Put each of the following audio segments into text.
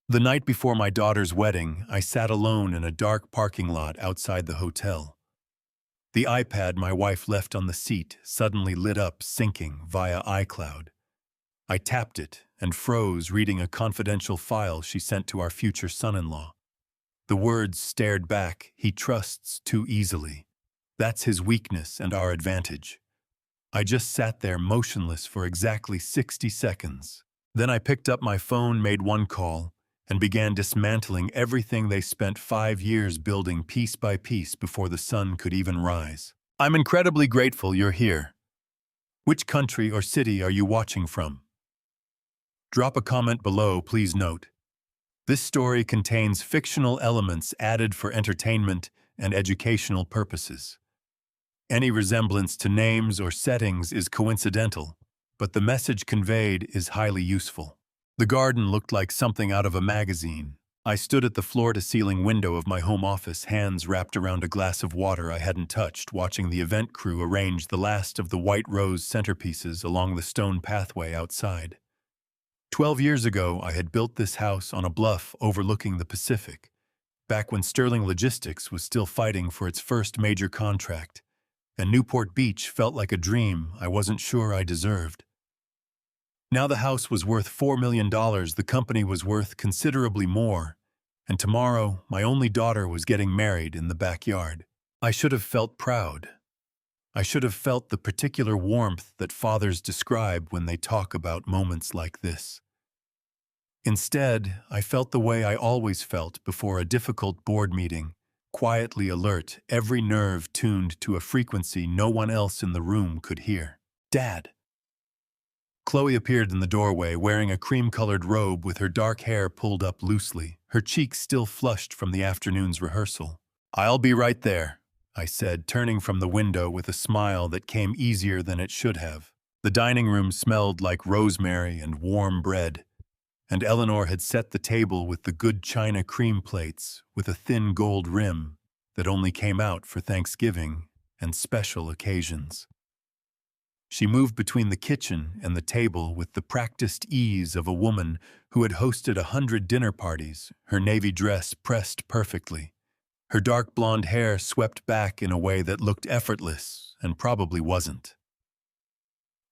The night before my daughter's wedding, I sat alone in a dark parking lot outside the hotel. The iPad my wife left on the seat suddenly lit up, syncing via iCloud. I tapped it and froze, reading a confidential file she sent to our future son-in-law. The words stared back, "He trusts too easily. That's his weakness and our advantage." I just sat there motionless for exactly 60 seconds. Then I picked up my phone, made one call, and began dismantling everything they spent 5 years building piece by piece before the sun could even rise. I'm incredibly grateful you're here. Which country or city are you watching from? Drop a comment below, please note. This story contains fictional elements added for entertainment and educational purposes. Any resemblance to names or settings is coincidental, but the message conveyed is highly useful. The garden looked like something out of a magazine. I stood at the floor-to-ceiling window of my home office, hands wrapped around a glass of water I hadn't touched, watching the event crew arrange the last of the white rose centerpieces along the stone pathway outside. 12 years ago, I had built this house on a bluff overlooking the Pacific, back when Sterling Logistics was still fighting for its first major contract, and Newport Beach felt like a dream I wasn't sure I deserved. Now the house was worth $4 million, the company was worth considerably more, and tomorrow my only daughter was getting married in the backyard. I should have felt proud. I should have felt the particular warmth that fathers describe when they talk about moments like this. Instead, I felt the way I always felt before a difficult board meeting, quietly alert, every nerve tuned to a frequency no one else in the room could hear. Dad. Chloe appeared in the doorway wearing a cream-colored robe with her dark hair pulled up loosely, her cheeks still flushed from the afternoon's rehearsal. "I'll be right there," I said, turning from the window with a smile that came easier than it should have. The dining room smelled like rosemary and warm bread, and Eleanor had set the table with the good china cream plates with a thin gold rim that only came out for Thanksgiving and special occasions. She moved between the kitchen and the table with the practiced ease of a woman who had hosted 100 dinner parties, her navy dress pressed perfectly, her dark blonde hair swept back in a way that looked effortless and probably wasn't.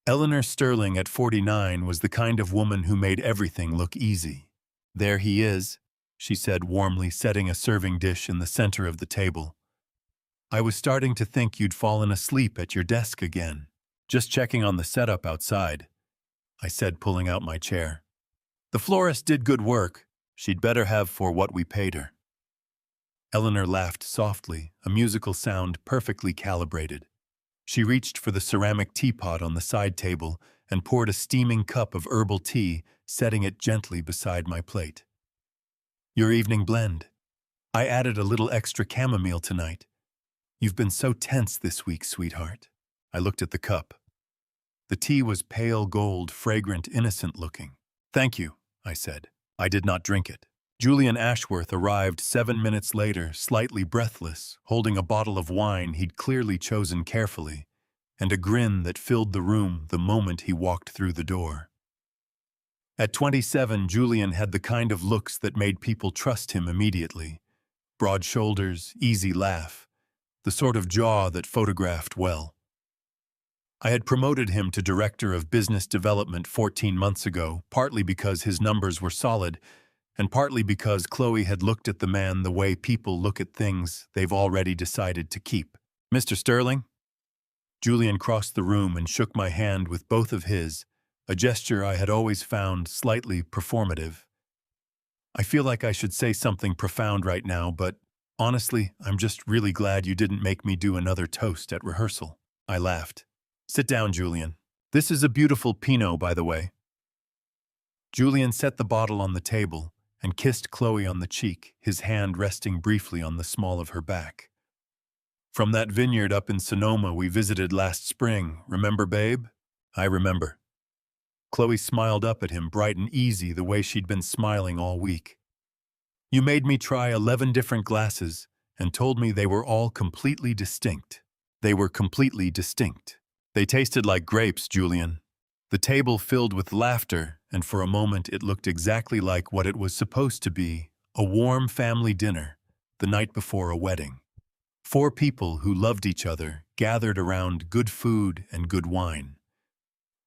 Eleanor Sterling at 49 was the kind of woman who made everything look easy. "There he is," she said warmly, setting a serving dish in the center of the table. "I was starting to think you'd fallen asleep at your desk again." "Just checking on the setup outside," I said, pulling out my chair. "The florist did good work. She'd better have for what we paid her." Eleanor laughed softly, a musical sound perfectly calibrated. She reached for the ceramic teapot on the side table and poured a steaming cup of herbal tea, setting it gently beside my plate. "Your evening blend. I added a little extra chamomile tonight. You've been so tense this week, sweetheart." I looked at the cup. The tea was pale gold, fragrant, innocent-looking. "Thank you," I said. I did not drink it. Julian Ashworth arrived 7 minutes later, slightly breathless, holding a bottle of wine he'd clearly chosen carefully, and a grin that filled the room the moment he walked through the door. At 27, Julian had the kind of looks that made people trust him immediately. Broad shoulders, easy laugh, the sort of jaw that photographed well. I had promoted him to Director of Business Development 14 months ago, partly because his numbers were solid, and partly because Chloe had looked at the man the way people look at things they've already decided to keep. "Mr. Sterling?" Julian crossed the room and shook my hand with both of his, a gesture I had always found slightly performative. I feel like I should say something profound right now, but honestly, I'm just really glad you didn't make me do another toast at rehearsal. I laughed. "Sit down, Julian. This is a beautiful Pinot, by the way." Julian set the bottle on the table and kissed Chloe on the cheek, his hand resting briefly on the small of her back. "From that vineyard up in Sonoma we visited last spring, remember, babe?" "I remember." Chloe smiled up at him, bright and easy, the way she'd been smiling all week. "You made me try 11 different glasses and told me they were all completely distinct." "They were completely distinct. They tasted like grapes, Julian. The table filled with laughter, and for a moment it looked exactly like what it was supposed to be, a warm family dinner, the night before a wedding. 4 people who loved each other gathered around good food and good wine.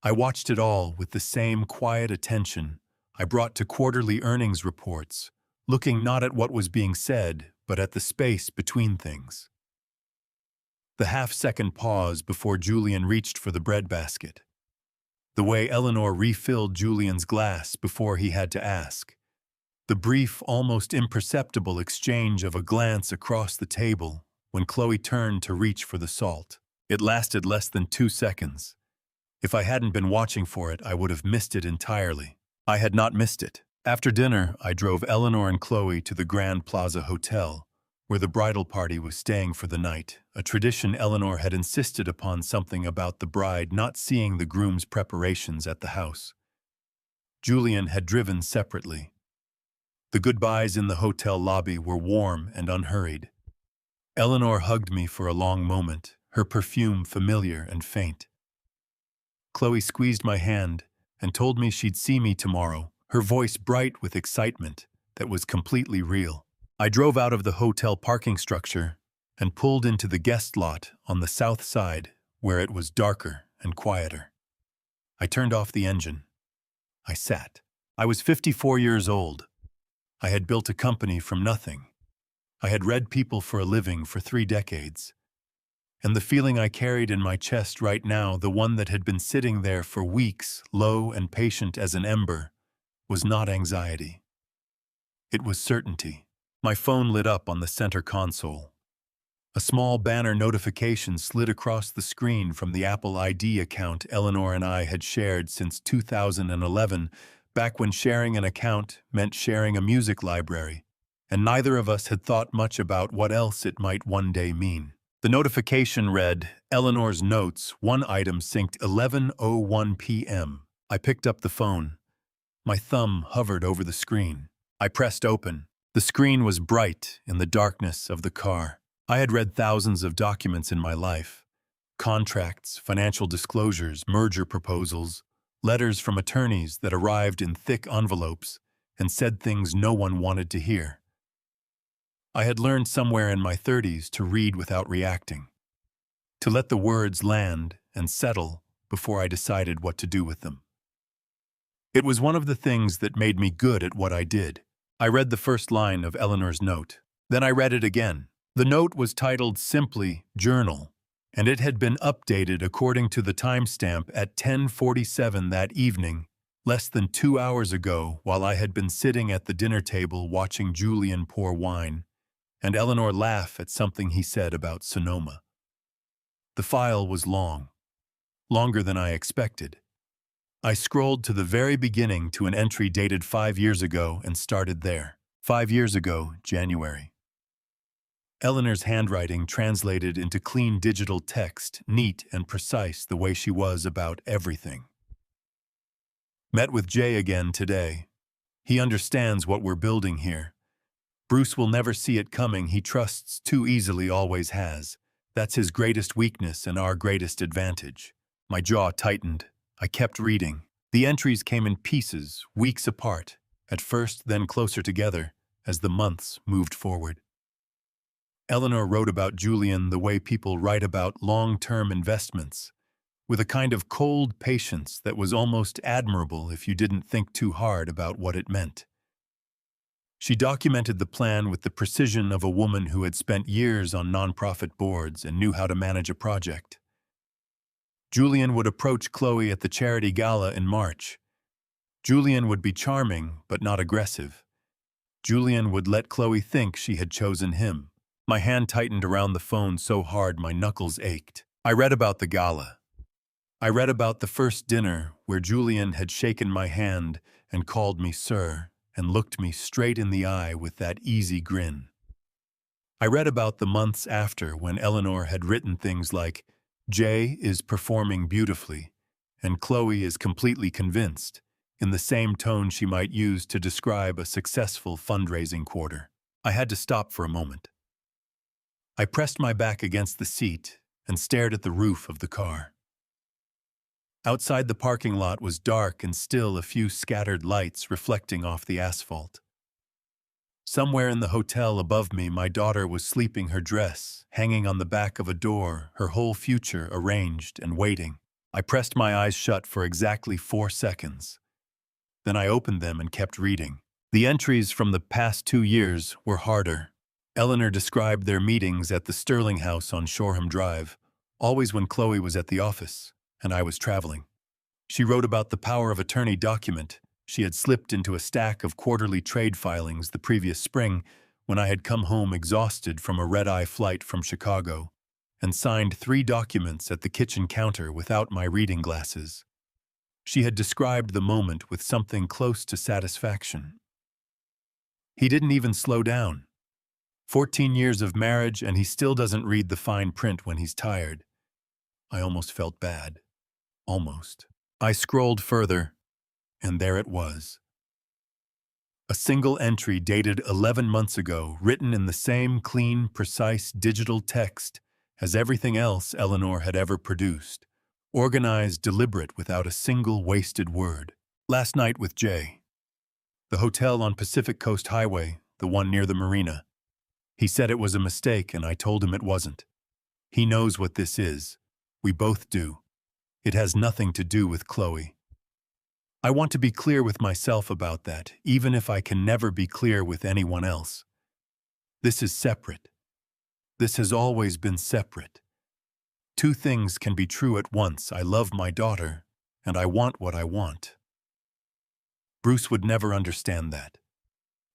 I watched it all with the same quiet attention I brought to quarterly earnings reports, looking not at what was being said, but at the space between things. The half-second pause before Julian reached for the breadbasket. The way Eleanor refilled Julian's glass before he had to ask. The brief, almost imperceptible exchange of a glance across the table when Chloe turned to reach for the salt. It lasted less than 2 seconds. If I hadn't been watching for it, I would have missed it entirely. I had not missed it. After dinner, I drove Eleanor and Chloe to the Grand Plaza Hotel, where the bridal party was staying for the night, a tradition Eleanor had insisted upon, something about the bride not seeing the groom's preparations at the house. Julian had driven separately. The goodbyes in the hotel lobby were warm and unhurried. Eleanor hugged me for a long moment, her perfume familiar and faint. Chloe squeezed my hand and told me she'd see me tomorrow, her voice bright with excitement that was completely real. I drove out of the hotel parking structure and pulled into the guest lot on the south side, where it was darker and quieter. I turned off the engine. I sat. I was 54 years old. I had built a company from nothing. I had read people for a living for 3 decades. And the feeling I carried in my chest right now, the one that had been sitting there for weeks, low and patient as an ember, was not anxiety. It was certainty. My phone lit up on the center console. A small banner notification slid across the screen from the Apple ID account Eleanor and I had shared since 2011, back when sharing an account meant sharing a music library, and neither of us had thought much about what else it might one day mean. The notification read, Eleanor's notes, one item synced 11:01 p.m. I picked up the phone. My thumb hovered over the screen. I pressed open. The screen was bright in the darkness of the car. I had read thousands of documents in my life. Contracts, financial disclosures, merger proposals, letters from attorneys that arrived in thick envelopes and said things no one wanted to hear. I had learned somewhere in my 30s to read without reacting, to let the words land and settle before I decided what to do with them. It was one of the things that made me good at what I did. I read the first line of Eleanor's note. Then I read it again. The note was titled simply Journal, and it had been updated according to the timestamp at 10:47 that evening, less than 2 hours ago, while I had been sitting at the dinner table watching Julian pour wine, and Eleanor laugh at something he said about Sonoma. The file was long, longer than I expected. I scrolled to the very beginning to an entry dated 5 years ago and started there. 5 years ago, January. Eleanor's handwriting translated into clean digital text, neat and precise the way she was about everything. Met with Jay again today. He understands what we're building here. Bruce will never see it coming. He trusts too easily, always has. That's his greatest weakness and our greatest advantage. My jaw tightened. I kept reading. The entries came in pieces, weeks apart, at first then closer together, as the months moved forward. Eleanor wrote about Julian the way people write about long-term investments, with a kind of cold patience that was almost admirable if you didn't think too hard about what it meant. She documented the plan with the precision of a woman who had spent years on nonprofit boards and knew how to manage a project. Julian would approach Chloe at the charity gala in March. Julian would be charming, but not aggressive. Julian would let Chloe think she had chosen him. My hand tightened around the phone so hard my knuckles ached. I read about the gala. I read about the first dinner where Julian had shaken my hand and called me sir and looked me straight in the eye with that easy grin. I read about the months after when Eleanor had written things like, Jay is performing beautifully, and Chloe is completely convinced, in the same tone she might use to describe a successful fundraising quarter. I had to stop for a moment. I pressed my back against the seat and stared at the roof of the car. Outside the parking lot was dark and still a few scattered lights reflecting off the asphalt. Somewhere in the hotel above me, my daughter was sleeping, her dress hanging on the back of a door, her whole future arranged and waiting. I pressed my eyes shut for exactly 4 seconds. Then I opened them and kept reading. The entries from the past 2 years were harder. Eleanor described their meetings at the Sterling House on Shoreham Drive, always when Chloe was at the office and I was traveling. She wrote about the power of attorney document she had slipped into a stack of quarterly trade filings the previous spring when I had come home exhausted from a red-eye flight from Chicago and signed 3 documents at the kitchen counter without my reading glasses. She had described the moment with something close to satisfaction. He didn't even slow down. 14 years of marriage and he still doesn't read the fine print when he's tired. I almost felt bad. Almost. I scrolled further, and there it was. A single entry dated 11 months ago, written in the same clean, precise digital text as everything else Eleanor had ever produced, organized, deliberate, without a single wasted word. Last night with Jay. The hotel on Pacific Coast Highway, the one near the marina. He said it was a mistake, and I told him it wasn't. He knows what this is. We both do. It has nothing to do with Chloe. I want to be clear with myself about that, even if I can never be clear with anyone else. This is separate. This has always been separate. 2 things can be true at once. I love my daughter, and I want what I want. Bruce would never understand that.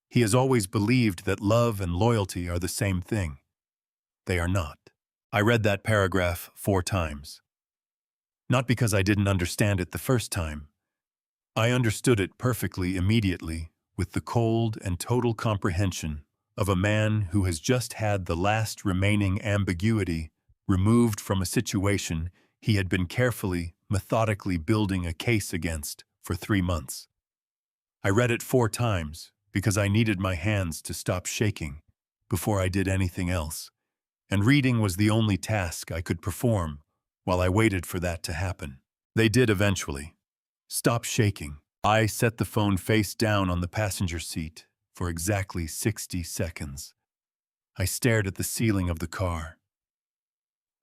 He has always believed that love and loyalty are the same thing. They are not. I read that paragraph 4 times. Not because I didn't understand it the first time. I understood it perfectly immediately, with the cold and total comprehension of a man who has just had the last remaining ambiguity removed from a situation he had been carefully, methodically building a case against for 3 months. I read it 4 times because I needed my hands to stop shaking before I did anything else, and reading was the only task I could perform while I waited for that to happen. They did eventually. Stop shaking. I set the phone face down on the passenger seat for exactly 60 seconds. I stared at the ceiling of the car.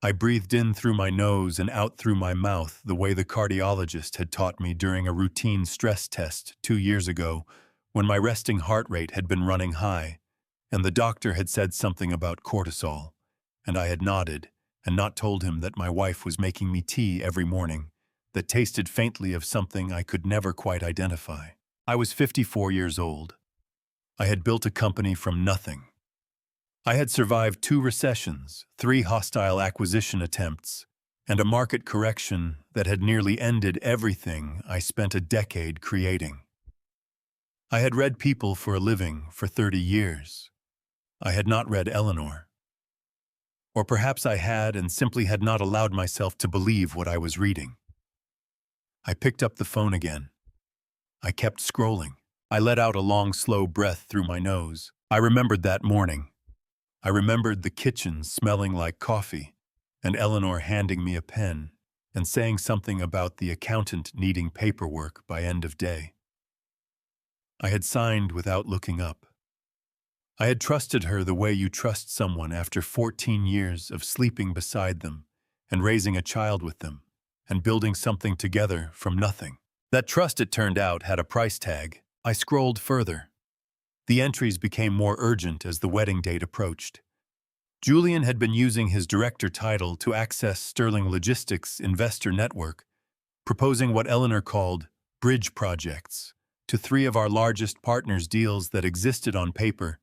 I breathed in through my nose and out through my mouth the way the cardiologist had taught me during a routine stress test 2 years ago when my resting heart rate had been running high, and the doctor had said something about cortisol, and I had nodded and not told him that my wife was making me tea every morning that tasted faintly of something I could never quite identify. I was 54 years old. I had built a company from nothing. I had survived 2 recessions, 3 hostile acquisition attempts, and a market correction that had nearly ended everything I spent a decade creating. I had read people for a living for 30 years. I had not read Eleanor. Or perhaps I had and simply had not allowed myself to believe what I was reading. I picked up the phone again. I kept scrolling. I let out a long, slow breath through my nose. I remembered that morning. I remembered the kitchen smelling like coffee, and Eleanor handing me a pen and saying something about the accountant needing paperwork by end of day. I had signed without looking up. I had trusted her the way you trust someone after 14 years of sleeping beside them and raising a child with them and building something together from nothing. That trust, it turned out, had a price tag. I scrolled further. The entries became more urgent as the wedding date approached. Julian had been using his director title to access Sterling Logistics' investor network, proposing what Eleanor called bridge projects to 3 of our largest partners, deals that existed on paper,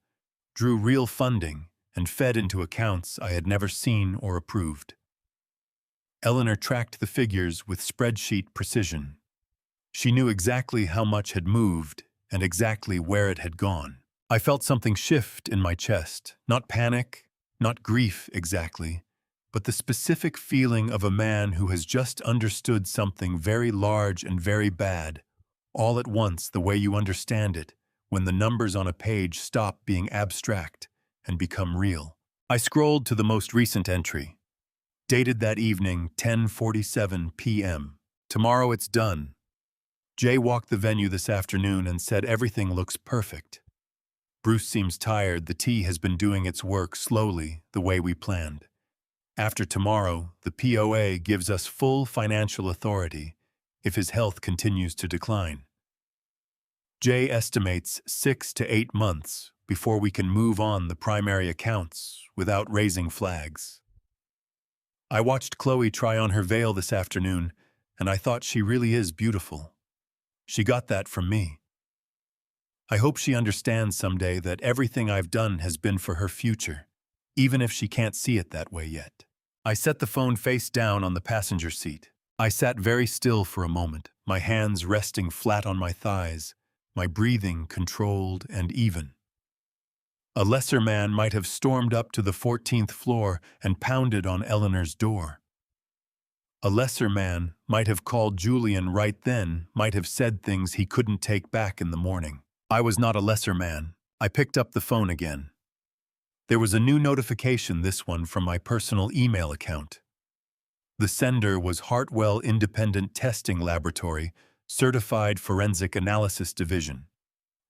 drew real funding, and fed into accounts I had never seen or approved. Eleanor tracked the figures with spreadsheet precision. She knew exactly how much had moved and exactly where it had gone. I felt something shift in my chest, not panic, not grief exactly, but the specific feeling of a man who has just understood something very large and very bad, all at once, the way you understand it, when the numbers on a page stop being abstract and become real. I scrolled to the most recent entry, dated that evening, 10:47 p.m. Tomorrow it's done. Jay walked the venue this afternoon and said everything looks perfect. Bruce seems tired. The tea has been doing its work slowly, the way we planned. After tomorrow, the POA gives us full financial authority if his health continues to decline. Jay estimates 6 to 8 months before we can move on the primary accounts without raising flags. I watched Chloe try on her veil this afternoon, and I thought she really is beautiful. She got that from me. I hope she understands someday that everything I've done has been for her future, even if she can't see it that way yet. I set the phone face down on the passenger seat. I sat very still for a moment, my hands resting flat on my thighs, my breathing controlled and even. A lesser man might have stormed up to the 14th floor and pounded on Eleanor's door. A lesser man might have called Julian right then, might have said things he couldn't take back in the morning. I was not a lesser man. I picked up the phone again. There was a new notification, this one from my personal email account. The sender was Hartwell Independent Testing Laboratory, Certified Forensic Analysis Division.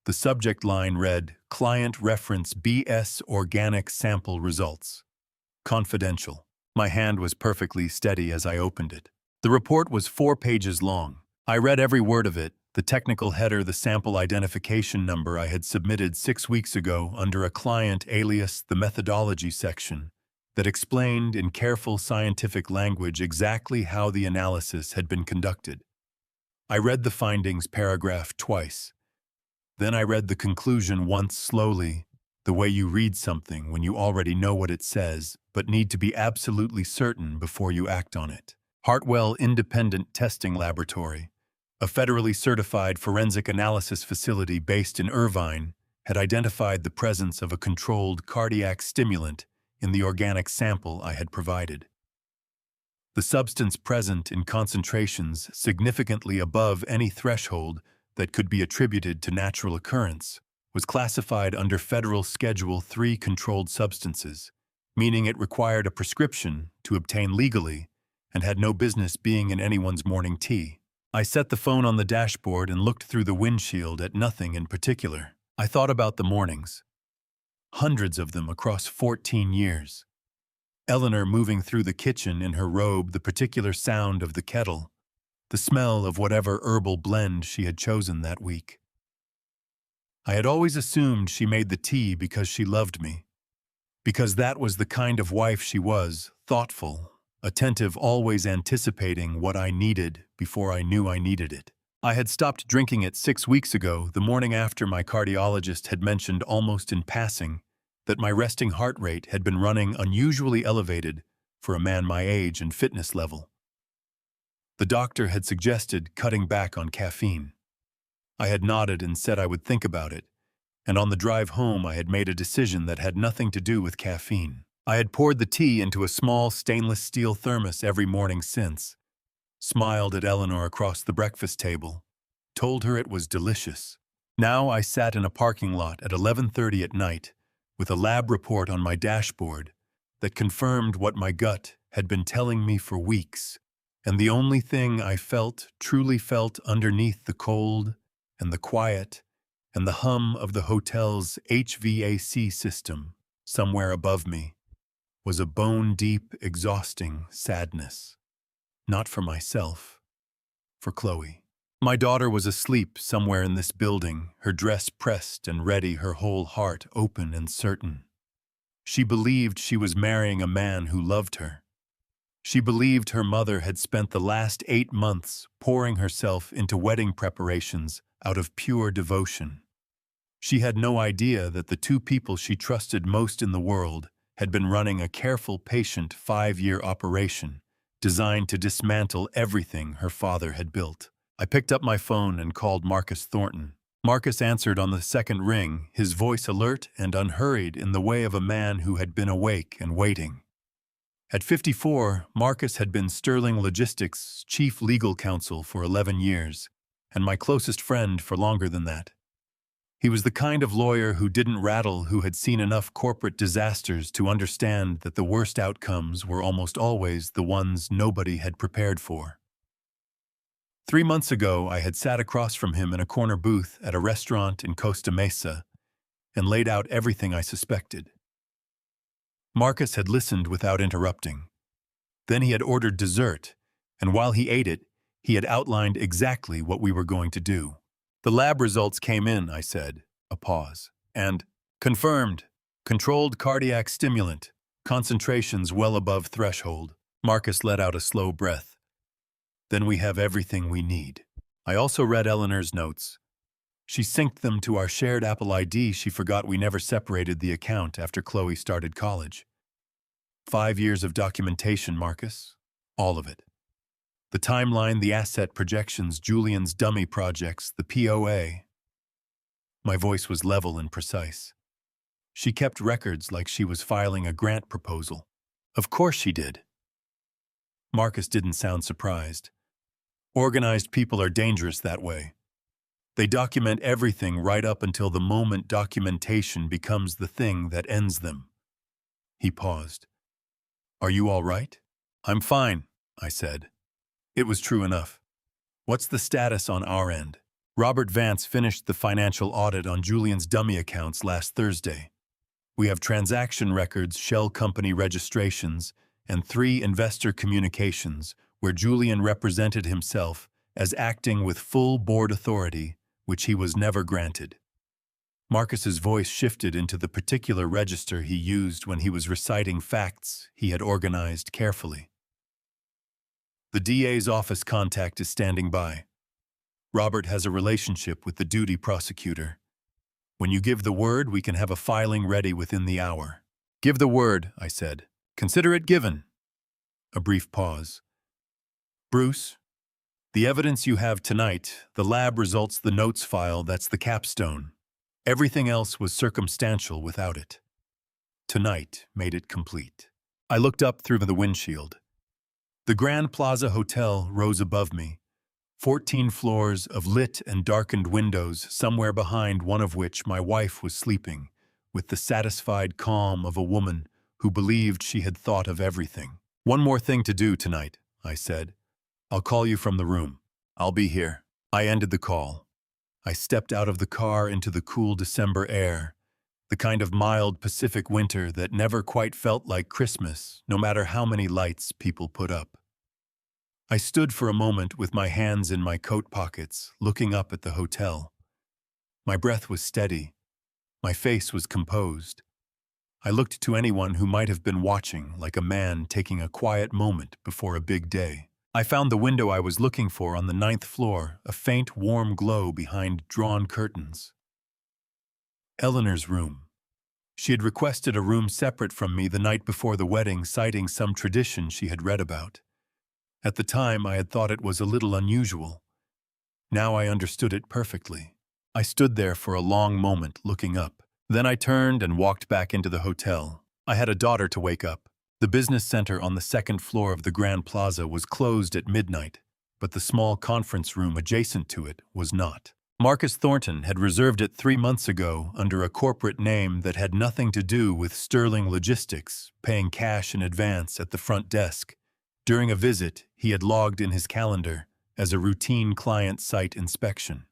The subject line read, Client Reference BS Organic Sample Results. Confidential. My hand was perfectly steady as I opened it. The report was 4 pages long. I read every word of it, the technical header, the sample identification number I had submitted 6 weeks ago under a client alias, the methodology section, that explained in careful scientific language exactly how the analysis had been conducted. I read the findings paragraph twice. Then I read the conclusion once slowly, the way you read something when you already know what it says, but need to be absolutely certain before you act on it. Hartwell Independent Testing Laboratory, a federally certified forensic analysis facility based in Irvine, had identified the presence of a controlled cardiac stimulant in the organic sample I had provided. The substance present in concentrations significantly above any threshold that could be attributed to natural occurrence was classified under Federal Schedule III controlled substances, meaning it required a prescription to obtain legally and had no business being in anyone's morning tea. I set the phone on the dashboard and looked through the windshield at nothing in particular. I thought about the mornings. Hundreds of them across 14 years. Eleanor moving through the kitchen in her robe, the particular sound of the kettle, the smell of whatever herbal blend she had chosen that week. I had always assumed she made the tea because she loved me, because that was the kind of wife she was, thoughtful, attentive, always anticipating what I needed before I knew I needed it. I had stopped drinking it 6 weeks ago, the morning after my cardiologist had mentioned almost in passing that my resting heart rate had been running unusually elevated for a man my age and fitness level. The doctor had suggested cutting back on caffeine. I had nodded and said I would think about it, and on the drive home I had made a decision that had nothing to do with caffeine. I had poured the tea into a small stainless steel thermos every morning since, smiled at Eleanor across the breakfast table, told her it was delicious. Now I sat in a parking lot at 11:30 at night with a lab report on my dashboard that confirmed what my gut had been telling me for weeks, and the only thing I felt, truly felt underneath the cold and the quiet and the hum of the hotel's HVAC system somewhere above me was a bone-deep, exhausting sadness. Not for myself, for Chloe. My daughter was asleep somewhere in this building, her dress pressed and ready, her whole heart open and certain. She believed she was marrying a man who loved her. She believed her mother had spent the last 8 months pouring herself into wedding preparations out of pure devotion. She had no idea that the 2 people she trusted most in the world had been running a careful, patient 5-year operation designed to dismantle everything her father had built. I picked up my phone and called Marcus Thornton. Marcus answered on the second ring, his voice alert and unhurried in the way of a man who had been awake and waiting. At 54, Marcus had been Sterling Logistics' chief legal counsel for 11 years, and my closest friend for longer than that. He was the kind of lawyer who didn't rattle, who had seen enough corporate disasters to understand that the worst outcomes were almost always the ones nobody had prepared for. 3 months ago, I had sat across from him in a corner booth at a restaurant in Costa Mesa and laid out everything I suspected. Marcus had listened without interrupting. Then he had ordered dessert, and while he ate it, he had outlined exactly what we were going to do. The lab results came in, I said, a pause, and confirmed, controlled cardiac stimulant, concentrations well above threshold. Marcus let out a slow breath. Then we have everything we need. I also read Eleanor's notes. She synced them to our shared Apple ID. She forgot we never separated the account after Chloe started college. 5 years of documentation, Marcus. All of it. The timeline, the asset projections, Julian's dummy projects, the POA. My voice was level and precise. She kept records like she was filing a grant proposal. Of course she did. Marcus didn't sound surprised. Organized people are dangerous that way. They document everything right up until the moment documentation becomes the thing that ends them. He paused. Are you all right? I'm fine, I said. It was true enough. What's the status on our end? Robert Vance finished the financial audit on Julian's dummy accounts last Thursday. We have transaction records, shell company registrations, and 3 investor communications where Julian represented himself as acting with full board authority, which he was never granted. Marcus's voice shifted into the particular register he used when he was reciting facts he had organized carefully. The DA's office contact is standing by. Robert has a relationship with the duty prosecutor. When you give the word, we can have a filing ready within the hour. Give the word, I said. Consider it given. A brief pause. Bruce, the evidence you have tonight, the lab results, the notes file, that's the capstone. Everything else was circumstantial without it. Tonight made it complete. I looked up through the windshield. The Grand Plaza Hotel rose above me, 14 floors of lit and darkened windows, somewhere behind one of which my wife was sleeping, with the satisfied calm of a woman who believed she had thought of everything. One more thing to do tonight, I said. I'll call you from the room. I'll be here. I ended the call. I stepped out of the car into the cool December air, the kind of mild Pacific winter that never quite felt like Christmas, no matter how many lights people put up. I stood for a moment with my hands in my coat pockets, looking up at the hotel. My breath was steady. My face was composed. I looked to anyone who might have been watching, like a man taking a quiet moment before a big day. I found the window I was looking for on the 9th floor, a faint, warm glow behind drawn curtains. Eleanor's room. She had requested a room separate from me the night before the wedding, citing some tradition she had read about. At the time, I had thought it was a little unusual. Now I understood it perfectly. I stood there for a long moment, looking up. Then I turned and walked back into the hotel. I had a daughter to wake up. The business center on the 2nd floor of the Grand Plaza was closed at midnight, but the small conference room adjacent to it was not. Marcus Thornton had reserved it 3 months ago under a corporate name that had nothing to do with Sterling Logistics, paying cash in advance at the front desk. During a visit, he had logged in his calendar as a routine client site inspection.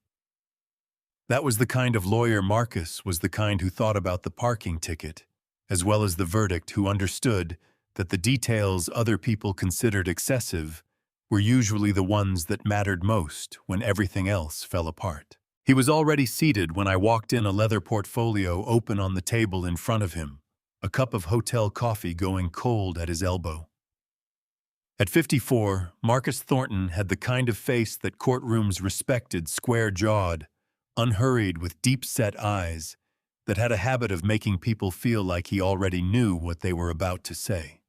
That was the kind of lawyer Marcus was, the kind who thought about the parking ticket, as well as the verdict, who understood that the details other people considered excessive were usually the ones that mattered most when everything else fell apart. He was already seated when I walked in, a leather portfolio open on the table in front of him, a cup of hotel coffee going cold at his elbow. At 54, Marcus Thornton had the kind of face that courtrooms respected, square-jawed, unhurried with deep-set eyes, that had a habit of making people feel like he already knew what they were about to say.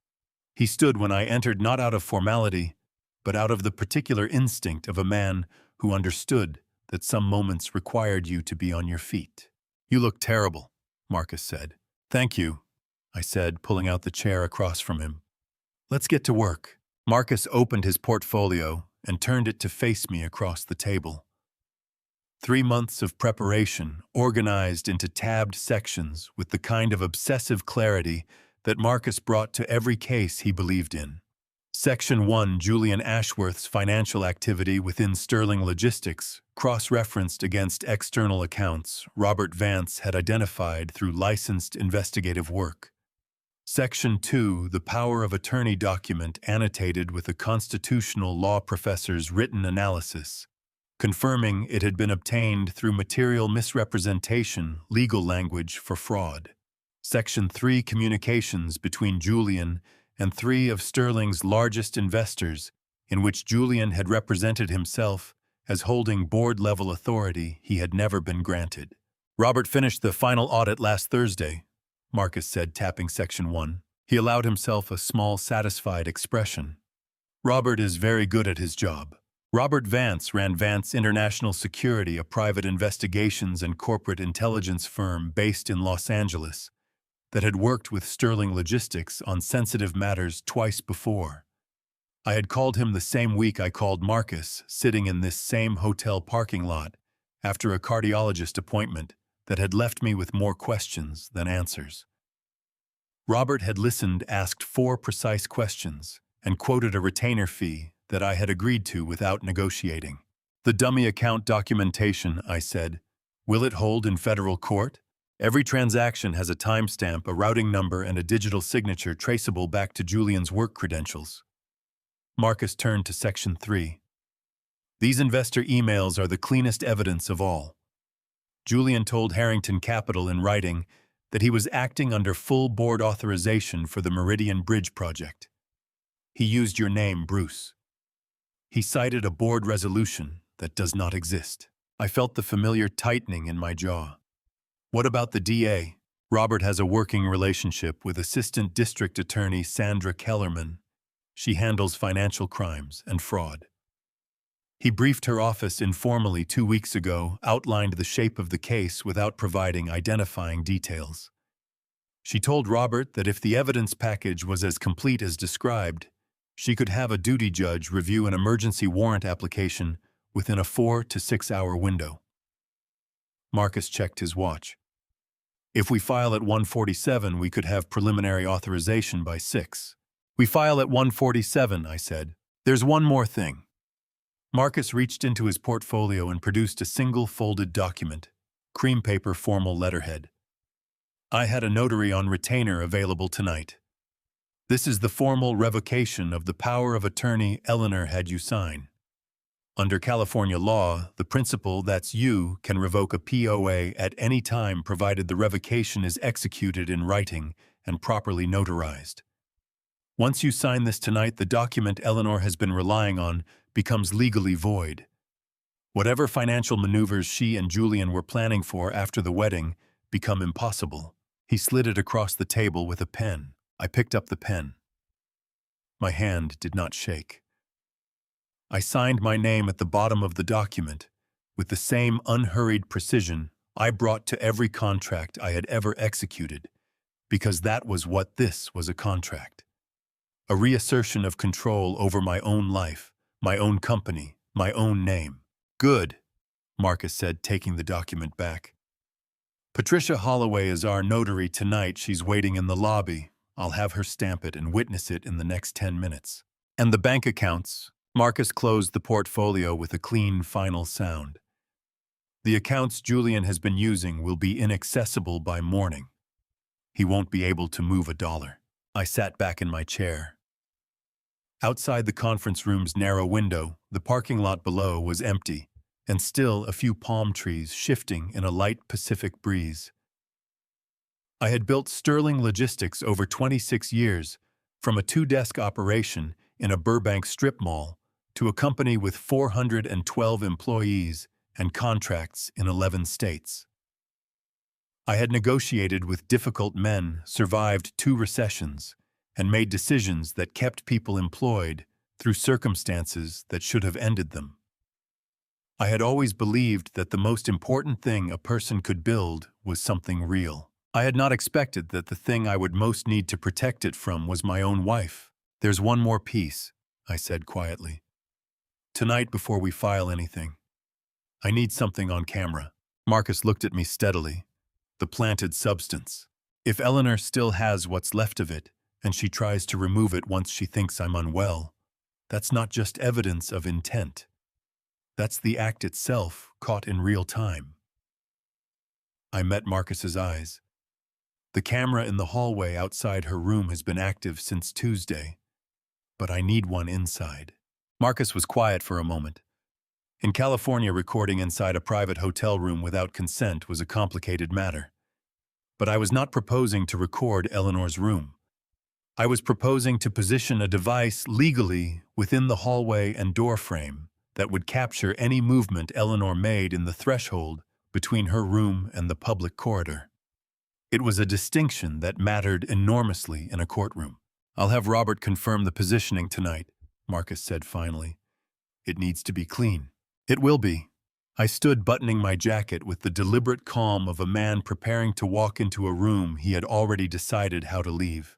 He stood when I entered, not out of formality, but out of the particular instinct of a man who understood that some moments required you to be on your feet. "You look terrible," Marcus said. "Thank you," I said, pulling out the chair across from him. "Let's get to work." Marcus opened his portfolio and turned it to face me across the table. 3 months of preparation, organized into tabbed sections with the kind of obsessive clarity that Marcus brought to every case he believed in. Section 1, Julian Ashworth's financial activity within Sterling Logistics, cross-referenced against external accounts Robert Vance had identified through licensed investigative work. Section 2, the power of attorney document annotated with a constitutional law professor's written analysis, confirming it had been obtained through material misrepresentation, legal language for fraud. Section 3, communications between Julian and 3 of Sterling's largest investors, in which Julian had represented himself as holding board-level authority he had never been granted. Robert finished the final audit last Thursday, Marcus said, tapping Section 1. He allowed himself a small, satisfied expression. Robert is very good at his job. Robert Vance ran Vance International Security, a private investigations and corporate intelligence firm based in Los Angeles that had worked with Sterling Logistics on sensitive matters twice before. I had called him the same week I called Marcus, sitting in this same hotel parking lot after a cardiologist appointment that had left me with more questions than answers. Robert had listened, asked 4 precise questions, and quoted a retainer fee that I had agreed to without negotiating. The dummy account documentation, I said. Will it hold in federal court? Every transaction has a timestamp, a routing number, and a digital signature traceable back to Julian's work credentials. Marcus turned to Section 3. These investor emails are the cleanest evidence of all. Julian told Harrington Capital in writing that he was acting under full board authorization for the Meridian Bridge project. He used your name, Bruce. He cited a board resolution that does not exist. I felt the familiar tightening in my jaw. What about the DA? Robert has a working relationship with Assistant District Attorney Sandra Kellerman. She handles financial crimes and fraud. He briefed her office informally 2 weeks ago, outlined the shape of the case without providing identifying details. She told Robert that if the evidence package was as complete as described, she could have a duty judge review an emergency warrant application within a 4 to 6 hour window. Marcus checked his watch. If we file at 1:47, we could have preliminary authorization by 6. We file at 1:47, I said. There's one more thing. Marcus reached into his portfolio and produced a single folded document, cream paper formal letterhead. I had a notary on retainer available tonight. This is the formal revocation of the power of attorney Eleanor had you sign. Under California law, the principal, that's you, can revoke a POA at any time provided the revocation is executed in writing and properly notarized. Once you sign this tonight, the document Eleanor has been relying on becomes legally void. Whatever financial maneuvers she and Julian were planning for after the wedding become impossible. He slid it across the table with a pen. I picked up the pen. My hand did not shake. I signed my name at the bottom of the document with the same unhurried precision I brought to every contract I had ever executed, because that was what this was, a contract. A reassertion of control over my own life, my own company, my own name. Good, Marcus said, taking the document back. Patricia Holloway is our notary tonight. She's waiting in the lobby. I'll have her stamp it and witness it in the next 10 minutes. And the bank accounts. Marcus closed the portfolio with a clean, final sound. The accounts Julian has been using will be inaccessible by morning. He won't be able to move a dollar. I sat back in my chair. Outside the conference room's narrow window, the parking lot below was empty, and still a few palm trees shifting in a light Pacific breeze. I had built Sterling Logistics over 26 years, from a 2-desk operation in a Burbank strip mall to a company with 412 employees and contracts in 11 states. I had negotiated with difficult men, survived 2 recessions, and made decisions that kept people employed through circumstances that should have ended them. I had always believed that the most important thing a person could build was something real. I had not expected that the thing I would most need to protect it from was my own wife. There's one more piece, I said quietly. Tonight, before we file anything, I need something on camera. Marcus looked at me steadily. The planted substance. If Eleanor still has what's left of it, and she tries to remove it once she thinks I'm unwell. That's not just evidence of intent. That's the act itself, caught in real time. I met Marcus's eyes. The camera in the hallway outside her room has been active since Tuesday, but I need one inside. Marcus was quiet for a moment. In California, recording inside a private hotel room without consent was a complicated matter. But I was not proposing to record Eleanor's room. I was proposing to position a device legally within the hallway and door frame that would capture any movement Eleanor made in the threshold between her room and the public corridor. It was a distinction that mattered enormously in a courtroom. "I'll have Robert confirm the positioning tonight," Marcus said finally. "It needs to be clean." "It will be." I stood buttoning my jacket with the deliberate calm of a man preparing to walk into a room he had already decided how to leave.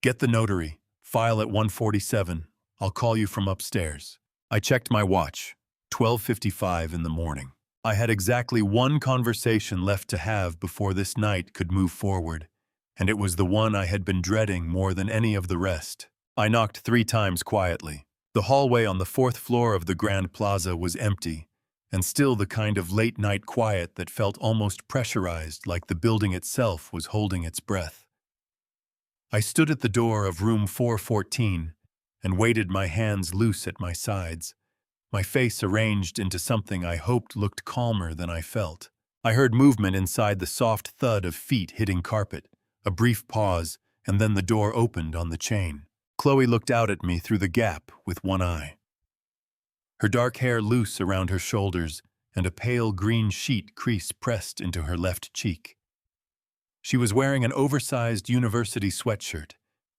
"Get the notary. File at 1:47. I'll call you from upstairs." I checked my watch. 12:55 in the morning. I had exactly one conversation left to have before this night could move forward, and it was the one I had been dreading more than any of the rest. I knocked 3 times quietly. The hallway on the 4th floor of the Grand Plaza was empty, and still the kind of late-night quiet that felt almost pressurized, like the building itself was holding its breath. I stood at the door of room 414 and waited, my hands loose at my sides, my face arranged into something I hoped looked calmer than I felt. I heard movement inside, the soft thud of feet hitting carpet, a brief pause, and then the door opened on the chain. Chloe looked out at me through the gap with one eye. Her dark hair loose around her shoulders and a pale green sheet crease pressed into her left cheek. She was wearing an oversized university sweatshirt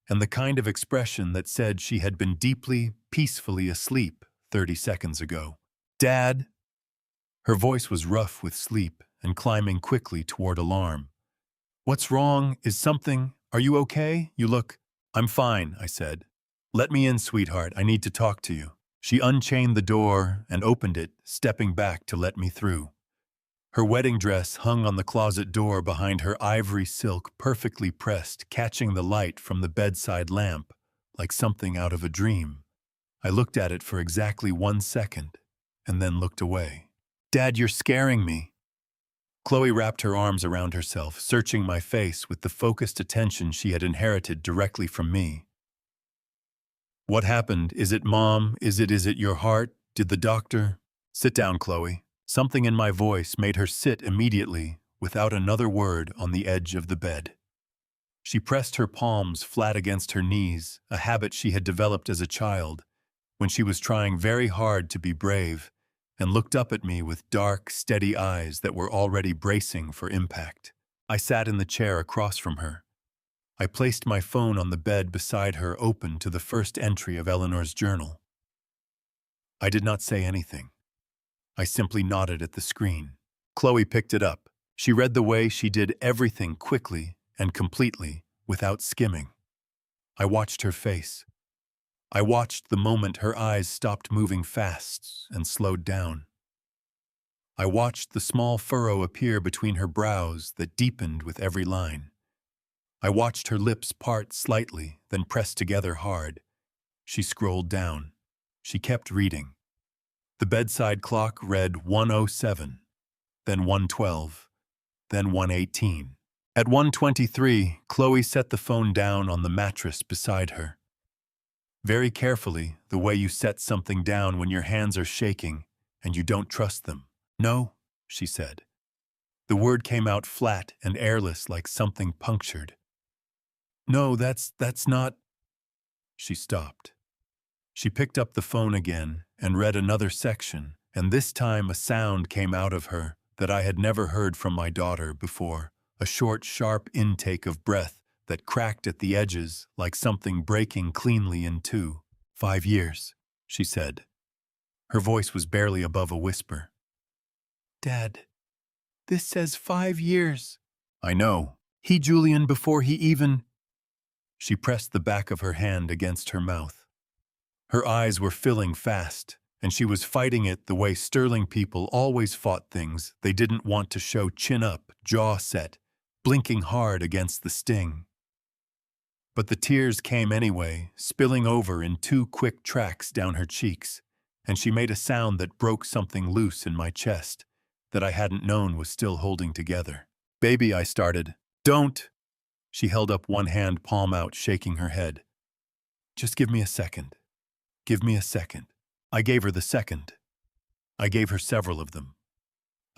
and the kind of expression that said she had been deeply, peacefully asleep 30 seconds ago. "Dad?" Her voice was rough with sleep and climbing quickly toward alarm. "What's wrong? Is something? Are you okay? You look—" "I'm fine," I said. "Let me in, sweetheart. I need to talk to you." She unchained the door and opened it, stepping back to let me through. Her wedding dress hung on the closet door behind her, ivory silk perfectly pressed, catching the light from the bedside lamp like something out of a dream. I looked at it for exactly 1 second and then looked away. "Dad, you're scaring me." Chloe wrapped her arms around herself, searching my face with the focused attention she had inherited directly from me. "What happened? Is it Mom? Is it your heart? Did the doctor—" "Sit down, Chloe." Something in my voice made her sit immediately, without another word, on the edge of the bed. She pressed her palms flat against her knees, a habit she had developed as a child, when she was trying very hard to be brave, and looked up at me with dark, steady eyes that were already bracing for impact. I sat in the chair across from her. I placed my phone on the bed beside her, open to the first entry of Eleanor's journal. I did not say anything. I simply nodded at the screen. Chloe picked it up. She read the way she did everything quickly and completely, without skimming. I watched her face. I watched the moment her eyes stopped moving fast and slowed down. I watched the small furrow appear between her brows that deepened with every line. I watched her lips part slightly, then press together hard. She scrolled down. She kept reading. The bedside clock read 1:07, then 1:12, then 1:18. At 1:23, Chloe set the phone down on the mattress beside her. Very carefully, the way you set something down when your hands are shaking and you don't trust them. "No," she said. The word came out flat and airless, like something punctured. "No, that's not—" She stopped. She picked up the phone again and read another section, and this time a sound came out of her that I had never heard from my daughter before, a short, sharp intake of breath that cracked at the edges like something breaking cleanly in two. "5 years," she said. Her voice was barely above a whisper. "Dad, this says 5 years." "I know. Julian, before he even—" She pressed the back of her hand against her mouth. Her eyes were filling fast, and she was fighting it the way sterling people always fought things they didn't want to show, chin up, jaw set, blinking hard against the sting. But the tears came anyway, spilling over in two quick tracks down her cheeks, and she made a sound that broke something loose in my chest that I hadn't known was still holding together. "Baby," I started. "Don't!" She held up one hand, palm out, shaking her head. "Just give me a second. Give me a second." I gave her the second. I gave her several of them.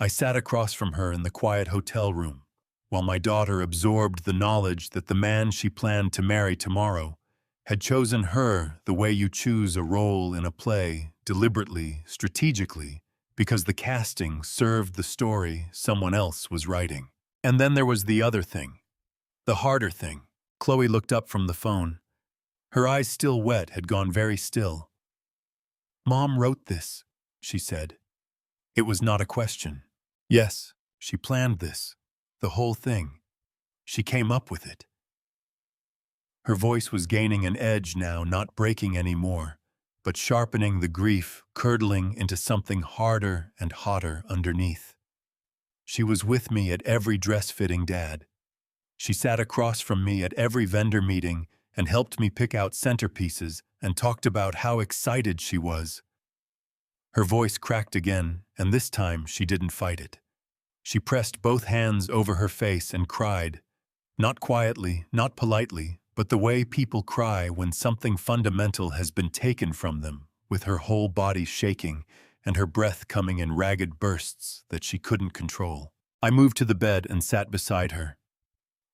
I sat across from her in the quiet hotel room, while my daughter absorbed the knowledge that the man she planned to marry tomorrow had chosen her the way you choose a role in a play, deliberately, strategically, because the casting served the story someone else was writing. And then there was the other thing, the harder thing. Chloe looked up from the phone. Her eyes, still wet, had gone very still. "Mom wrote this," she said. It was not a question. Yes, she planned this, the whole thing. She came up with it. Her voice was gaining an edge now, not breaking anymore, but sharpening the grief, curdling into something harder and hotter underneath. She was with me at every dress-fitting, Dad. She sat across from me at every vendor meeting and helped me pick out centerpieces and talked about how excited she was. Her voice cracked again, and this time she didn't fight it. She pressed both hands over her face and cried, not quietly, not politely, but the way people cry when something fundamental has been taken from them, with her whole body shaking and her breath coming in ragged bursts that she couldn't control. I moved to the bed and sat beside her.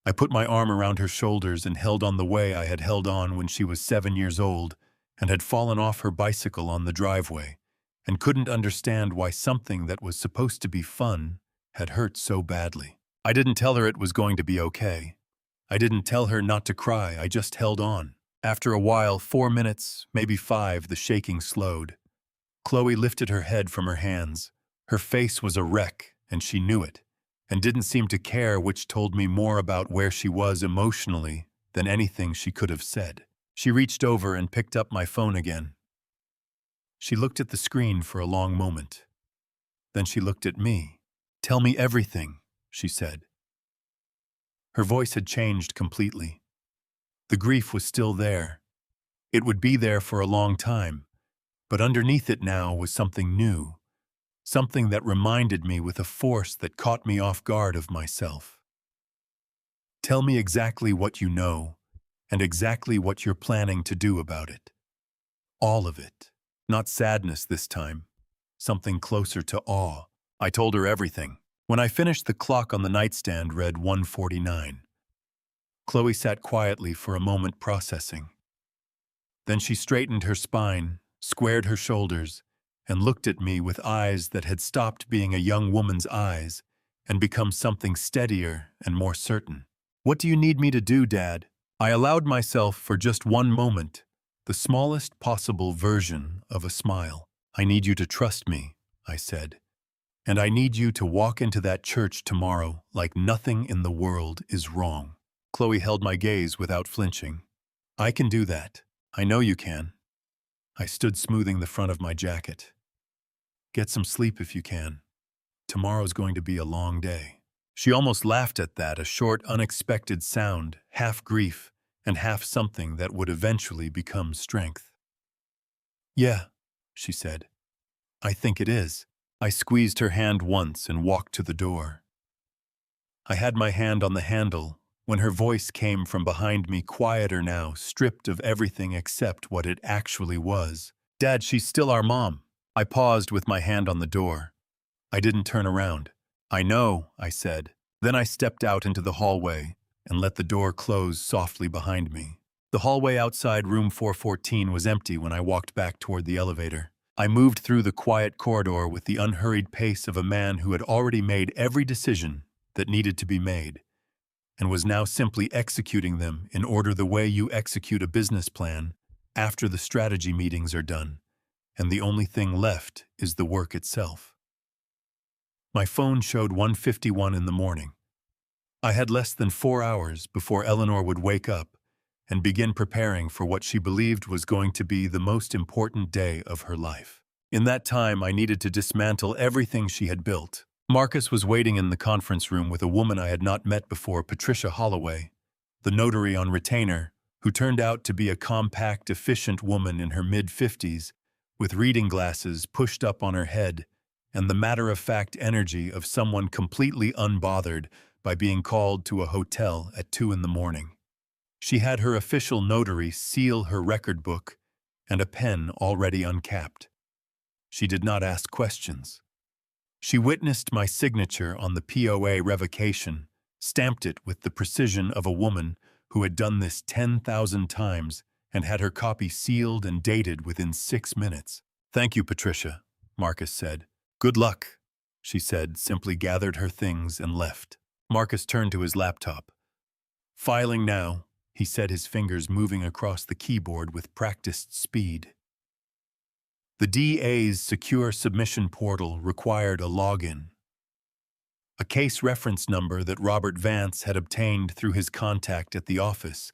I put my arm around her shoulders and held on the way I had held on when she was 7 years old and had fallen off her bicycle on the driveway, and couldn't understand why something that was supposed to be fun had hurt so badly. I didn't tell her it was going to be okay. I didn't tell her not to cry, I just held on. After a while, 4 minutes, maybe 5, the shaking slowed. Chloe lifted her head from her hands. Her face was a wreck, and she knew it, and didn't seem to care, which told me more about where she was emotionally than anything she could have said. She reached over and picked up my phone again. She looked at the screen for a long moment. Then she looked at me. "Tell me everything," she said. Her voice had changed completely. The grief was still there. It would be there for a long time, but underneath it now was something new, something that reminded me with a force that caught me off guard of myself. "Tell me exactly what you know, and exactly what you're planning to do about it. All of it. Not sadness this time. Something closer to awe." I told her everything. When I finished, the clock on the nightstand read 1:49. Chloe sat quietly for a moment, processing. Then she straightened her spine, squared her shoulders, and looked at me with eyes that had stopped being a young woman's eyes and become something steadier and more certain. "What do you need me to do, Dad?" I allowed myself for just one moment the smallest possible version of a smile. "I need you to trust me," I said. "And I need you to walk into that church tomorrow like nothing in the world is wrong." Chloe held my gaze without flinching. "I can do that. I know you can." I stood smoothing the front of my jacket. "Get some sleep if you can. Tomorrow's going to be a long day." She almost laughed at that, a short, unexpected sound, half grief and half something that would eventually become strength. "Yeah," she said. "I think it is." I squeezed her hand once and walked to the door. I had my hand on the handle when her voice came from behind me, quieter now, stripped of everything except what it actually was. "Dad, she's still our mom." I paused with my hand on the door. I didn't turn around. "I know," I said. Then I stepped out into the hallway and let the door close softly behind me. The hallway outside room 414 was empty when I walked back toward the elevator. I moved through the quiet corridor with the unhurried pace of a man who had already made every decision that needed to be made, and was now simply executing them in order the way you execute a business plan after the strategy meetings are done, and the only thing left is the work itself. My phone showed 1:51 in the morning. I had less than 4 hours before Eleanor would wake up and begin preparing for what she believed was going to be the most important day of her life. In that time, I needed to dismantle everything she had built. Marcus was waiting in the conference room with a woman I had not met before, Patricia Holloway, the notary on retainer, who turned out to be a compact, efficient woman in her mid-50s, with reading glasses pushed up on her head and the matter-of-fact energy of someone completely unbothered by being called to a hotel at 2 in the morning. She had her official notary seal her record book and a pen already uncapped. She did not ask questions. She witnessed my signature on the POA revocation, stamped it with the precision of a woman who had done this 10,000 times and had her copy sealed and dated within 6 minutes. "Thank you, Patricia," Marcus said. "Good luck," she said, simply gathered her things and left. Marcus turned to his laptop. "Filing now," he said, his fingers moving across the keyboard with practiced speed. The DA's secure submission portal required a login. A case reference number that Robert Vance had obtained through his contact at the office,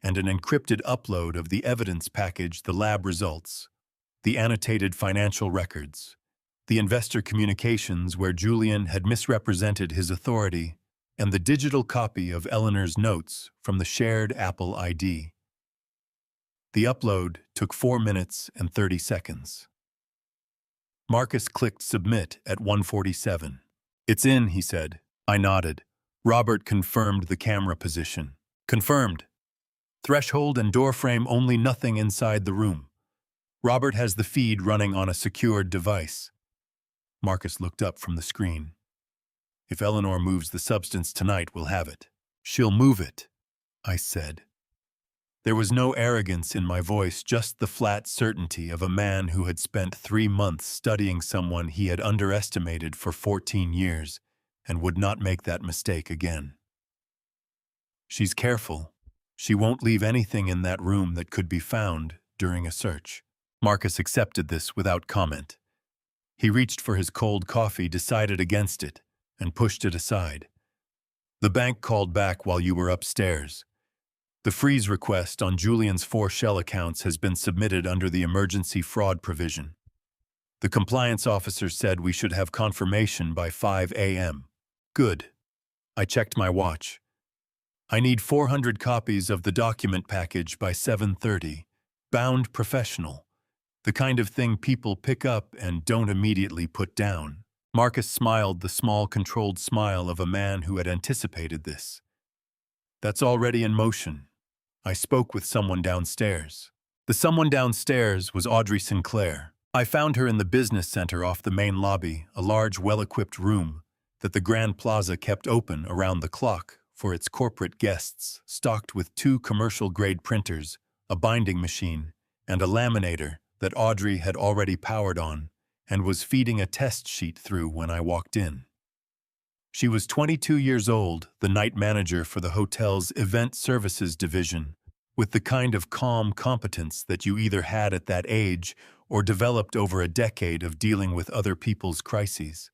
and an encrypted upload of the evidence package, the lab results, the annotated financial records, the investor communications where Julian had misrepresented his authority, and the digital copy of Eleanor's notes from the shared Apple ID. The upload took 4 minutes and 30 seconds. Marcus clicked submit at 1:47. "It's in," he said. I nodded. Robert confirmed the camera position. "Confirmed. Threshold and door frame only, nothing inside the room. Robert has the feed running on a secured device." Marcus looked up from the screen. "If Eleanor moves the substance tonight, we'll have it." "She'll move it," I said. There was no arrogance in my voice, just the flat certainty of a man who had spent 3 months studying someone he had underestimated for 14 years and would not make that mistake again. "She's careful. She won't leave anything in that room that could be found during a search." Marcus accepted this without comment. He reached for his cold coffee, decided against it, and pushed it aside. "The bank called back while you were upstairs. The freeze request on Julian's 4 shell accounts has been submitted under the emergency fraud provision. The compliance officer said we should have confirmation by 5 a.m. Good. I checked my watch. I need 400 copies of the document package by 7:30. Bound professional. The kind of thing people pick up and don't immediately put down." Marcus smiled, the small, controlled smile of a man who had anticipated this. "That's already in motion. I spoke with someone downstairs." The someone downstairs was Audrey Sinclair. I found her in the business center off the main lobby, a large, well-equipped room that the Grand Plaza kept open around the clock for its corporate guests, stocked with 2 commercial-grade printers, a binding machine, and a laminator that Audrey had already powered on and was feeding a test sheet through when I walked in. She was 22 years old, the night manager for the hotel's event services division, with the kind of calm competence that you either had at that age or developed over a decade of dealing with other people's crises.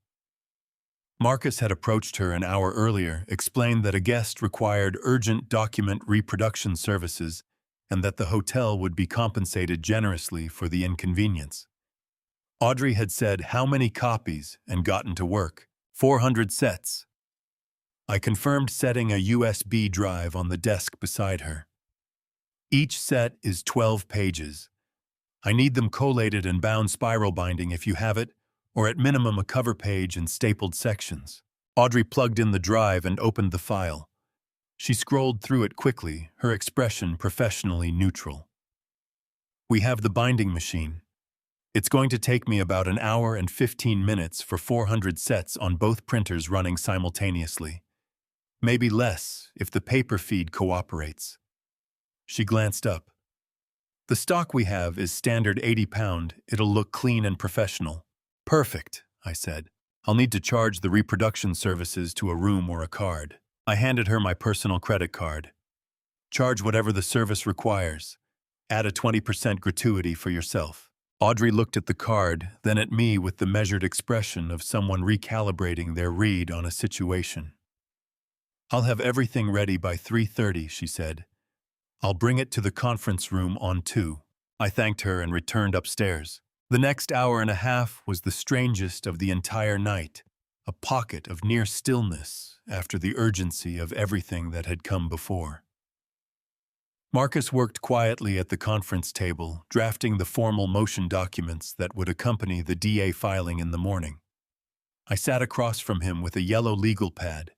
Marcus had approached her an hour earlier, explained that a guest required urgent document reproduction services and that the hotel would be compensated generously for the inconvenience. Audrey had said how many copies and gotten to work. 400 sets. I confirmed setting a USB drive on the desk beside her. Each set is 12 pages. I need them collated and bound spiral binding if you have it, or at minimum a cover page and stapled sections. Audrey plugged in the drive and opened the file. She scrolled through it quickly, her expression professionally neutral. "We have the binding machine. It's going to take me about an hour and 15 minutes for 400 sets on both printers running simultaneously. Maybe less if the paper feed cooperates." She glanced up. "The stock we have is standard 80-pound. It'll look clean and professional." "Perfect," I said. "I'll need to charge the reproduction services to a room or a card." I handed her my personal credit card. "Charge whatever the service requires. Add a 20% gratuity for yourself." Audrey looked at the card, then at me with the measured expression of someone recalibrating their read on a situation. "I'll have everything ready by 3:30, she said. "I'll bring it to the conference room on 2. I thanked her and returned upstairs. The next hour and a half was the strangest of the entire night, a pocket of near stillness after the urgency of everything that had come before. Marcus worked quietly at the conference table, drafting the formal motion documents that would accompany the DA filing in the morning. I sat across from him with a yellow legal pad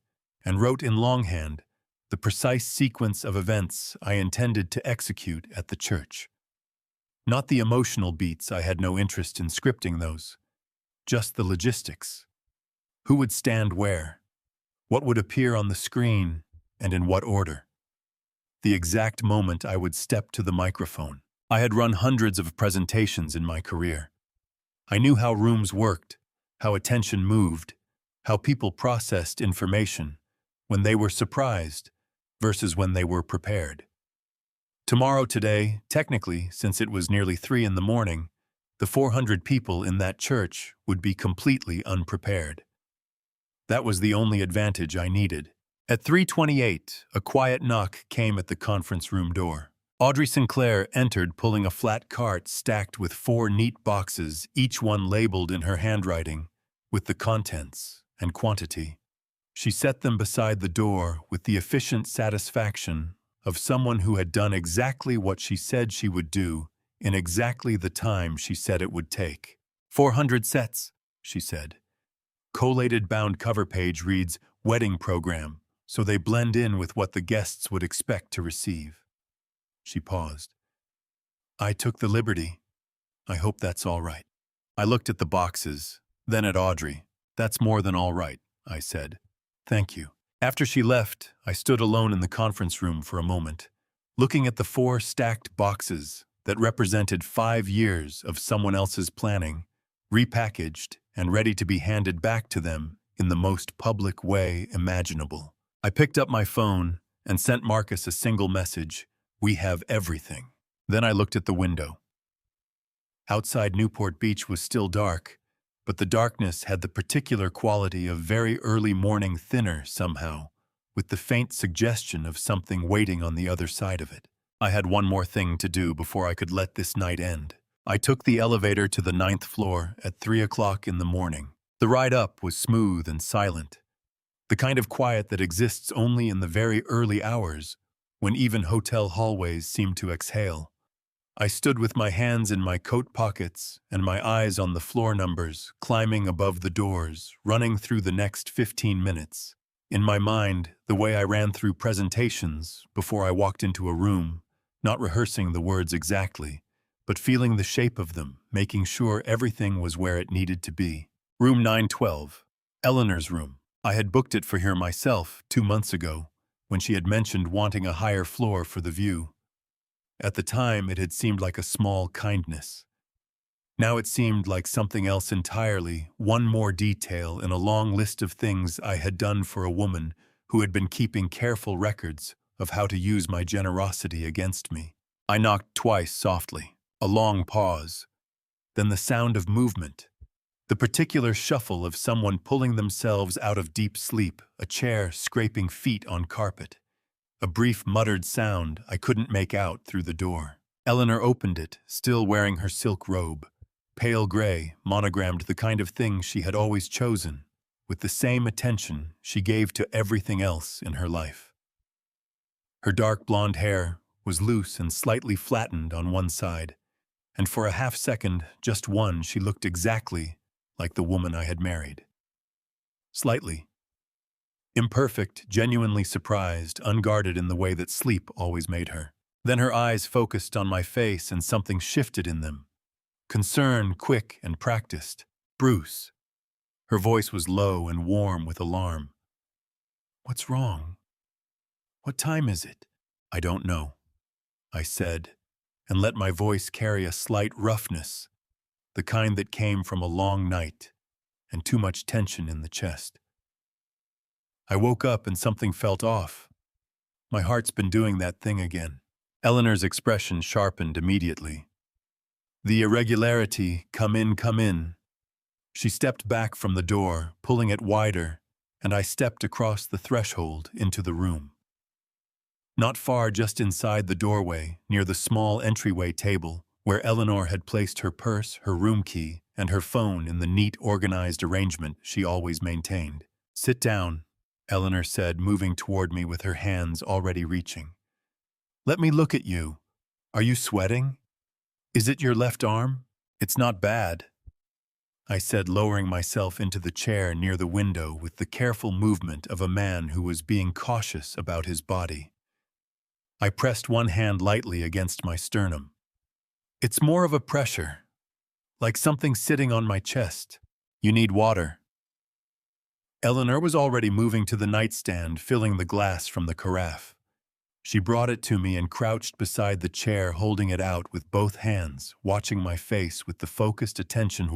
and wrote in longhand the precise sequence of events I intended to execute at the church. Not the emotional beats, I had no interest in scripting those. Just the logistics. Who would stand where? What would appear on the screen, and in what order? The exact moment I would step to the microphone. I had run hundreds of presentations in my career. I knew how rooms worked, how attention moved, how people processed information when they were surprised versus when they were prepared. Today, technically, since it was nearly 3 in the morning, the 400 people in that church would be completely unprepared. That was the only advantage I needed. At 3:28, a quiet knock came at the conference room door. Audrey Sinclair entered pulling a flat cart stacked with 4 neat boxes, each one labeled in her handwriting, with the contents and quantity. She set them beside the door with the efficient satisfaction of someone who had done exactly what she said she would do in exactly the time she said it would take. 400 sets, she said. Collated bound cover page reads, "Wedding Program," so they blend in with what the guests would expect to receive. She paused. I took the liberty. I hope that's all right. I looked at the boxes, then at Audrey. That's more than all right, I said. Thank you. After she left, I stood alone in the conference room for a moment, looking at the 4 stacked boxes that represented 5 years of someone else's planning, repackaged and ready to be handed back to them in the most public way imaginable. I picked up my phone and sent Marcus a single message, "We have everything." Then I looked at the window. Outside Newport Beach was still dark, but the darkness had the particular quality of very early morning thinner somehow, with the faint suggestion of something waiting on the other side of it. I had one more thing to do before I could let this night end. I took the elevator to the 9th floor at 3 o'clock in the morning. The ride up was smooth and silent, the kind of quiet that exists only in the very early hours, when even hotel hallways seem to exhale. I stood with my hands in my coat pockets and my eyes on the floor numbers, climbing above the doors, running through the next 15 minutes. In my mind, the way I ran through presentations before I walked into a room, not rehearsing the words exactly, but feeling the shape of them, making sure everything was where it needed to be. Room 912, Eleanor's room. I had booked it for her myself 2 months ago, when she had mentioned wanting a higher floor for the view. At the time, it had seemed like a small kindness. Now it seemed like something else entirely, one more detail in a long list of things I had done for a woman who had been keeping careful records of how to use my generosity against me. I knocked twice softly, a long pause, then the sound of movement, the particular shuffle of someone pulling themselves out of deep sleep, a chair scraping feet on carpet. A brief muttered sound I couldn't make out through the door. Eleanor opened it, still wearing her silk robe, pale gray, monogrammed, the kind of thing she had always chosen, with the same attention she gave to everything else in her life. Her dark blonde hair was loose and slightly flattened on one side, and for a half second, just one, she looked exactly like the woman I had married. Slightly. Imperfect, genuinely surprised, unguarded in the way that sleep always made her. Then her eyes focused on my face and something shifted in them. Concern, quick and practiced. "Bruce." Her voice was low and warm with alarm. "What's wrong? What time is it?" "I don't know," I said, and let my voice carry a slight roughness, the kind that came from a long night and too much tension in the chest. I woke up and something felt off. My heart's been doing that thing again. Eleanor's expression sharpened immediately. "The irregularity, come in, come in." She stepped back from the door, pulling it wider, and I stepped across the threshold into the room. Not far, just inside the doorway, near the small entryway table, where Eleanor had placed her purse, her room key, and her phone in the neat, organized arrangement she always maintained. "Sit down," Eleanor said, moving toward me with her hands already reaching. Let me look at you. Are you sweating? Is it your left arm? It's not bad, I said, lowering myself into the chair near the window with the careful movement of a man who was being cautious about his body. I pressed one hand lightly against my sternum. It's more of a pressure, like something sitting on my chest. You need water. Eleanor was already moving to the nightstand, filling the glass from the carafe. She brought it to me and crouched beside the chair, holding it out with both hands, watching my face with the focused attention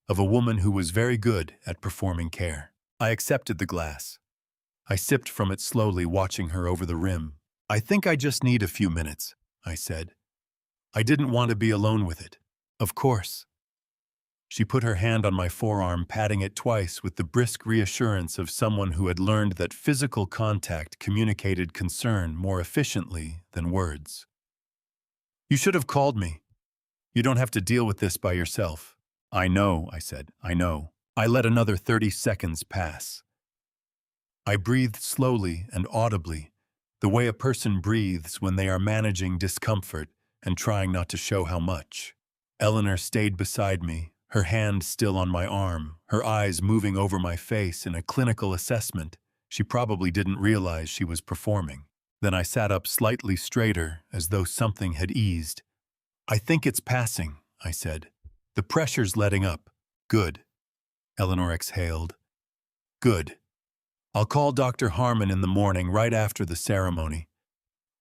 of a woman who was very good at performing care. I accepted the glass. I sipped from it slowly, watching her over the rim. I think I just need a few minutes, I said. I didn't want to be alone with it. Of course. She put her hand on my forearm, patting it twice with the brisk reassurance of someone who had learned that physical contact communicated concern more efficiently than words. You should have called me. You don't have to deal with this by yourself. I know, I said, I know. I let another 30 seconds pass. I breathed slowly and audibly, the way a person breathes when they are managing discomfort and trying not to show how much. Eleanor stayed beside me, her hand still on my arm, her eyes moving over my face in a clinical assessment. She probably didn't realize she was performing. Then I sat up slightly straighter, as though something had eased. I think it's passing, I said. The pressure's letting up. Good. Eleanor exhaled. Good. I'll call Dr. Harmon in the morning right after the ceremony.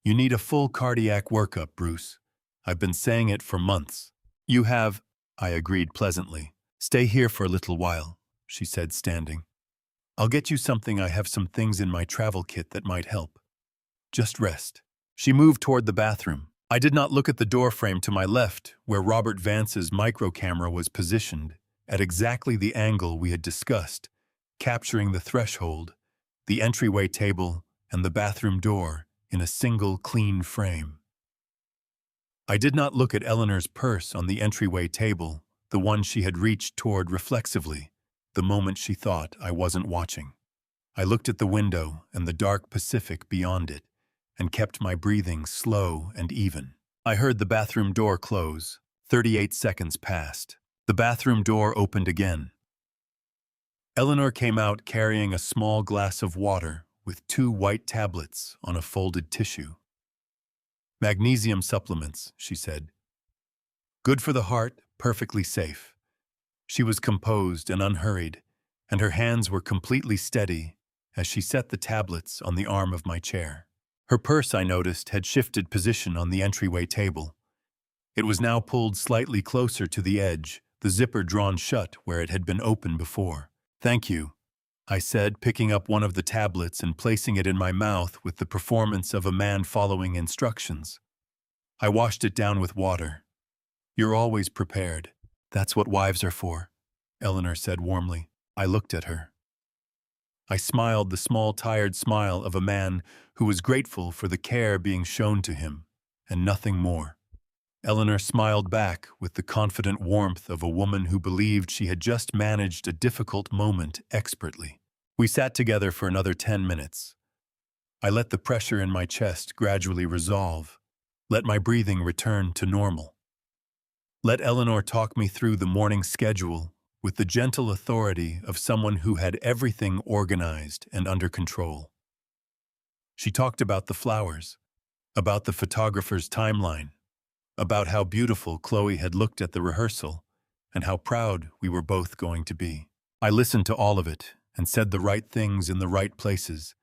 You need a full cardiac workup, Bruce. I've been saying it for months. You have, I agreed pleasantly. Stay here for a little while, she said, standing. I'll get you something. I have some things in my travel kit that might help. Just rest. She moved toward the bathroom. I did not look at the doorframe to my left, where Robert Vance's micro camera was positioned, at exactly the angle we had discussed, capturing the threshold, the entryway table, and the bathroom door in a single clean frame. I did not look at Eleanor's purse on the entryway table, the one she had reached toward reflexively, the moment she thought I wasn't watching. I looked at the window and the dark Pacific beyond it, and kept my breathing slow and even. I heard the bathroom door close. 38 seconds passed. The bathroom door opened again. Eleanor came out carrying a small glass of water with 2 white tablets on a folded tissue. Magnesium supplements, she said. Good for the heart, perfectly safe. She was composed and unhurried, and her hands were completely steady as she set the tablets on the arm of my chair. Her purse, I noticed, had shifted position on the entryway table. It was now pulled slightly closer to the edge, the zipper drawn shut where it had been open before. Thank you, I said, picking up one of the tablets and placing it in my mouth with the performance of a man following instructions. I washed it down with water. You're always prepared. That's what wives are for, Eleanor said warmly. I looked at her. I smiled, the small, tired smile of a man who was grateful for the care being shown to him, and nothing more. Eleanor smiled back with the confident warmth of a woman who believed she had just managed a difficult moment expertly. We sat together for another 10 minutes. I let the pressure in my chest gradually resolve, let my breathing return to normal. Let Eleanor talk me through the morning schedule with the gentle authority of someone who had everything organized and under control. She talked about the flowers, about the photographer's timeline, about how beautiful Chloe had looked at the rehearsal, and how proud we were both going to be. I listened to all of it and said the right things in the right places,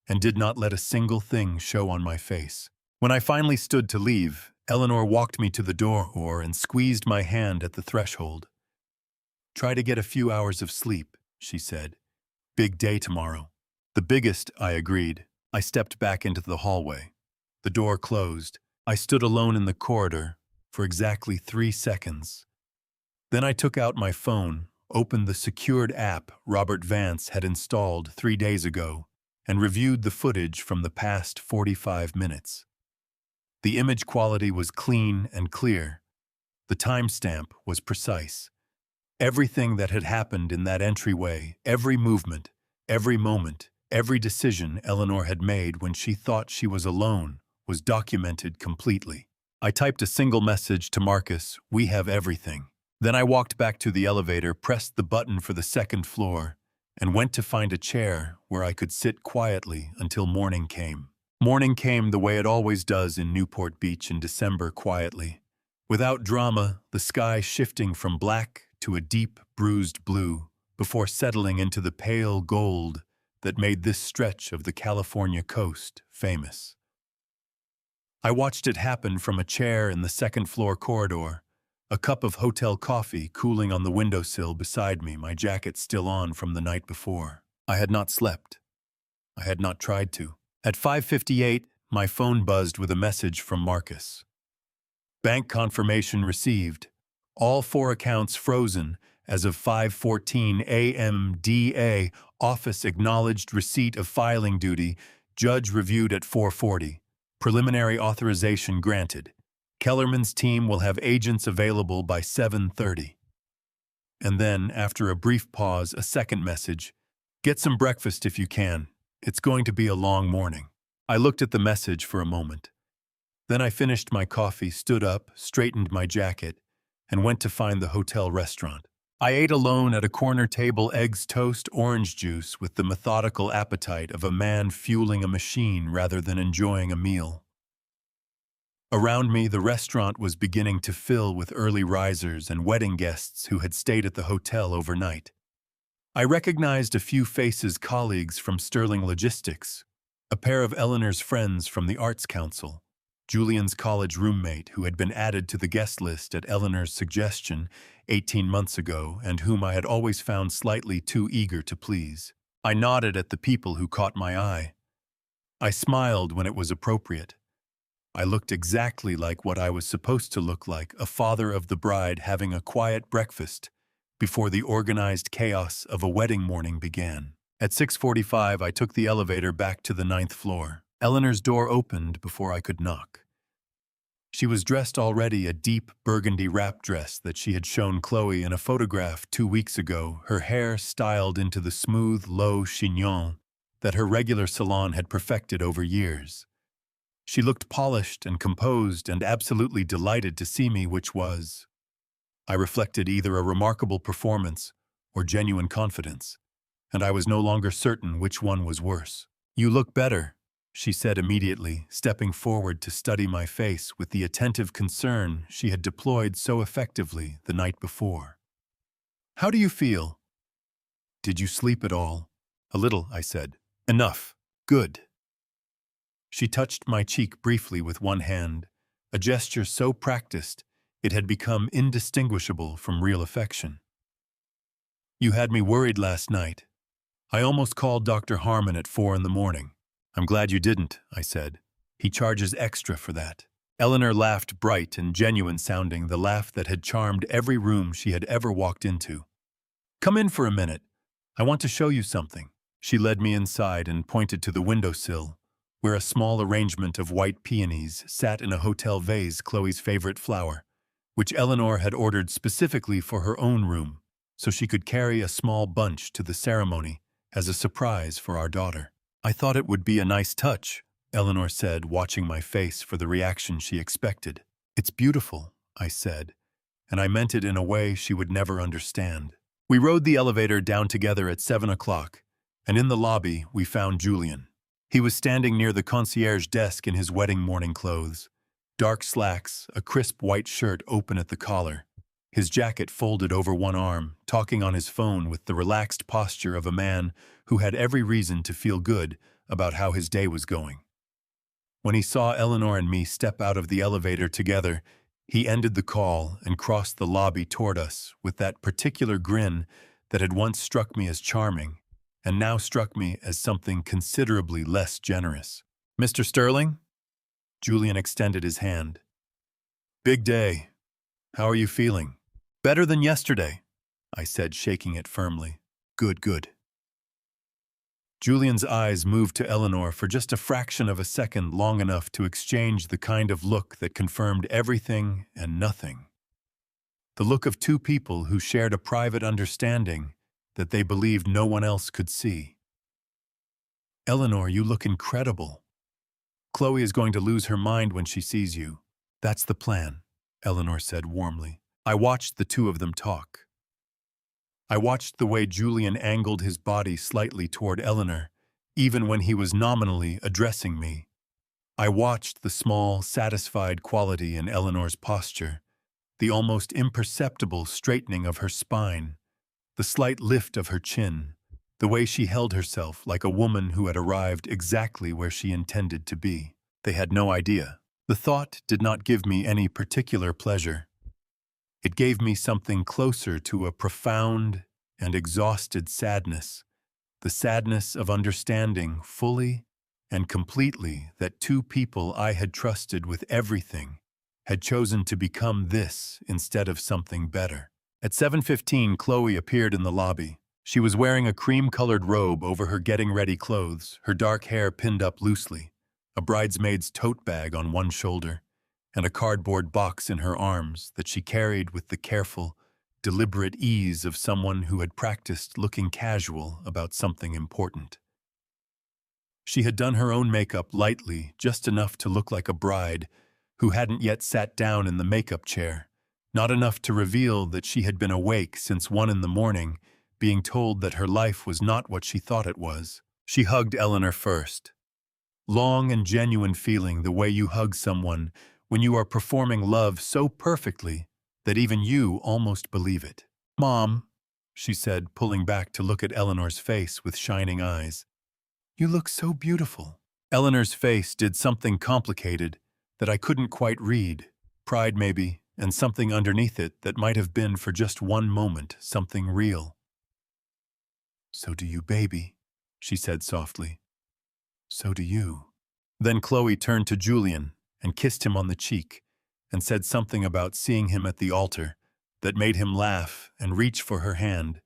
and did not let a single thing show on my face. When I finally stood to leave, Eleanor walked me to the door and squeezed my hand at the threshold. Try to get a few hours of sleep, she said. Big day tomorrow. The biggest, I agreed. I stepped back into the hallway. The door closed. I stood alone in the corridor for exactly 3 seconds. Then I took out my phone, opened the secured app Robert Vance had installed 3 days ago, and reviewed the footage from the past 45 minutes. The image quality was clean and clear. The timestamp was precise. Everything that had happened in that entryway, every movement, every moment, every decision Eleanor had made when she thought she was alone was documented completely. I typed a single message to Marcus, "We have everything." Then I walked back to the elevator, pressed the button for the second floor, and went to find a chair where I could sit quietly until morning came. Morning came the way it always does in Newport Beach in December, quietly. Without drama, the sky shifting from black to a deep, bruised blue, before settling into the pale gold that made this stretch of the California coast famous. I watched it happen from a chair in the second-floor corridor, a cup of hotel coffee cooling on the windowsill beside me, my jacket still on from the night before. I had not slept. I had not tried to. At 5:58, my phone buzzed with a message from Marcus. Bank confirmation received. All 4 accounts frozen as of 5:14 a.m. DA. Office acknowledged receipt of filing duty. Judge reviewed at 4:40. Preliminary authorization granted. Kellerman's team will have agents available by 7:30. And then, after a brief pause, a second message. Get some breakfast if you can. It's going to be a long morning. I looked at the message for a moment. Then I finished my coffee, stood up, straightened my jacket, and went to find the hotel restaurant. I ate alone at a corner table, eggs, toast, orange juice, with the methodical appetite of a man fueling a machine rather than enjoying a meal. Around me, the restaurant was beginning to fill with early risers and wedding guests who had stayed at the hotel overnight. I recognized a few faces, colleagues from Sterling Logistics, a pair of Eleanor's friends from the Arts Council, Julian's college roommate who had been added to the guest list at Eleanor's suggestion 18 months ago and whom I had always found slightly too eager to please. I nodded at the people who caught my eye. I smiled when it was appropriate. I looked exactly like what I was supposed to look like, a father of the bride having a quiet breakfast before the organized chaos of a wedding morning began. At 6:45, I took the elevator back to the 9th floor. Eleanor's door opened before I could knock. She was dressed already, a deep burgundy wrap dress that she had shown Chloe in a photograph 2 weeks ago, her hair styled into the smooth, low chignon that her regular salon had perfected over years. She looked polished and composed and absolutely delighted to see me, which was, I reflected, either a remarkable performance or genuine confidence, and I was no longer certain which one was worse. "You look better," she said immediately, stepping forward to study my face with the attentive concern she had deployed so effectively the night before. "How do you feel?" "Did you sleep at all?" "A little," I said. "Enough. Good." She touched my cheek briefly with one hand, a gesture so practiced it had become indistinguishable from real affection. "You had me worried last night. I almost called Dr. Harmon at 4 in the morning. "I'm glad you didn't," I said. "He charges extra for that." Eleanor laughed, bright and genuine sounding, the laugh that had charmed every room she had ever walked into. "Come in for a minute. I want to show you something." She led me inside and pointed to the windowsill, where a small arrangement of white peonies sat in a hotel vase, Chloe's favorite flower, which Eleanor had ordered specifically for her own room, so she could carry a small bunch to the ceremony as a surprise for our daughter. "I thought it would be a nice touch," Eleanor said, watching my face for the reaction she expected. "It's beautiful," I said, and I meant it in a way she would never understand. We rode the elevator down together at 7 o'clock, and in the lobby we found Julian. He was standing near the concierge desk in his wedding morning clothes, dark slacks, a crisp white shirt open at the collar, his jacket folded over one arm, talking on his phone with the relaxed posture of a man who had every reason to feel good about how his day was going. When he saw Eleanor and me step out of the elevator together, he ended the call and crossed the lobby toward us with that particular grin that had once struck me as charming and now struck me as something considerably less generous. "Mr. Sterling?" Julian extended his hand. "Big day. How are you feeling?" "Better than yesterday," I said, shaking it firmly. "Good, good." Julian's eyes moved to Eleanor for just a fraction of a second, long enough to exchange the kind of look that confirmed everything and nothing. The look of two people who shared a private understanding that they believed no one else could see. "Eleanor, you look incredible." Chloe is going to lose her mind when she sees you. That's the plan, Eleanor said warmly. I watched the two of them talk. I watched the way Julian angled his body slightly toward Eleanor, even when he was nominally addressing me. I watched the small, satisfied quality in Eleanor's posture, the almost imperceptible straightening of her spine, the slight lift of her chin, the way she held herself like a woman who had arrived exactly where she intended to be. They had no idea. The thought did not give me any particular pleasure. It gave me something closer to a profound and exhausted sadness, the sadness of understanding fully and completely that two people I had trusted with everything had chosen to become this instead of something better. At 7:15, Chloe appeared in the lobby. She was wearing a cream-colored robe over her getting-ready clothes, her dark hair pinned up loosely, a bridesmaid's tote bag on one shoulder, and a cardboard box in her arms that she carried with the careful, deliberate ease of someone who had practiced looking casual about something important. She had done her own makeup lightly, just enough to look like a bride who hadn't yet sat down in the makeup chair, not enough to reveal that she had been awake since 1 a.m, being told that her life was not what she thought it was. She hugged Eleanor first. Long and genuine feeling the way you hug someone when you are performing love so perfectly that even you almost believe it. "Mom," she said, pulling back to look at Eleanor's face with shining eyes. "You look so beautiful." Eleanor's face did something complicated that I couldn't quite read. Pride maybe, and something underneath it that might have been for just one moment something real. "So do you, baby," she said softly. "So do you." Then Chloe turned to Julian and kissed him on the cheek and said something about seeing him at the altar that made him laugh and reach for her hand,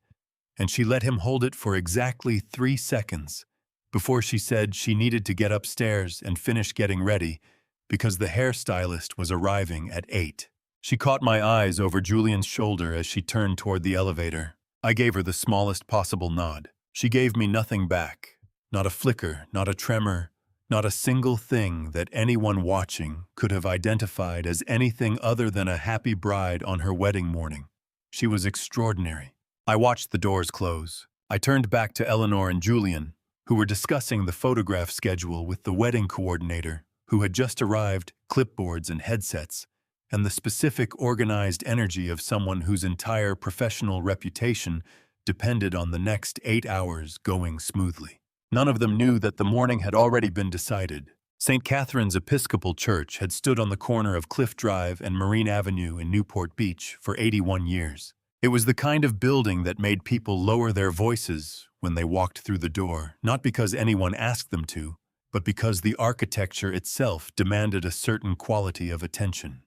and she let him hold it for exactly 3 seconds before she said she needed to get upstairs and finish getting ready because the hairstylist was arriving at 8. She caught my eyes over Julian's shoulder as she turned toward the elevator. I gave her the smallest possible nod. She gave me nothing back, not a flicker, not a tremor, not a single thing that anyone watching could have identified as anything other than a happy bride on her wedding morning. She was extraordinary. I watched the doors close. I turned back to Eleanor and Julian, who were discussing the photograph schedule with the wedding coordinator, who had just arrived, clipboards and headsets, and the specific organized energy of someone whose entire professional reputation depended on the next 8 hours going smoothly. None of them knew that the morning had already been decided. St. Catherine's Episcopal Church had stood on the corner of Cliff Drive and Marine Avenue in Newport Beach for 81 years. It was the kind of building that made people lower their voices when they walked through the door, not because anyone asked them to, but because the architecture itself demanded a certain quality of attention.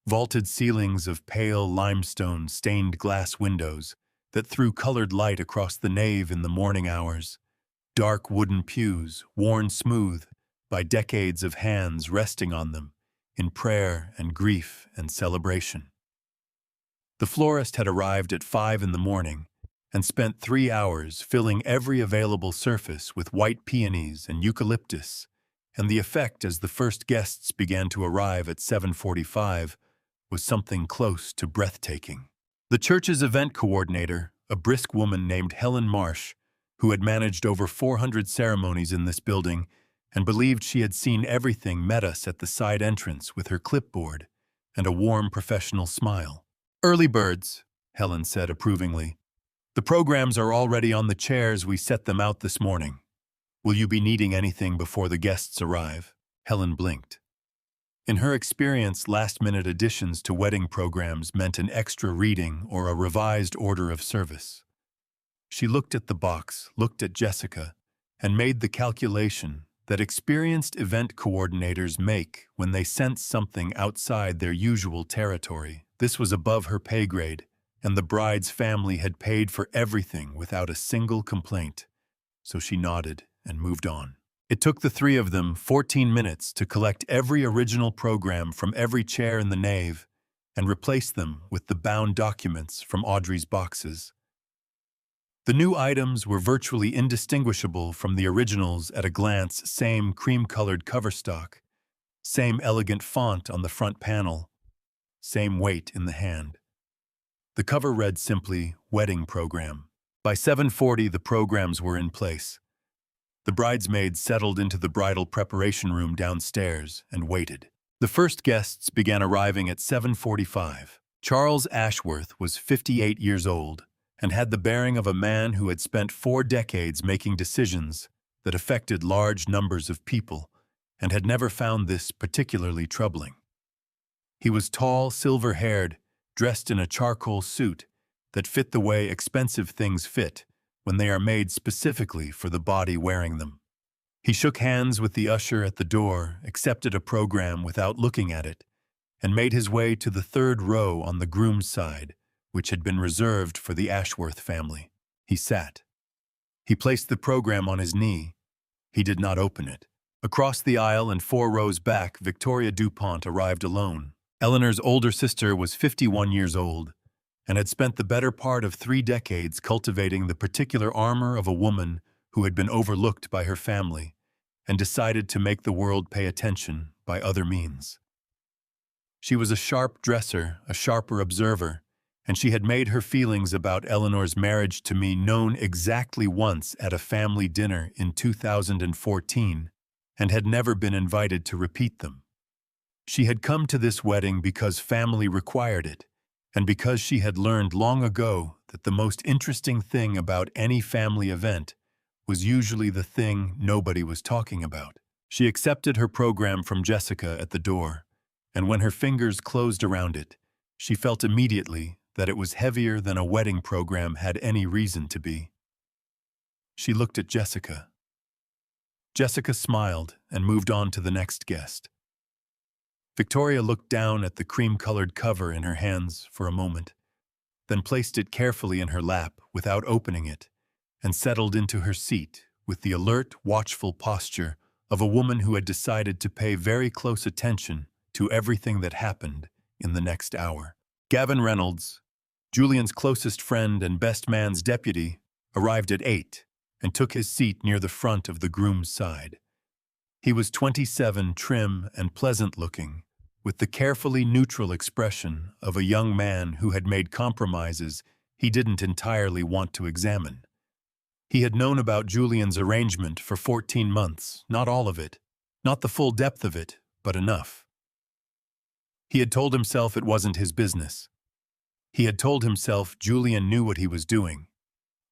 Vaulted ceilings of pale limestone stained glass windows that threw colored light across the nave in the morning hours, dark wooden pews worn smooth by decades of hands resting on them in prayer and grief and celebration. The florist had arrived at 5 a.m. and spent 3 hours filling every available surface with white peonies and eucalyptus, and the effect as the first guests began to arrive at 7:45 was something close to breathtaking. The church's event coordinator, a brisk woman named Helen Marsh, who had managed over 400 ceremonies in this building and believed she had seen everything, met us at the side entrance with her clipboard and a warm professional smile. "Early birds," Helen said approvingly. "The programs are already on the chairs. We set them out this morning. Will you be needing anything before the guests arrive?" Helen blinked. In her experience, last-minute additions to wedding programs meant an extra reading or a revised order of service. She looked at the box, looked at Jessica, and made the calculation that experienced event coordinators make when they sense something outside their usual territory. This was above her pay grade, and the bride's family had paid for everything without a single complaint. So she nodded and moved on. It took the three of them 14 minutes to collect every original program from every chair in the nave and replace them with the bound documents from Audrey's boxes. The new items were virtually indistinguishable from the originals at a glance. Same cream-colored cover stock, same elegant font on the front panel, same weight in the hand. The cover read simply, "Wedding Program." By 7:40, the programs were in place. The bridesmaids settled into the bridal preparation room downstairs and waited. The first guests began arriving at 7:45. Charles Ashworth was 58 years old and had the bearing of a man who had spent 4 decades making decisions that affected large numbers of people and had never found this particularly troubling. He was tall, silver-haired, dressed in a charcoal suit that fit the way expensive things fit when they are made specifically for the body wearing them. He shook hands with the usher at the door, accepted a program without looking at it, and made his way to the third row on the groom's side, which had been reserved for the Ashworth family. He sat. He placed the program on his knee. He did not open it. Across the aisle and 4 rows back, Victoria DuPont arrived alone. Eleanor's older sister was 51 years old and had spent the better part of 3 decades cultivating the particular armor of a woman who had been overlooked by her family and decided to make the world pay attention by other means. She was a sharp dresser, a sharper observer, and she had made her feelings about Eleanor's marriage to me known exactly once at a family dinner in 2014 and had never been invited to repeat them. She had come to this wedding because family required it, and because she had learned long ago that the most interesting thing about any family event was usually the thing nobody was talking about. She accepted her program from Jessica at the door, and when her fingers closed around it, she felt immediately that it was heavier than a wedding program had any reason to be. She looked at Jessica. Jessica smiled and moved on to the next guest. Victoria looked down at the cream-colored cover in her hands for a moment, then placed it carefully in her lap without opening it, and settled into her seat with the alert, watchful posture of a woman who had decided to pay very close attention to everything that happened in the next hour. Gavin Reynolds, Julian's closest friend and best man's deputy, arrived at 8 and took his seat near the front of the groom's side. He was 27, trim and pleasant-looking, with the carefully neutral expression of a young man who had made compromises he didn't entirely want to examine. He had known about Julian's arrangement for 14 months, not all of it, not the full depth of it, but enough. He had told himself it wasn't his business. He had told himself Julian knew what he was doing.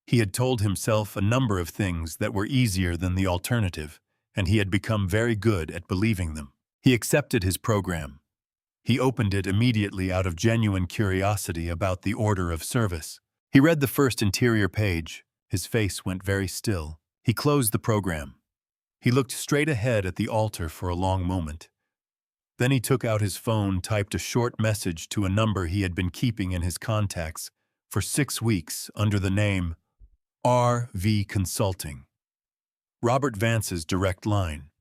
He had told himself a number of things that were easier than the alternative, and he had become very good at believing them. He accepted his program. He opened it immediately out of genuine curiosity about the order of service. He read the first interior page. His face went very still. He closed the program. He looked straight ahead at the altar for a long moment. Then he took out his phone, typed a short message to a number he had been keeping in his contacts for 6 weeks under the name R.V. Consulting. Robert Vance's direct line.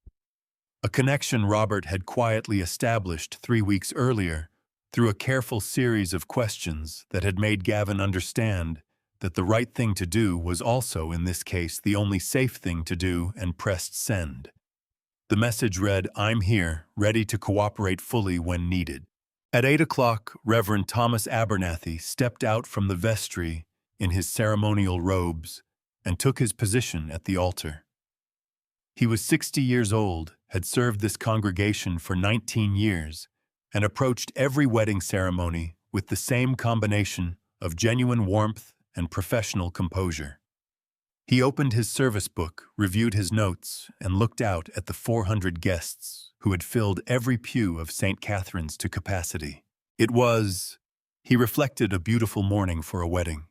A connection Robert had quietly established 3 weeks earlier through a careful series of questions that had made Gavin understand that the right thing to do was also, in this case, the only safe thing to do, and pressed send. The message read, "I'm here, ready to cooperate fully when needed." At 8 o'clock, Reverend Thomas Abernathy stepped out from the vestry in his ceremonial robes and took his position at the altar. He was 60 years old, had served this congregation for 19 years, and approached every wedding ceremony with the same combination of genuine warmth and professional composure. He opened his service book, reviewed his notes, and looked out at the 400 guests who had filled every pew of St. Catherine's to capacity. It was, he reflected, a beautiful morning for a wedding.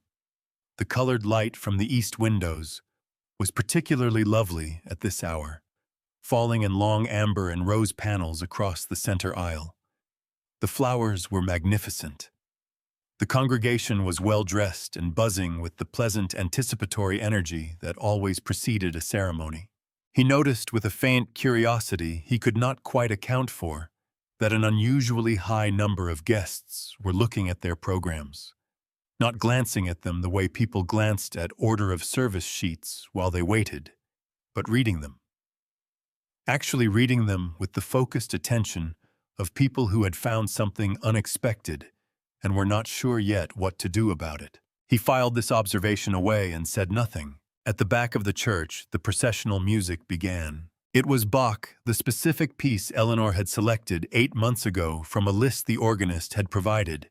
The colored light from the east windows was particularly lovely at this hour, falling in long amber and rose panels across the center aisle. The flowers were magnificent. The congregation was well-dressed and buzzing with the pleasant anticipatory energy that always preceded a ceremony. He noticed with a faint curiosity he could not quite account for that an unusually high number of guests were looking at their programs. not glancing at them the way people glanced at order of service sheets while they waited, but reading them. Actually reading them with the focused attention of people who had found something unexpected and were not sure yet what to do about it. He filed this observation away and said nothing. At the back of the church, the processional music began. It was Bach, the specific piece Eleanor had selected 8 months ago from a list the organist had provided,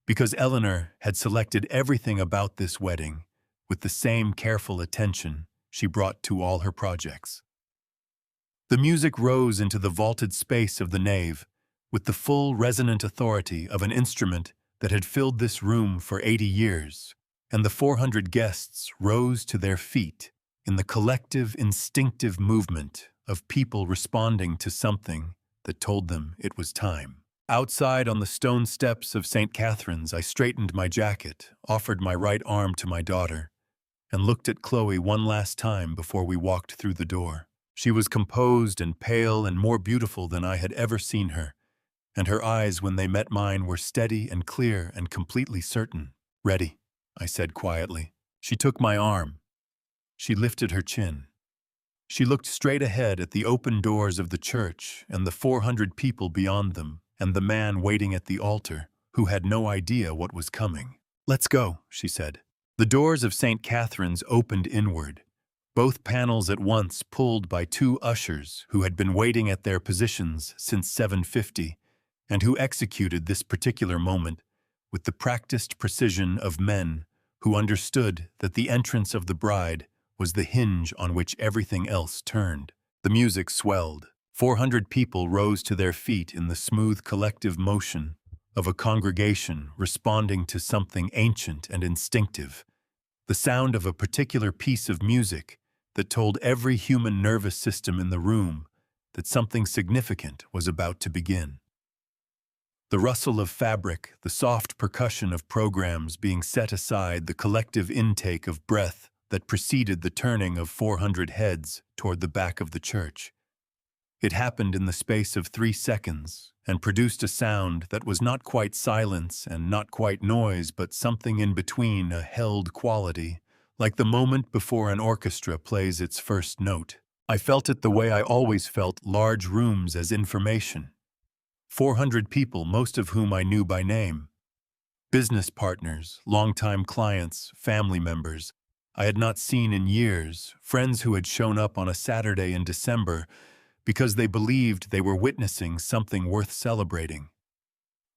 because Eleanor had selected everything about this wedding with the same careful attention she brought to all her projects. The music rose into the vaulted space of the nave with the full resonant authority of an instrument that had filled this room for 80 years, and the 400 guests rose to their feet in the collective, instinctive movement of people responding to something that told them it was time. Outside on the stone steps of St. Catherine's, I straightened my jacket, offered my right arm to my daughter, and looked at Chloe one last time before we walked through the door. She was composed and pale and more beautiful than I had ever seen her, and her eyes, when they met mine, were steady and clear and completely certain. "Ready," I said quietly. She took my arm. She lifted her chin. She looked straight ahead at the open doors of the church and the 400 people beyond them, and the man waiting at the altar, who had no idea what was coming. "Let's go," she said. The doors of St. Catherine's opened inward, both panels at once pulled by 2 ushers who had been waiting at their positions since 7:50, and who executed this particular moment with the practiced precision of men who understood that the entrance of the bride was the hinge on which everything else turned. The music swelled. 400 people rose to their feet in the smooth collective motion of a congregation responding to something ancient and instinctive, the sound of a particular piece of music that told every human nervous system in the room that something significant was about to begin. The rustle of fabric, the soft percussion of programs being set aside, the collective intake of breath that preceded the turning of 400 heads toward the back of the church. It happened in the space of 3 seconds and produced a sound that was not quite silence and not quite noise, but something in between, a held quality, like the moment before an orchestra plays its first note. I felt it the way I always felt large rooms as information. 400 people, most of whom I knew by name. Business partners, longtime clients, family members I had not seen in years, friends who had shown up on a Saturday in December because they believed they were witnessing something worth celebrating.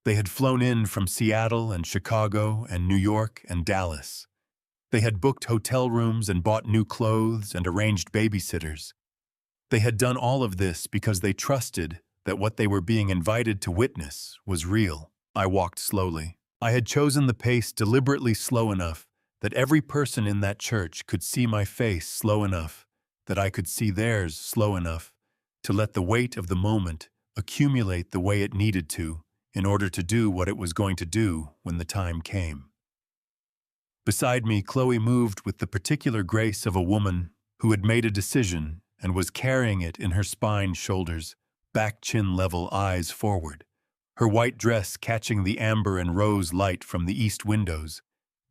They had flown in from Seattle and Chicago and New York and Dallas. They had booked hotel rooms and bought new clothes and arranged babysitters. They had done all of this because they trusted that what they were being invited to witness was real. I walked slowly. I had chosen the pace deliberately slow enough that every person in that church could see my face slow enough that I could see theirs slow enough to let the weight of the moment accumulate the way it needed to in order to do what it was going to do when the time came. Beside me, Chloe moved with the particular grace of a woman who had made a decision and was carrying it in her spine, shoulders, back, chin level, eyes forward, her white dress catching the amber and rose light from the east windows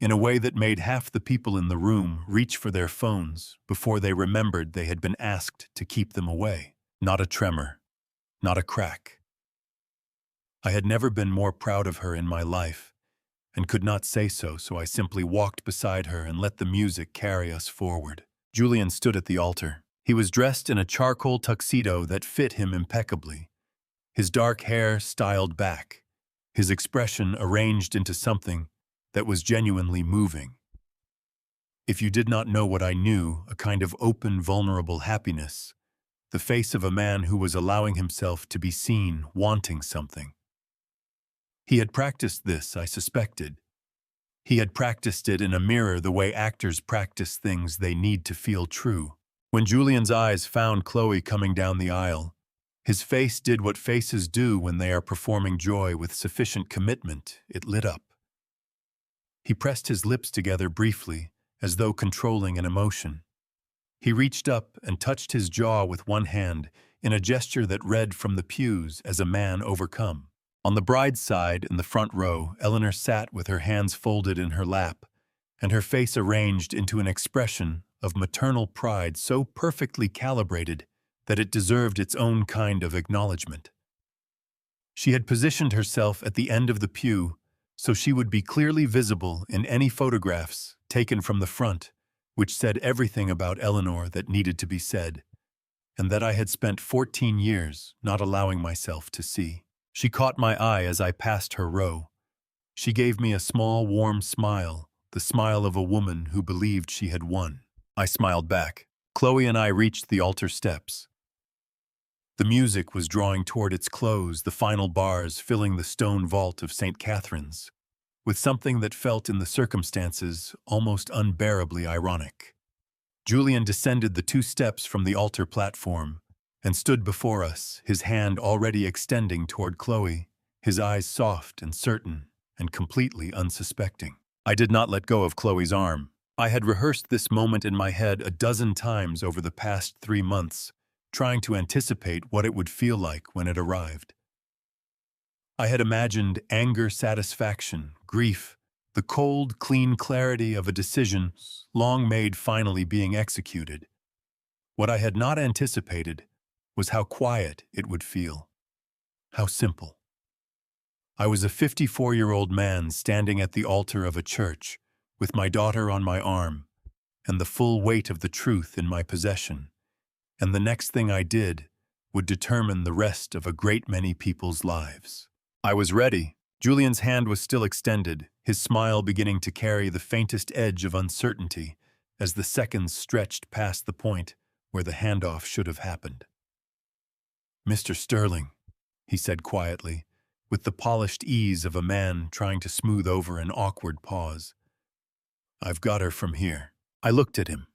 in a way that made half the people in the room reach for their phones before they remembered they had been asked to keep them away. Not a tremor, not a crack. I had never been more proud of her in my life and could not say so I simply walked beside her and let the music carry us forward. Julian stood at the altar. He was dressed in a charcoal tuxedo that fit him impeccably, his dark hair styled back, his expression arranged into something that was genuinely moving. If you did not know what I knew, a kind of open, vulnerable happiness, the face of a man who was allowing himself to be seen wanting something. He had practiced this, I suspected. He had practiced it in a mirror the way actors practice things they need to feel true. When Julian's eyes found Chloe coming down the aisle, his face did what faces do when they are performing joy with sufficient commitment. It lit up. He pressed his lips together briefly, as though controlling an emotion. He reached up and touched his jaw with one hand in a gesture that read from the pews as a man overcome. On the bride's side, in the front row, Eleanor sat with her hands folded in her lap, and her face arranged into an expression of maternal pride so perfectly calibrated that it deserved its own kind of acknowledgement. She had positioned herself at the end of the pew so she would be clearly visible in any photographs taken from the front, which said everything about Eleanor that needed to be said, and that I had spent 14 years not allowing myself to see. She caught my eye as I passed her row. She gave me a small, warm smile, the smile of a woman who believed she had won. I smiled back. Chloe and I reached the altar steps. The music was drawing toward its close, the final bars filling the stone vault of St. Catherine's, with something that felt in the circumstances almost unbearably ironic. Julian descended the 2 steps from the altar platform and stood before us, his hand already extending toward Chloe, his eyes soft and certain and completely unsuspecting. I did not let go of Chloe's arm. I had rehearsed this moment in my head a dozen times over the past 3 months, trying to anticipate what it would feel like when it arrived. I had imagined anger, satisfaction, grief, the cold, clean clarity of a decision long made finally being executed. What I had not anticipated was how quiet it would feel. How simple. I was a 54-year-old man standing at the altar of a church, with my daughter on my arm, and the full weight of the truth in my possession. And the next thing I did would determine the rest of a great many people's lives. I was ready. Julian's hand was still extended, his smile beginning to carry the faintest edge of uncertainty as the seconds stretched past the point where the handoff should have happened. "Mr. Sterling," he said quietly, with the polished ease of a man trying to smooth over an awkward pause. "I've got her from here." I looked at him.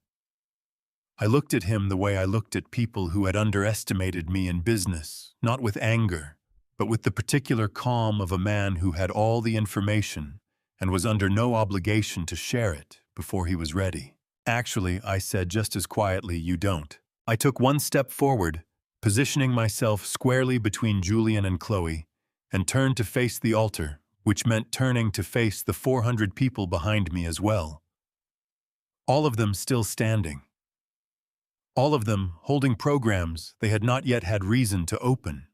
I looked at him the way I looked at people who had underestimated me in business, not with anger, but with the particular calm of a man who had all the information and was under no obligation to share it before he was ready. "Actually," I said just as quietly, "you don't." I took 1 step forward, positioning myself squarely between Julian and Chloe, and turned to face the altar, which meant turning to face the 400 people behind me as well. All of them still standing. All of them holding programs they had not yet had reason to open.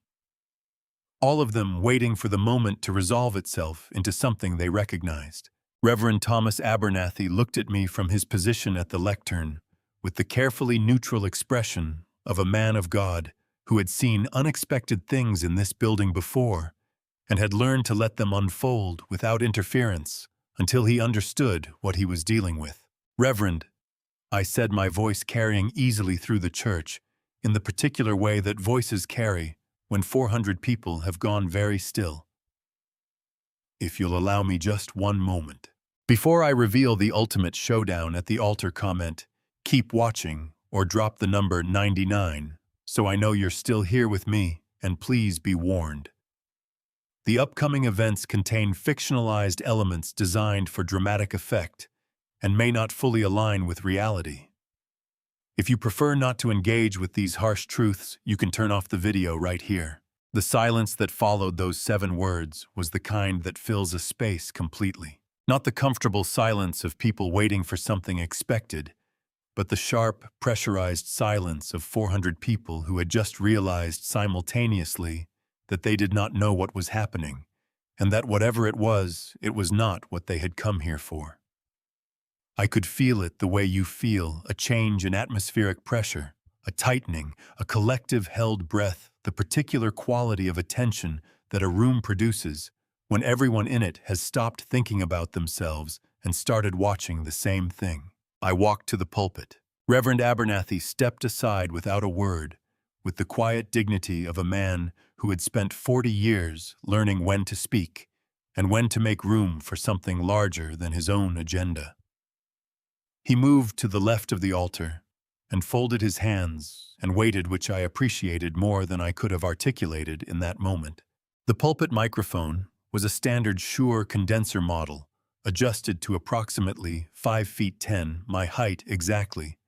All of them waiting for the moment to resolve itself into something they recognized. Reverend Thomas Abernathy looked at me from his position at the lectern with the carefully neutral expression of a man of God who had seen unexpected things in this building before and had learned to let them unfold without interference until he understood what he was dealing with. "Reverend," I said, my voice carrying easily through the church, in the particular way that voices carry when 400 people have gone very still. "If you'll allow me just 1 moment. Before I reveal the ultimate showdown at the altar comment, keep watching or drop the number 99 so I know you're still here with me, and please be warned. The upcoming events contain fictionalized elements designed for dramatic effect and may not fully align with reality. If you prefer not to engage with these harsh truths, you can turn off the video right here." The silence that followed those 7 words was the kind that fills a space completely. Not the comfortable silence of people waiting for something expected, but the sharp, pressurized silence of 400 people who had just realized simultaneously that they did not know what was happening, and that whatever it was not what they had come here for. I could feel it the way you feel, a change in atmospheric pressure, a tightening, a collective held breath, the particular quality of attention that a room produces when everyone in it has stopped thinking about themselves and started watching the same thing. I walked to the pulpit. Reverend Abernathy stepped aside without a word, with the quiet dignity of a man who had spent 40 years learning when to speak and when to make room for something larger than his own agenda. He moved to the left of the altar and folded his hands and waited, which I appreciated more than I could have articulated in that moment. The pulpit microphone was a standard Shure condenser model, adjusted to approximately 5 feet 10, my height exactly,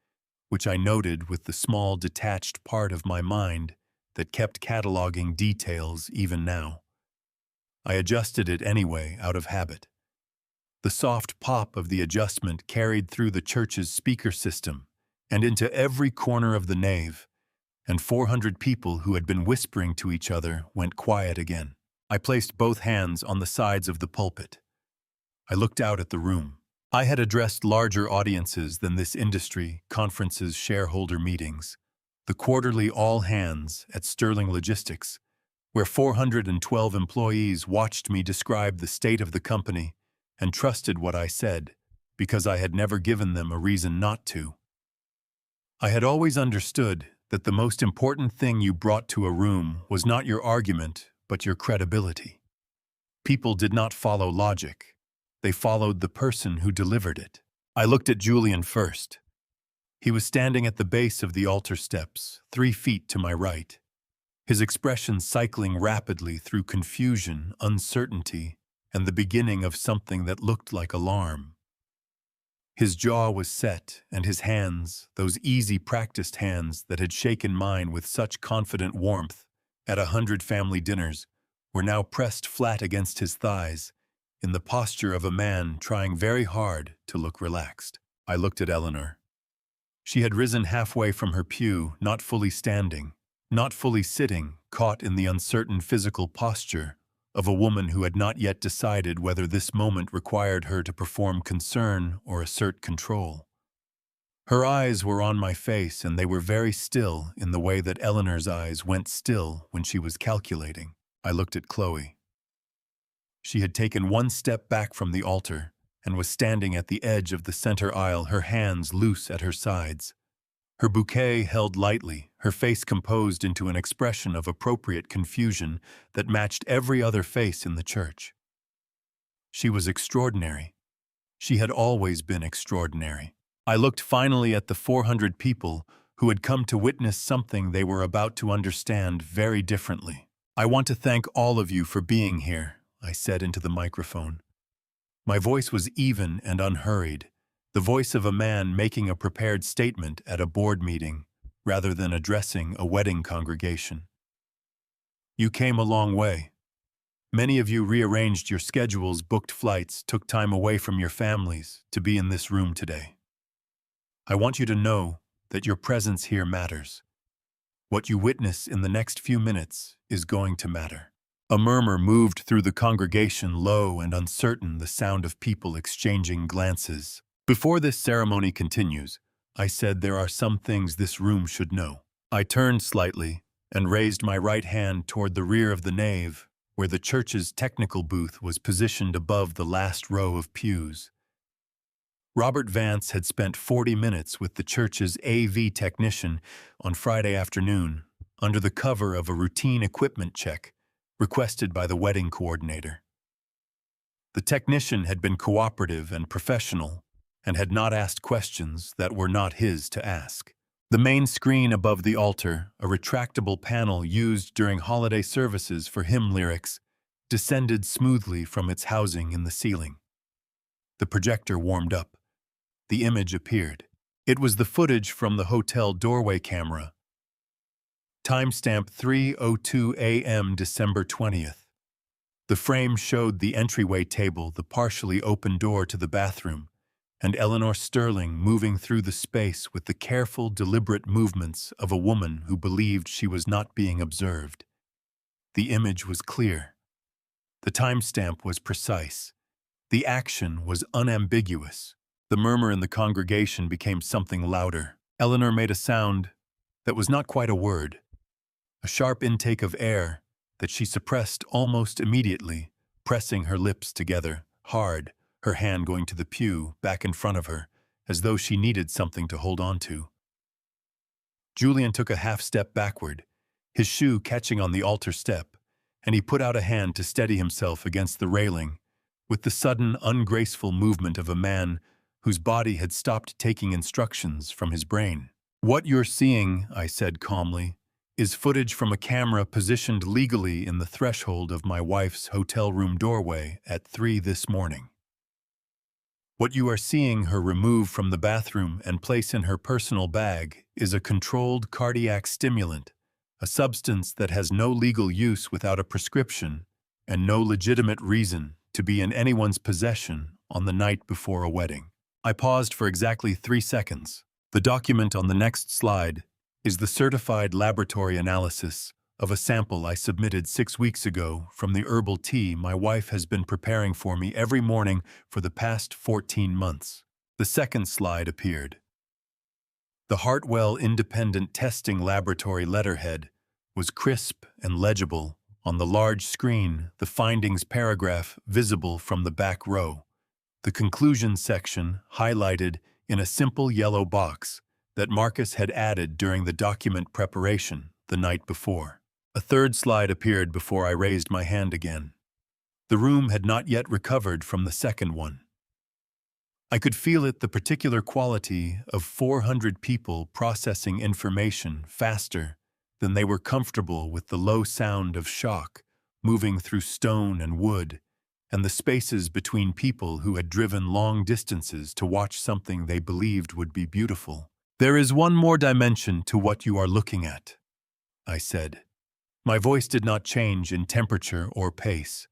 which I noted with the small detached part of my mind that kept cataloging details even now. I adjusted it anyway, out of habit. The soft pop of the adjustment carried through the church's speaker system and into every corner of the nave, and 400 people who had been whispering to each other went quiet again. I placed both hands on the sides of the pulpit. I looked out at the room. I had addressed larger audiences than this industry conference's shareholder meetings, the quarterly all-hands at Sterling Logistics, where 412 employees watched me describe the state of the company and trusted what I said because I had never given them a reason not to. I had always understood that the most important thing you brought to a room was not your argument, but your credibility. People did not follow logic. They followed the person who delivered it. I looked at Julian first. He was standing at the base of the altar steps, 3 feet to my right, his expression cycling rapidly through confusion, uncertainty, and the beginning of something that looked like alarm. His jaw was set, and his hands, those easy practiced hands that had shaken mine with such confident warmth at 100 family dinners, were now pressed flat against his thighs, in the posture of a man trying very hard to look relaxed. I looked at Eleanor. She had risen halfway from her pew, not fully standing, not fully sitting, caught in the uncertain physical posture of a woman who had not yet decided whether this moment required her to perform concern or assert control. Her eyes were on my face, and they were very still in the way that Eleanor's eyes went still when she was calculating. I looked at Chloe. She had taken 1 step back from the altar and was standing at the edge of the center aisle, her hands loose at her sides. Her bouquet held lightly, her face composed into an expression of appropriate confusion that matched every other face in the church. She was extraordinary. She had always been extraordinary. I looked finally at the 400 people who had come to witness something they were about to understand very differently. I want to thank all of you for being here, I said into the microphone. My voice was even and unhurried, the voice of a man making a prepared statement at a board meeting, rather than addressing a wedding congregation. You came a long way. Many of you rearranged your schedules, booked flights, took time away from your families to be in this room today. I want you to know that your presence here matters. What you witness in the next few minutes is going to matter. A murmur moved through the congregation, low and uncertain, the sound of people exchanging glances. Before this ceremony continues, I said there are some things this room should know. I turned slightly and raised my right hand toward the rear of the nave, where the church's technical booth was positioned above the last row of pews. Robert Vance had spent 40 minutes with the church's AV technician on Friday afternoon, under the cover of a routine equipment check requested by the wedding coordinator. The technician had been cooperative and professional and had not asked questions that were not his to ask. The main screen above the altar, a retractable panel used during holiday services for hymn lyrics, descended smoothly from its housing in the ceiling. The projector warmed up. The image appeared. It was the footage from the hotel doorway camera. Timestamp 3:02 a.m. December 20th. The frame showed the entryway table, the partially open door to the bathroom, and Eleanor Sterling moving through the space with the careful, deliberate movements of a woman who believed she was not being observed. The image was clear. The timestamp was precise. The action was unambiguous. The murmur in the congregation became something louder. Eleanor made a sound that was not quite a word, a sharp intake of air that she suppressed almost immediately, pressing her lips together, hard, her hand going to the pew back in front of her, as though she needed something to hold on to. Julian took a half step backward, his shoe catching on the altar step, and he put out a hand to steady himself against the railing, with the sudden, ungraceful movement of a man whose body had stopped taking instructions from his brain. "What you're seeing," I said calmly, "is footage from a camera positioned legally in the threshold of my wife's hotel room doorway at 3 this morning. What you are seeing her remove from the bathroom and place in her personal bag is a controlled cardiac stimulant, a substance that has no legal use without a prescription and no legitimate reason to be in anyone's possession on the night before a wedding. I paused for exactly 3 seconds. The document on the next slide is the certified laboratory analysis of a sample I submitted 6 weeks ago from the herbal tea my wife has been preparing for me every morning for the past 14 months. The second slide appeared. The Hartwell Independent Testing Laboratory letterhead was crisp and legible on the large screen, the findings paragraph visible from the back row. The conclusion section highlighted in a simple yellow box that Marcus had added during the document preparation the night before. A third slide appeared before I raised my hand again. The room had not yet recovered from the second one. I could feel it, the particular quality of 400 people processing information faster than they were comfortable with, the low sound of shock moving through stone and wood, and the spaces between people who had driven long distances to watch something they believed would be beautiful. "There is one more dimension to what you are looking at," I said. My voice did not change in temperature or pace.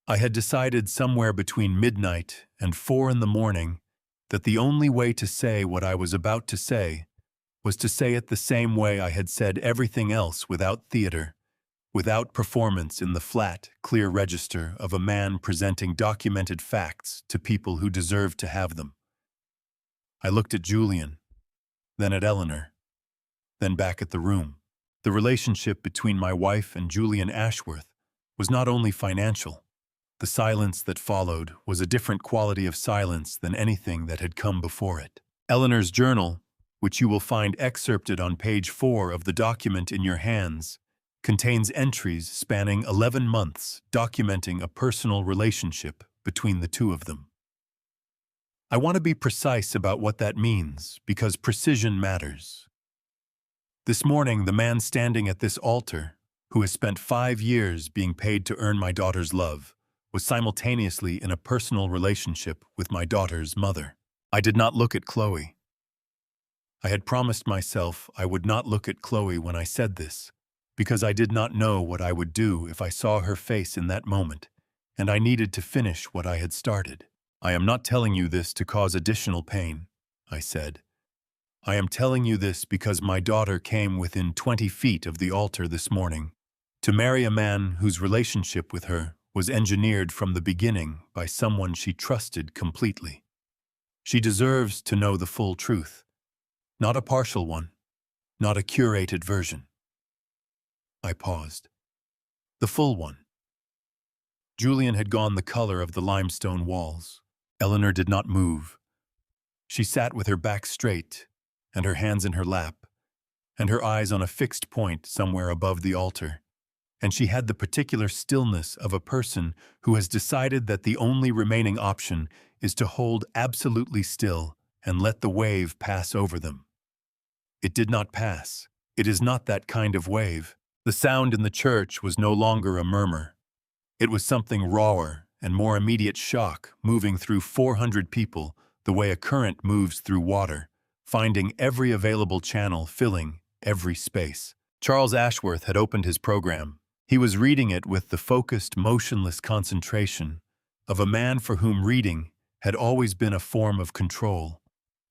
I had decided somewhere between midnight and 4 in the morning that the only way to say what I was about to say was to say it the same way I had said everything else, without theater, without performance, in the flat, clear register of a man presenting documented facts to people who deserved to have them. I looked at Julian, then at Eleanor, then back at the room. The relationship between my wife and Julian Ashworth was not only financial. The silence that followed was a different quality of silence than anything that had come before it. Eleanor's journal, which you will find excerpted on page 4 of the document in your hands, contains entries spanning 11 months documenting a personal relationship between the two of them. I want to be precise about what that means, because precision matters. This morning, the man standing at this altar, who has spent 5 years being paid to earn my daughter's love, was simultaneously in a personal relationship with my daughter's mother. I did not look at Chloe. I had promised myself I would not look at Chloe when I said this, because I did not know what I would do if I saw her face in that moment, and I needed to finish what I had started. "I am not telling you this to cause additional pain," I said. "I am telling you this because my daughter came within 20 feet of the altar this morning to marry a man whose relationship with her was engineered from the beginning by someone she trusted completely. She deserves to know the full truth, not a partial one, not a curated version." I paused. The full one. Julian had gone the color of the limestone walls. Eleanor did not move. She sat with her back straight and her hands in her lap, and her eyes on a fixed point somewhere above the altar, and she had the particular stillness of a person who has decided that the only remaining option is to hold absolutely still and let the wave pass over them. It did not pass. It is not that kind of wave. The sound in the church was no longer a murmur. It was something rawer and more immediate, shock moving through 400 people the way a current moves through water, finding every available channel, filling every space. Charles Ashworth had opened his program. He was reading it with the focused, motionless concentration of a man for whom reading had always been a form of control,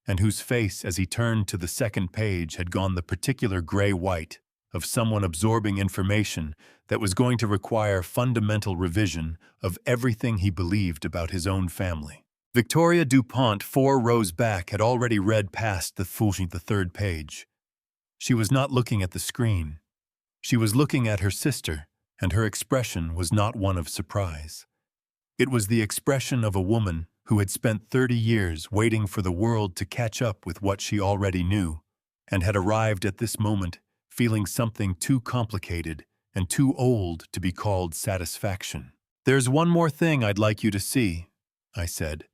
and whose face, as he turned to the second page, had gone the particular gray-white of someone absorbing information that was going to require fundamental revision of everything he believed about his own family. Victoria DuPont, 4 rows back, had already read past the third page. She was not looking at the screen. She was looking at her sister, and her expression was not one of surprise. It was the expression of a woman who had spent 30 years waiting for the world to catch up with what she already knew, and had arrived at this moment feeling something too complicated and too old to be called satisfaction. "There's one more thing I'd like you to see," I said,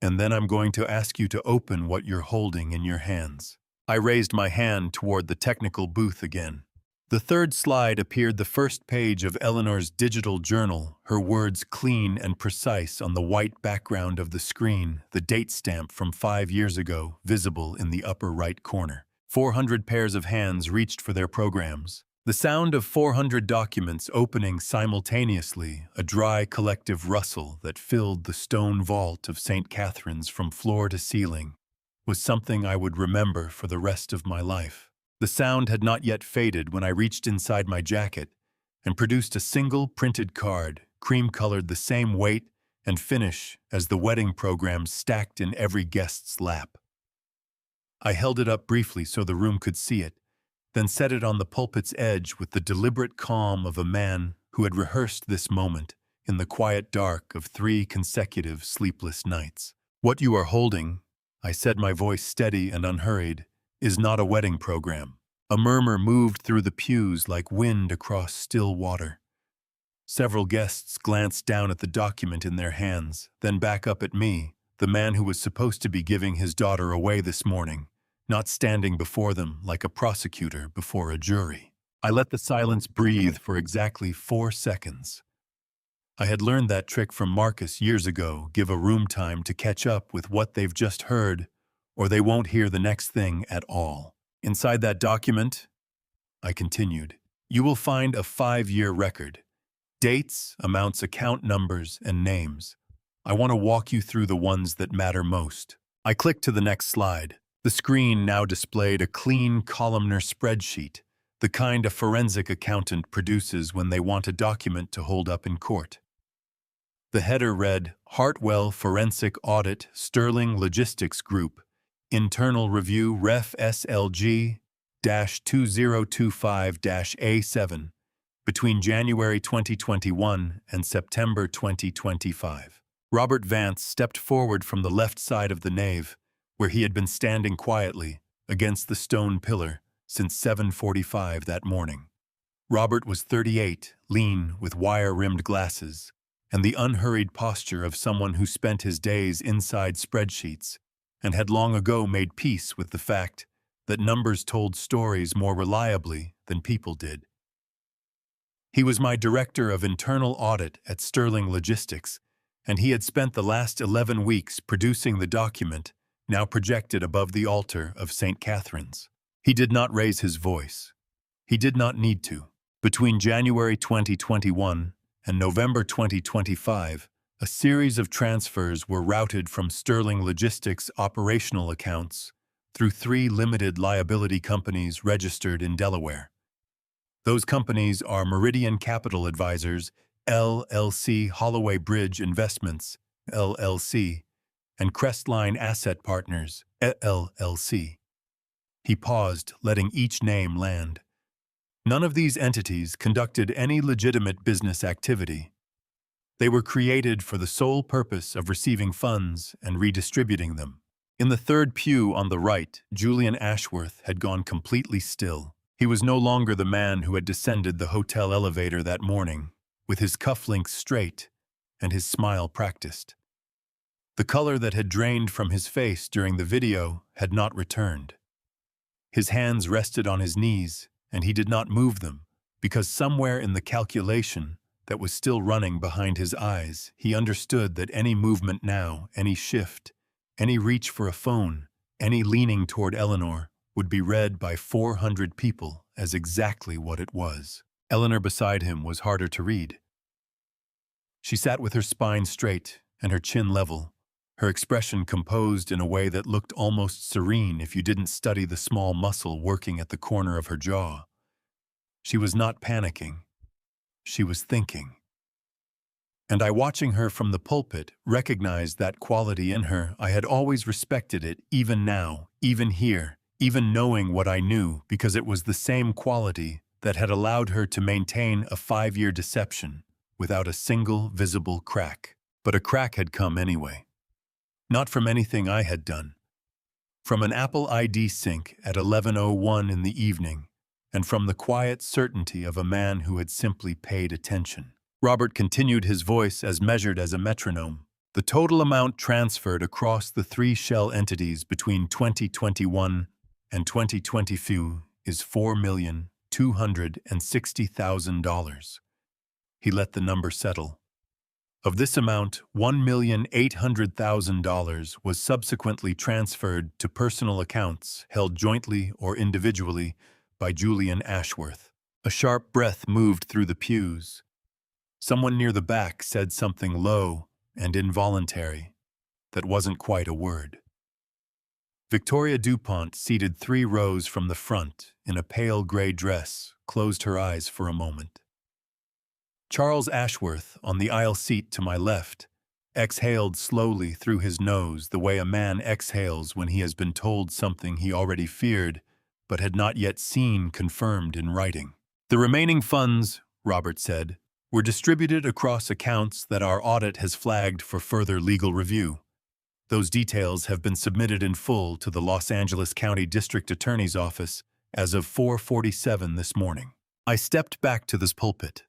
"and then I'm going to ask you to open what you're holding in your hands." I raised my hand toward the technical booth again. The third slide appeared, the first page of Eleanor's digital journal, her words clean and precise on the white background of the screen, the date stamp from 5 years ago visible in the upper right corner. 400 pairs of hands reached for their programs. The sound of 400 documents opening simultaneously, a dry collective rustle that filled the stone vault of St. Catherine's from floor to ceiling, was something I would remember for the rest of my life. The sound had not yet faded when I reached inside my jacket and produced a single printed card, cream-colored the same weight and finish as the wedding program stacked in every guest's lap. I held it up briefly so the room could see it, then set it on the pulpit's edge with the deliberate calm of a man who had rehearsed this moment in the quiet dark of 3 consecutive sleepless nights. "What you are holding," I said, my voice steady and unhurried, "is not a wedding program." A murmur moved through the pews like wind across still water. Several guests glanced down at the document in their hands, then back up at me, the man who was supposed to be giving his daughter away this morning, not standing before them like a prosecutor before a jury. I let the silence breathe for exactly 4 seconds. I had learned that trick from Marcus years ago: give a room time to catch up with what they've just heard, or they won't hear the next thing at all. "Inside that document," I continued, "you will find a 5-year record. Dates, amounts, account numbers, and names. I want to walk you through the ones that matter most." I clicked to the next slide. The screen now displayed a clean columnar spreadsheet, the kind a forensic accountant produces when they want a document to hold up in court. The header read, "Hartwell Forensic Audit, Sterling Logistics Group, Internal Review Ref SLG-2025-A7, between January 2021 and September 2025. Robert Vance stepped forward from the left side of the nave, where he had been standing quietly against the stone pillar since 7:45 that morning. Robert was 38, lean, with wire-rimmed glasses, and the unhurried posture of someone who spent his days inside spreadsheets and had long ago made peace with the fact that numbers told stories more reliably than people did. He was my director of internal audit at Sterling Logistics, and he had spent the last 11 weeks producing the document now projected above the altar of St. Catherine's. He did not raise his voice. He did not need to. Between January 2021 and November 2025, a series of transfers were routed from Sterling Logistics operational accounts through 3 limited liability companies registered in Delaware. Those companies are Meridian Capital Advisors, LLC, Holloway Bridge Investments, LLC, and Crestline Asset Partners, LLC. He paused, letting each name land. None of these entities conducted any legitimate business activity. They were created for the sole purpose of receiving funds and redistributing them. In the third pew on the right, Julian Ashworth had gone completely still. He was no longer the man who had descended the hotel elevator that morning, with his cufflinks straight and his smile practiced. The color that had drained from his face during the video had not returned. His hands rested on his knees, and he did not move them, because somewhere in the calculation that was still running behind his eyes, he understood that any movement now, any shift, any reach for a phone, any leaning toward Eleanor, would be read by 400 people as exactly what it was. Eleanor beside him was harder to read. She sat with her spine straight and her chin level, her expression composed in a way that looked almost serene if you didn't study the small muscle working at the corner of her jaw. She was not panicking. She was thinking. And I, watching her from the pulpit, recognized that quality in her. I had always respected it, even now, even here, even knowing what I knew, because it was the same quality that had allowed her to maintain a 5-year deception without a single visible crack. But a crack had come anyway. Not from anything I had done. From an Apple ID sync at 11:01 in the evening, and from the quiet certainty of a man who had simply paid attention. Robert continued, his voice as measured as a metronome. The total amount transferred across the 3 shell entities between 2021 and 2022 is $4,260,000. He let the number settle. Of this amount, $1,800,000 was subsequently transferred to personal accounts held jointly or individually by Julian Ashworth. A sharp breath moved through the pews. Someone near the back said something low and involuntary that wasn't quite a word. Victoria DuPont, seated 3 rows from the front in a pale gray dress, closed her eyes for a moment. Charles Ashworth, on the aisle seat to my left, exhaled slowly through his nose the way a man exhales when he has been told something he already feared but had not yet seen confirmed in writing. "The remaining funds," Robert said, "were distributed across accounts that our audit has flagged for further legal review. Those details have been submitted in full to the Los Angeles County District Attorney's Office as of 4:47 this morning." I stepped back to this pulpit.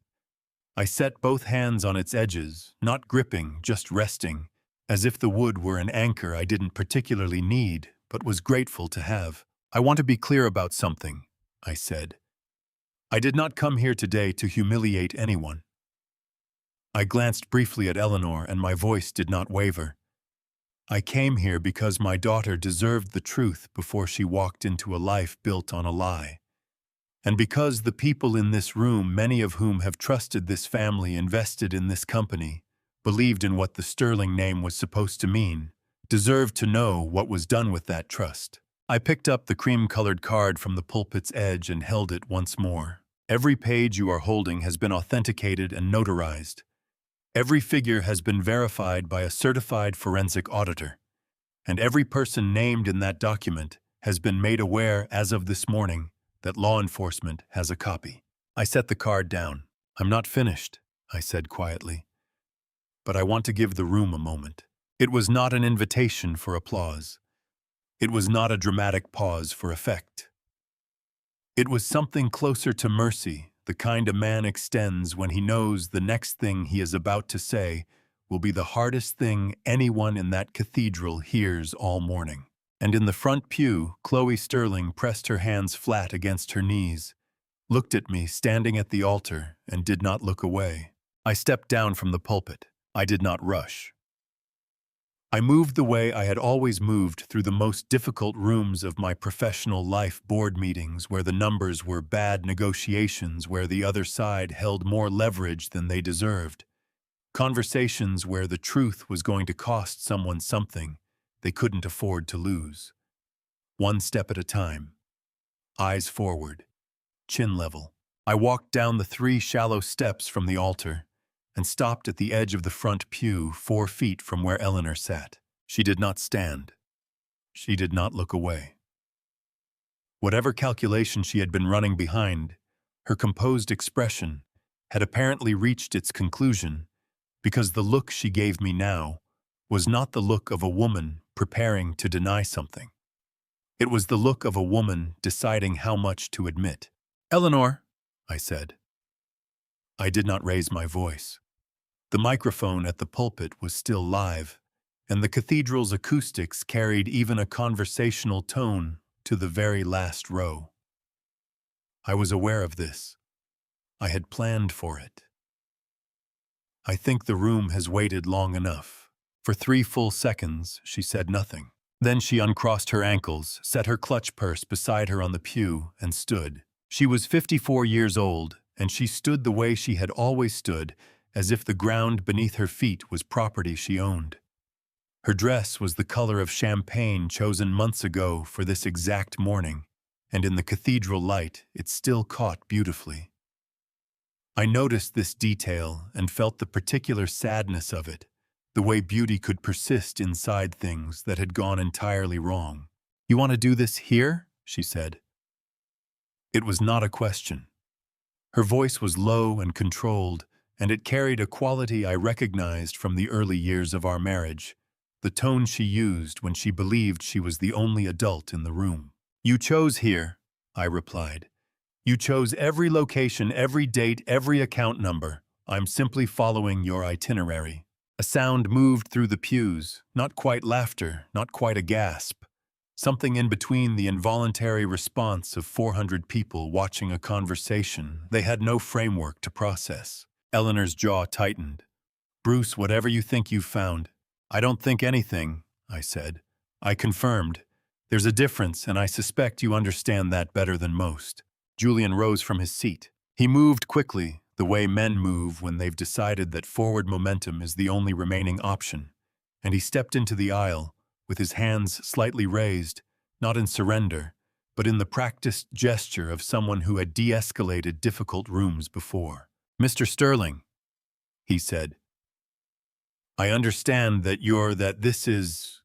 I set both hands on its edges, not gripping, just resting, as if the wood were an anchor I didn't particularly need, but was grateful to have. "I want to be clear about something," I said. "I did not come here today to humiliate anyone." I glanced briefly at Eleanor, and my voice did not waver. "I came here because my daughter deserved the truth before she walked into a life built on a lie. And because the people in this room, many of whom have trusted this family, invested in this company, believed in what the sterling name was supposed to mean, deserve to know what was done with that trust." I picked up the cream-colored card from the pulpit's edge and held it once more. "Every page you are holding has been authenticated and notarized. Every figure has been verified by a certified forensic auditor. And every person named in that document has been made aware as of this morning that law enforcement has a copy." I set the card down. "I'm not finished," I said quietly. "But I want to give the room a moment." It was not an invitation for applause. It was not a dramatic pause for effect. It was something closer to mercy, the kind a man extends when he knows the next thing he is about to say will be the hardest thing anyone in that cathedral hears all morning. And in the front pew, Chloe Sterling pressed her hands flat against her knees, looked at me standing at the altar, and did not look away. I stepped down from the pulpit. I did not rush. I moved the way I had always moved through the most difficult rooms of my professional life, board meetings where the numbers were bad, negotiations where the other side held more leverage than they deserved, conversations where the truth was going to cost someone something they couldn't afford to lose. One step at a time. Eyes forward. Chin level. I walked down the 3 shallow steps from the altar and stopped at the edge of the front pew 4 feet from where Eleanor sat. She did not stand. She did not look away. Whatever calculation she had been running behind, her composed expression had apparently reached its conclusion because the look she gave me now was not the look of a woman preparing to deny something. It was the look of a woman deciding how much to admit. "Eleanor," I said. I did not raise my voice. The microphone at the pulpit was still live, and the cathedral's acoustics carried even a conversational tone to the very last row. I was aware of this. I had planned for it. "I think the room has waited long enough." For 3 full seconds, she said nothing. Then she uncrossed her ankles, set her clutch purse beside her on the pew, and stood. She was 54 years old, and she stood the way she had always stood, as if the ground beneath her feet was property she owned. Her dress was the color of champagne chosen months ago for this exact morning, and in the cathedral light it still caught beautifully. I noticed this detail and felt the particular sadness of it, the way beauty could persist inside things that had gone entirely wrong. "You want to do this here?" she said. It was not a question. Her voice was low and controlled, and it carried a quality I recognized from the early years of our marriage, the tone she used when she believed she was the only adult in the room. "You chose here," I replied. "You chose every location, every date, every account number. I'm simply following your itinerary." A sound moved through the pews, not quite laughter, not quite a gasp. Something in between the involuntary response of 400 people watching a conversation they had no framework to process. Eleanor's jaw tightened. "Bruce, whatever you think you've found." "I don't think anything," I said. I confirmed. "There's a difference, and I suspect you understand that better than most." Julian rose from his seat. He moved quickly, the way men move when they've decided that forward momentum is the only remaining option, and he stepped into the aisle, with his hands slightly raised, not in surrender, but in the practiced gesture of someone who had de-escalated difficult rooms before. "Mr. Sterling," he said, "I understand that this is—"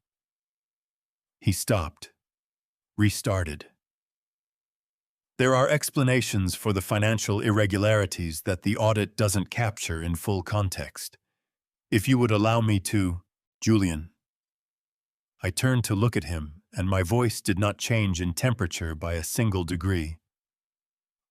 He stopped, restarted. "There are explanations for the financial irregularities that the audit doesn't capture in full context. If you would allow me to, Julian." I turned to look at him, and my voice did not change in temperature by a single degree.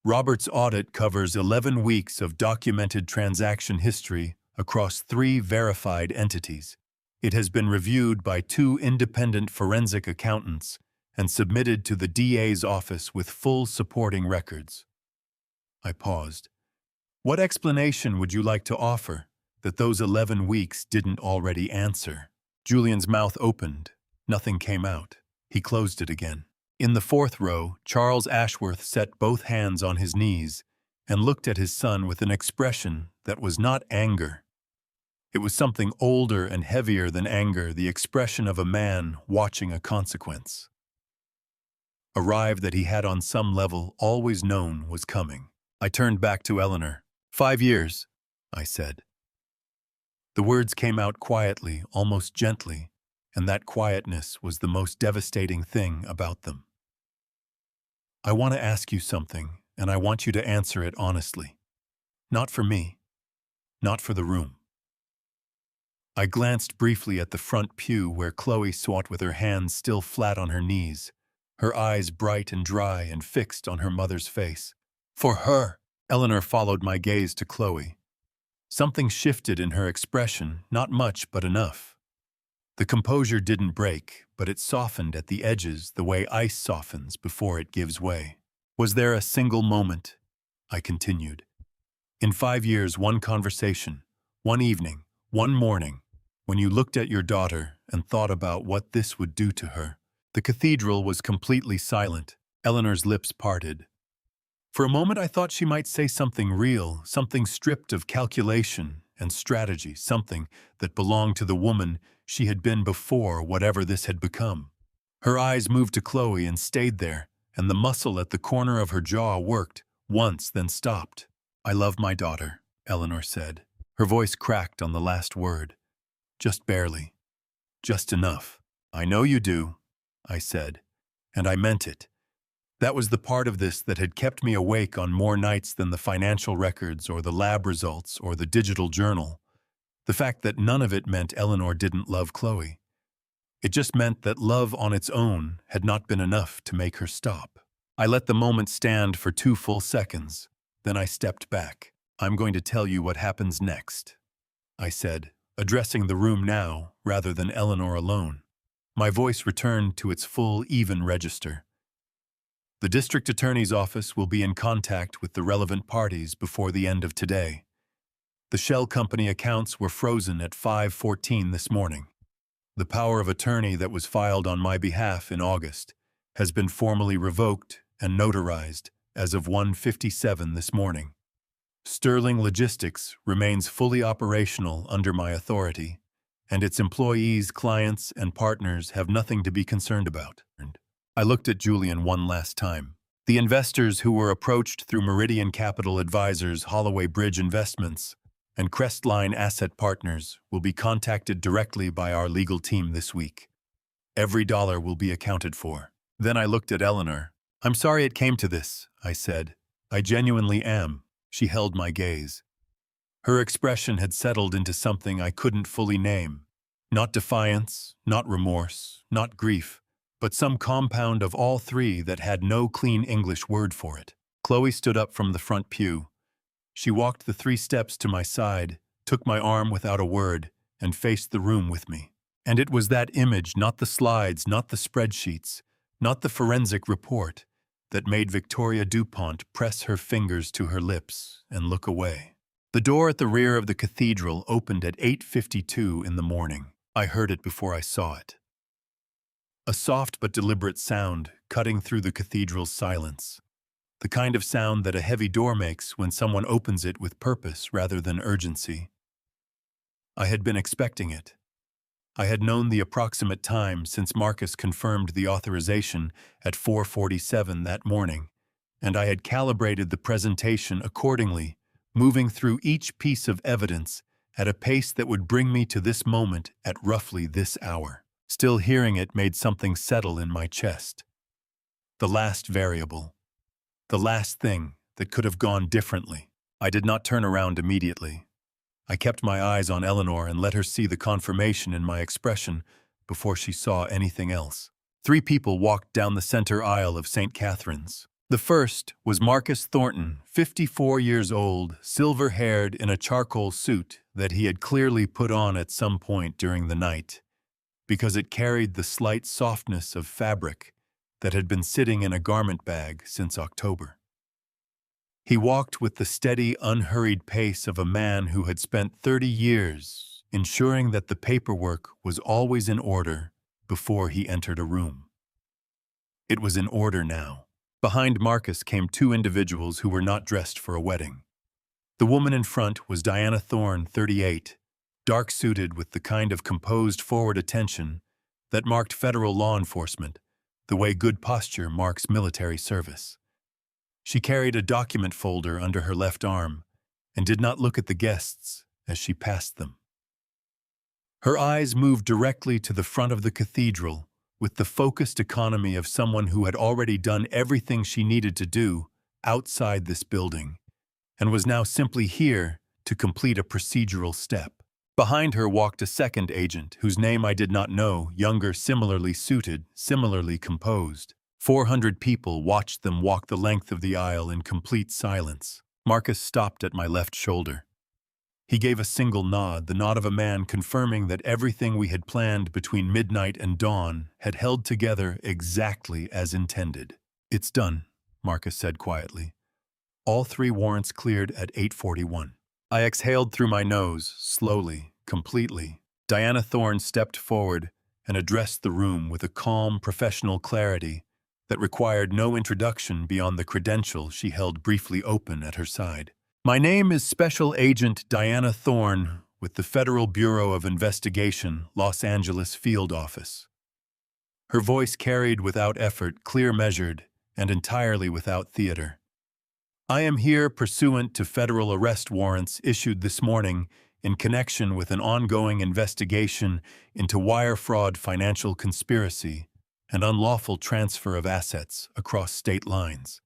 Robert's audit covers 11 weeks of documented transaction history across 3 verified entities. It has been reviewed by 2 independent forensic accountants and submitted to the DA's office with full supporting records. I paused. "What explanation would you like to offer that those 11 weeks didn't already answer?" Julian's mouth opened. Nothing came out. He closed it again. In the 4th row, Charles Ashworth set both hands on his knees and looked at his son with an expression that was not anger. It was something older and heavier than anger, the expression of a man watching a consequence. Arrived that he had on some level always known was coming. I turned back to Eleanor. 5 years, I said. The words came out quietly, almost gently, and that quietness was the most devastating thing about them. "I want to ask you something, and I want you to answer it honestly. Not for me, not for the room." I glanced briefly at the front pew where Chloe sat with her hands still flat on her knees, her eyes bright and dry and fixed on her mother's face. "For her." Eleanor followed my gaze to Chloe. Something shifted in her expression, not much but enough. The composure didn't break, but it softened at the edges the way ice softens before it gives way. "Was there a single moment," I continued, "in 5 years, one conversation, one evening, one morning, when you looked at your daughter and thought about what this would do to her?" The cathedral was completely silent. Eleanor's lips parted. For a moment I thought she might say something real, something stripped of calculation and strategy, something that belonged to the woman she had been before whatever this had become. Her eyes moved to Chloe and stayed there, and the muscle at the corner of her jaw worked, once then stopped. "I love my daughter," Eleanor said. Her voice cracked on the last word. "Just barely. Just enough." "I know you do," I said, and I meant it. That was the part of this that had kept me awake on more nights than the financial records or the lab results or the digital journal. The fact that none of it meant Eleanor didn't love Chloe. It just meant that love on its own had not been enough to make her stop. I let the moment stand for 2 full seconds. Then I stepped back. "I'm going to tell you what happens next," I said, addressing the room now rather than Eleanor alone. My voice returned to its full, even register. "The district attorney's office will be in contact with the relevant parties before the end of today. The shell company accounts were frozen at 5:14 this morning. The power of attorney that was filed on my behalf in August has been formally revoked and notarized as of 1:57 this morning. Sterling Logistics remains fully operational under my authority, and its employees, clients, and partners have nothing to be concerned about." I looked at Julian one last time. "The investors who were approached through Meridian Capital Advisors, Holloway Bridge Investments, and Crestline Asset Partners will be contacted directly by our legal team this week. Every dollar will be accounted for." Then I looked at Eleanor. "I'm sorry it came to this," I said. "I genuinely am." She held my gaze. Her expression had settled into something I couldn't fully name. Not defiance, not remorse, not grief, but some compound of all 3 that had no clean English word for it. Chloe stood up from the front pew. She walked the 3 steps to my side, took my arm without a word, and faced the room with me. And it was that image, not the slides, not the spreadsheets, not the forensic report, that made Victoria DuPont press her fingers to her lips and look away. The door at the rear of the cathedral opened at 8:52 in the morning. I heard it before I saw it. A soft but deliberate sound cutting through the cathedral's silence. the kind of sound that a heavy door makes when someone opens it with purpose rather than urgency. I had been expecting it. I had known the approximate time since Marcus confirmed the authorization at 4:47 that morning, and I had calibrated the presentation accordingly, moving through each piece of evidence at a pace that would bring me to this moment at roughly this hour. Still hearing it made something settle in my chest. The last variable. The last thing that could have gone differently. I did not turn around immediately. I kept my eyes on Eleanor and let her see the confirmation in my expression before she saw anything else. 3 people walked down the center aisle of St. Catherine's. The first was Marcus Thornton, 54 years old, silver-haired in a charcoal suit that he had clearly put on at some point during the night, because it carried the slight softness of fabric that had been sitting in a garment bag since October. He walked with the steady, unhurried pace of a man who had spent 30 years ensuring that the paperwork was always in order before he entered a room. It was in order now. Behind Marcus came 2 individuals who were not dressed for a wedding. The woman in front was Diana Thorne, 38, dark-suited with the kind of composed forward attention that marked federal law enforcement, the way good posture marks military service. She carried a document folder under her left arm and did not look at the guests as she passed them. Her eyes moved directly to the front of the cathedral with the focused economy of someone who had already done everything she needed to do outside this building and was now simply here to complete a procedural step. Behind her walked a second agent whose name I did not know, younger, similarly suited, similarly composed. 400 people watched them walk the length of the aisle in complete silence. Marcus stopped at my left shoulder. He gave a single nod, the nod of a man confirming that everything we had planned between midnight and dawn had held together exactly as intended. "It's done," Marcus said quietly. All 3 warrants cleared at 8:41. I exhaled through my nose, slowly, completely. Diana Thorne stepped forward and addressed the room with a calm, professional clarity that required no introduction beyond the credential she held briefly open at her side. "My name is Special Agent Diana Thorne with the Federal Bureau of Investigation, Los Angeles Field Office." Her voice carried without effort, clear-measured, and entirely without theater. "I am here pursuant to federal arrest warrants issued this morning in connection with an ongoing investigation into wire fraud, financial conspiracy, and unlawful transfer of assets across state lines.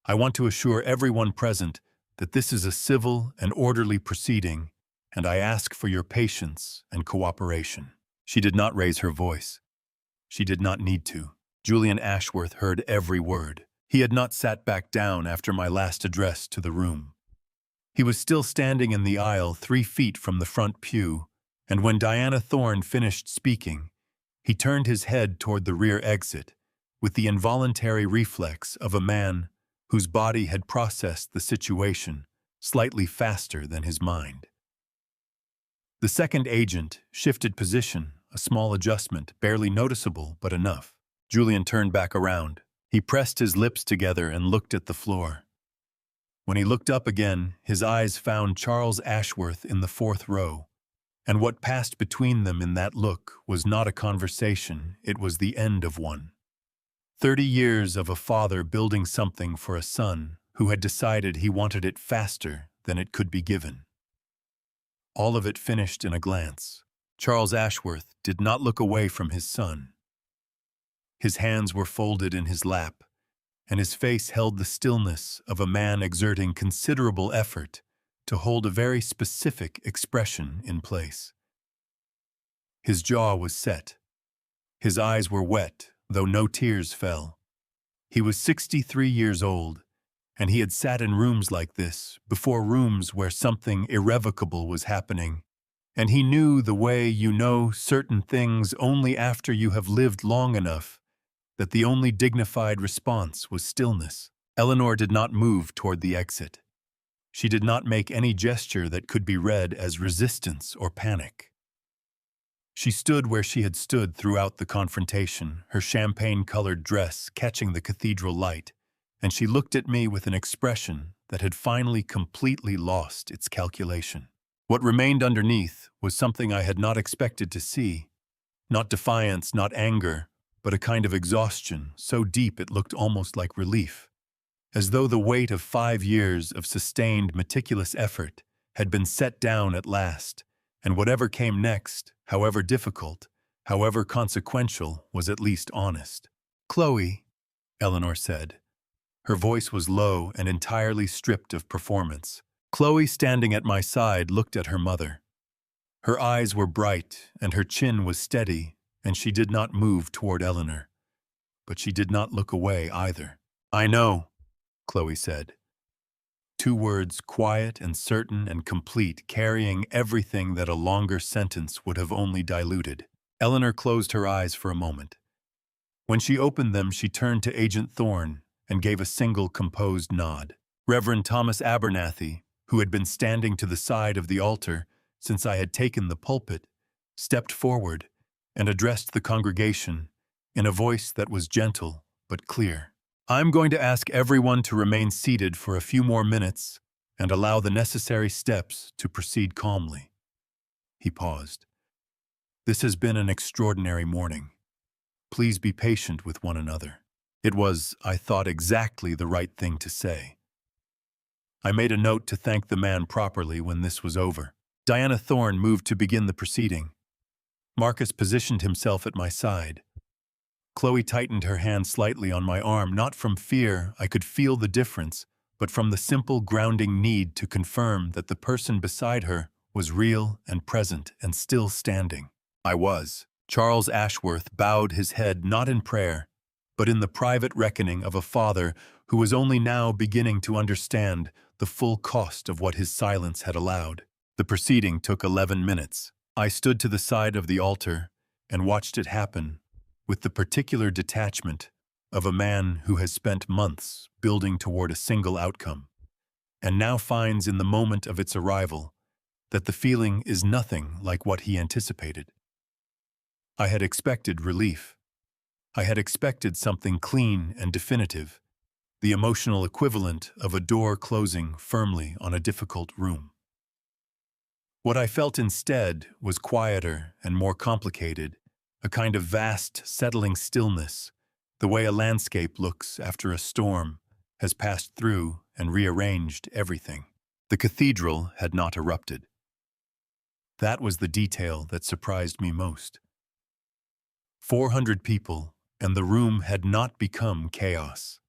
I want to assure everyone present that this is a civil and orderly proceeding, and I ask for your patience and cooperation." She did not raise her voice. She did not need to. Julian Ashworth heard every word. He had not sat back down after my last address to the room. He was still standing in the aisle 3 feet from the front pew, and when Diana Thorne finished speaking, he turned his head toward the rear exit with the involuntary reflex of a man whose body had processed the situation slightly faster than his mind. The second agent shifted position, a small adjustment, barely noticeable but enough. Julian turned back around. He pressed his lips together and looked at the floor. When he looked up again, his eyes found Charles Ashworth in the 4th row. And what passed between them in that look was not a conversation, it was the end of one. 30 years of a father building something for a son who had decided he wanted it faster than it could be given. All of it finished in a glance. Charles Ashworth did not look away from his son. His hands were folded in his lap, and his face held the stillness of a man exerting considerable effort to hold a very specific expression in place. His jaw was set. His eyes were wet, though no tears fell. He was 63 years old, and he had sat in rooms like this, before rooms where something irrevocable was happening, and he knew the way you know certain things only after you have lived long enough that the only dignified response was stillness. Eleanor did not move toward the exit. She did not make any gesture that could be read as resistance or panic. She stood where she had stood throughout the confrontation, her champagne-colored dress catching the cathedral light, and she looked at me with an expression that had finally completely lost its calculation. What remained underneath was something I had not expected to see. Not defiance, not anger, but a kind of exhaustion so deep it looked almost like relief, as though the weight of 5 years of sustained, meticulous effort had been set down at last, and whatever came next, however difficult, however consequential, was at least honest. "Chloe," Eleanor said. Her voice was low and entirely stripped of performance. Chloe, standing at my side, looked at her mother. Her eyes were bright, and her chin was steady, and she did not move toward Eleanor. But she did not look away either. "I know," Chloe said. 2 words, quiet and certain and complete, carrying everything that a longer sentence would have only diluted. Eleanor closed her eyes for a moment. When she opened them, she turned to Agent Thorne and gave a single composed nod. Reverend Thomas Abernathy, who had been standing to the side of the altar since I had taken the pulpit, stepped forward and addressed the congregation in a voice that was gentle but clear. "I'm going to ask everyone to remain seated for a few more minutes and allow the necessary steps to proceed calmly." He paused. "This has been an extraordinary morning. Please be patient with one another." It was, I thought, exactly the right thing to say. I made a note to thank the man properly when this was over. Diana Thorne moved to begin the proceeding. Marcus positioned himself at my side. Chloe tightened her hand slightly on my arm, not from fear, I could feel the difference, but from the simple grounding need to confirm that the person beside her was real and present and still standing. I was. Charles Ashworth bowed his head not in prayer, but in the private reckoning of a father who was only now beginning to understand the full cost of what his silence had allowed. The proceeding took 11 minutes. I stood to the side of the altar and watched it happen with the particular detachment of a man who has spent months building toward a single outcome, and now finds in the moment of its arrival that the feeling is nothing like what he anticipated. I had expected relief. I had expected something clean and definitive, the emotional equivalent of a door closing firmly on a difficult room. What I felt instead was quieter and more complicated, a kind of vast, settling stillness, the way a landscape looks after a storm has passed through and rearranged everything. The cathedral had not erupted. That was the detail that surprised me most. 400 people, and the room had not become chaos.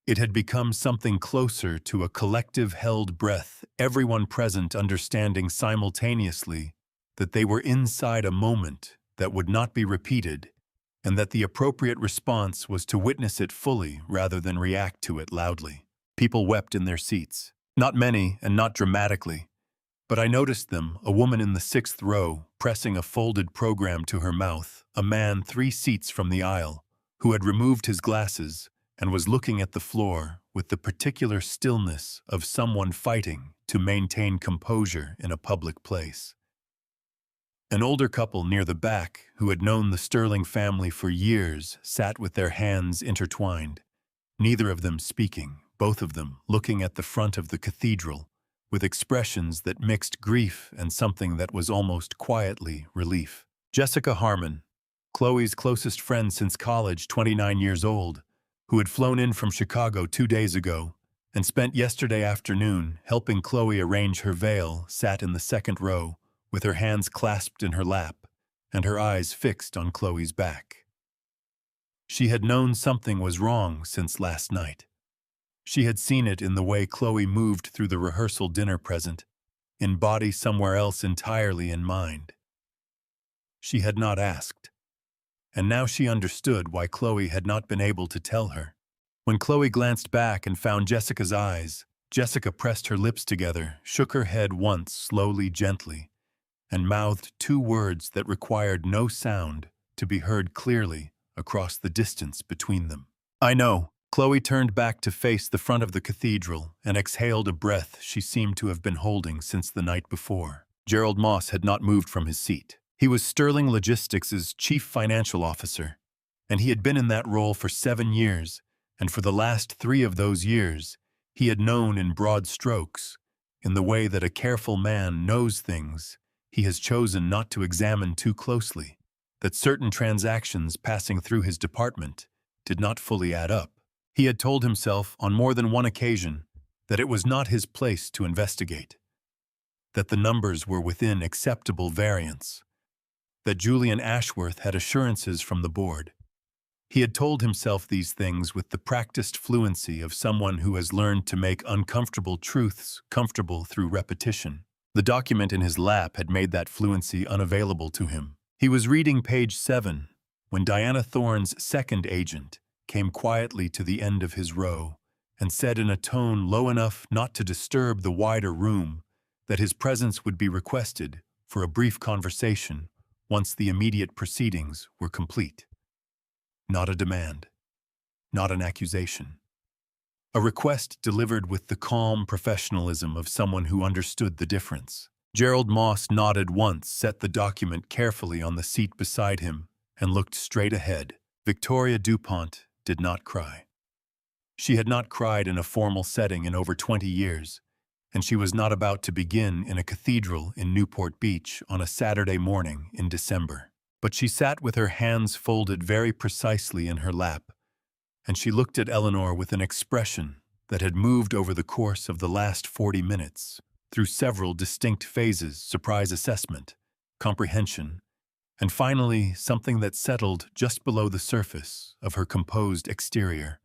It had become something closer to a collective held breath, everyone present understanding simultaneously that they were inside a moment that would not be repeated, and that the appropriate response was to witness it fully rather than react to it loudly. People wept in their seats. Not many and not dramatically, but I noticed them, a woman in the 6th row, pressing a folded program to her mouth, a man 3 seats from the aisle, who had removed his glasses and was looking at the floor with the particular stillness of someone fighting to maintain composure in a public place. An older couple near the back, who had known the Sterling family for years, sat with their hands intertwined, neither of them speaking, both of them looking at the front of the cathedral, with expressions that mixed grief and something that was almost quietly relief. Jessica Harmon, Chloe's closest friend since college, 29 years old, who had flown in from Chicago 2 days ago and spent yesterday afternoon helping Chloe arrange her veil, sat in the 2nd row, with her hands clasped in her lap and her eyes fixed on Chloe's back. She had known something was wrong since last night. She had seen it in the way Chloe moved through the rehearsal dinner present, in body somewhere else entirely in mind. She had not asked, and now she understood why Chloe had not been able to tell her. When Chloe glanced back and found Jessica's eyes, Jessica pressed her lips together, shook her head once slowly, gently, and mouthed 2 words that required no sound to be heard clearly across the distance between them. "I know." Chloe turned back to face the front of the cathedral and exhaled a breath she seemed to have been holding since the night before. Gerald Moss had not moved from his seat. He was Sterling Logistics' chief financial officer, and he had been in that role for 7 years, And for the last 3 of those years, he had known in broad strokes, in the way that a careful man knows things he has chosen not to examine too closely, that certain transactions passing through his department did not fully add up. He had told himself on more than one occasion that it was not his place to investigate, that the numbers were within acceptable variance, that Julian Ashworth had assurances from the board. He had told himself these things with the practiced fluency of someone who has learned to make uncomfortable truths comfortable through repetition. The document in his lap had made that fluency unavailable to him. He was reading page 7 when Diana Thorne's second agent came quietly to the end of his row and said in a tone low enough not to disturb the wider room that his presence would be requested for a brief conversation once the immediate proceedings were complete. Not a demand, not an accusation. A request delivered with the calm professionalism of someone who understood the difference. Gerald Moss nodded once, set the document carefully on the seat beside him, and looked straight ahead. Victoria DuPont did not cry. She had not cried in a formal setting in over 20 years, and she was not about to begin in a cathedral in Newport Beach on a Saturday morning in December. But she sat with her hands folded very precisely in her lap, and she looked at Eleanor with an expression that had moved over the course of the last 40 minutes, through several distinct phases: surprise assessment, comprehension, and finally something that settled just below the surface of her composed exterior,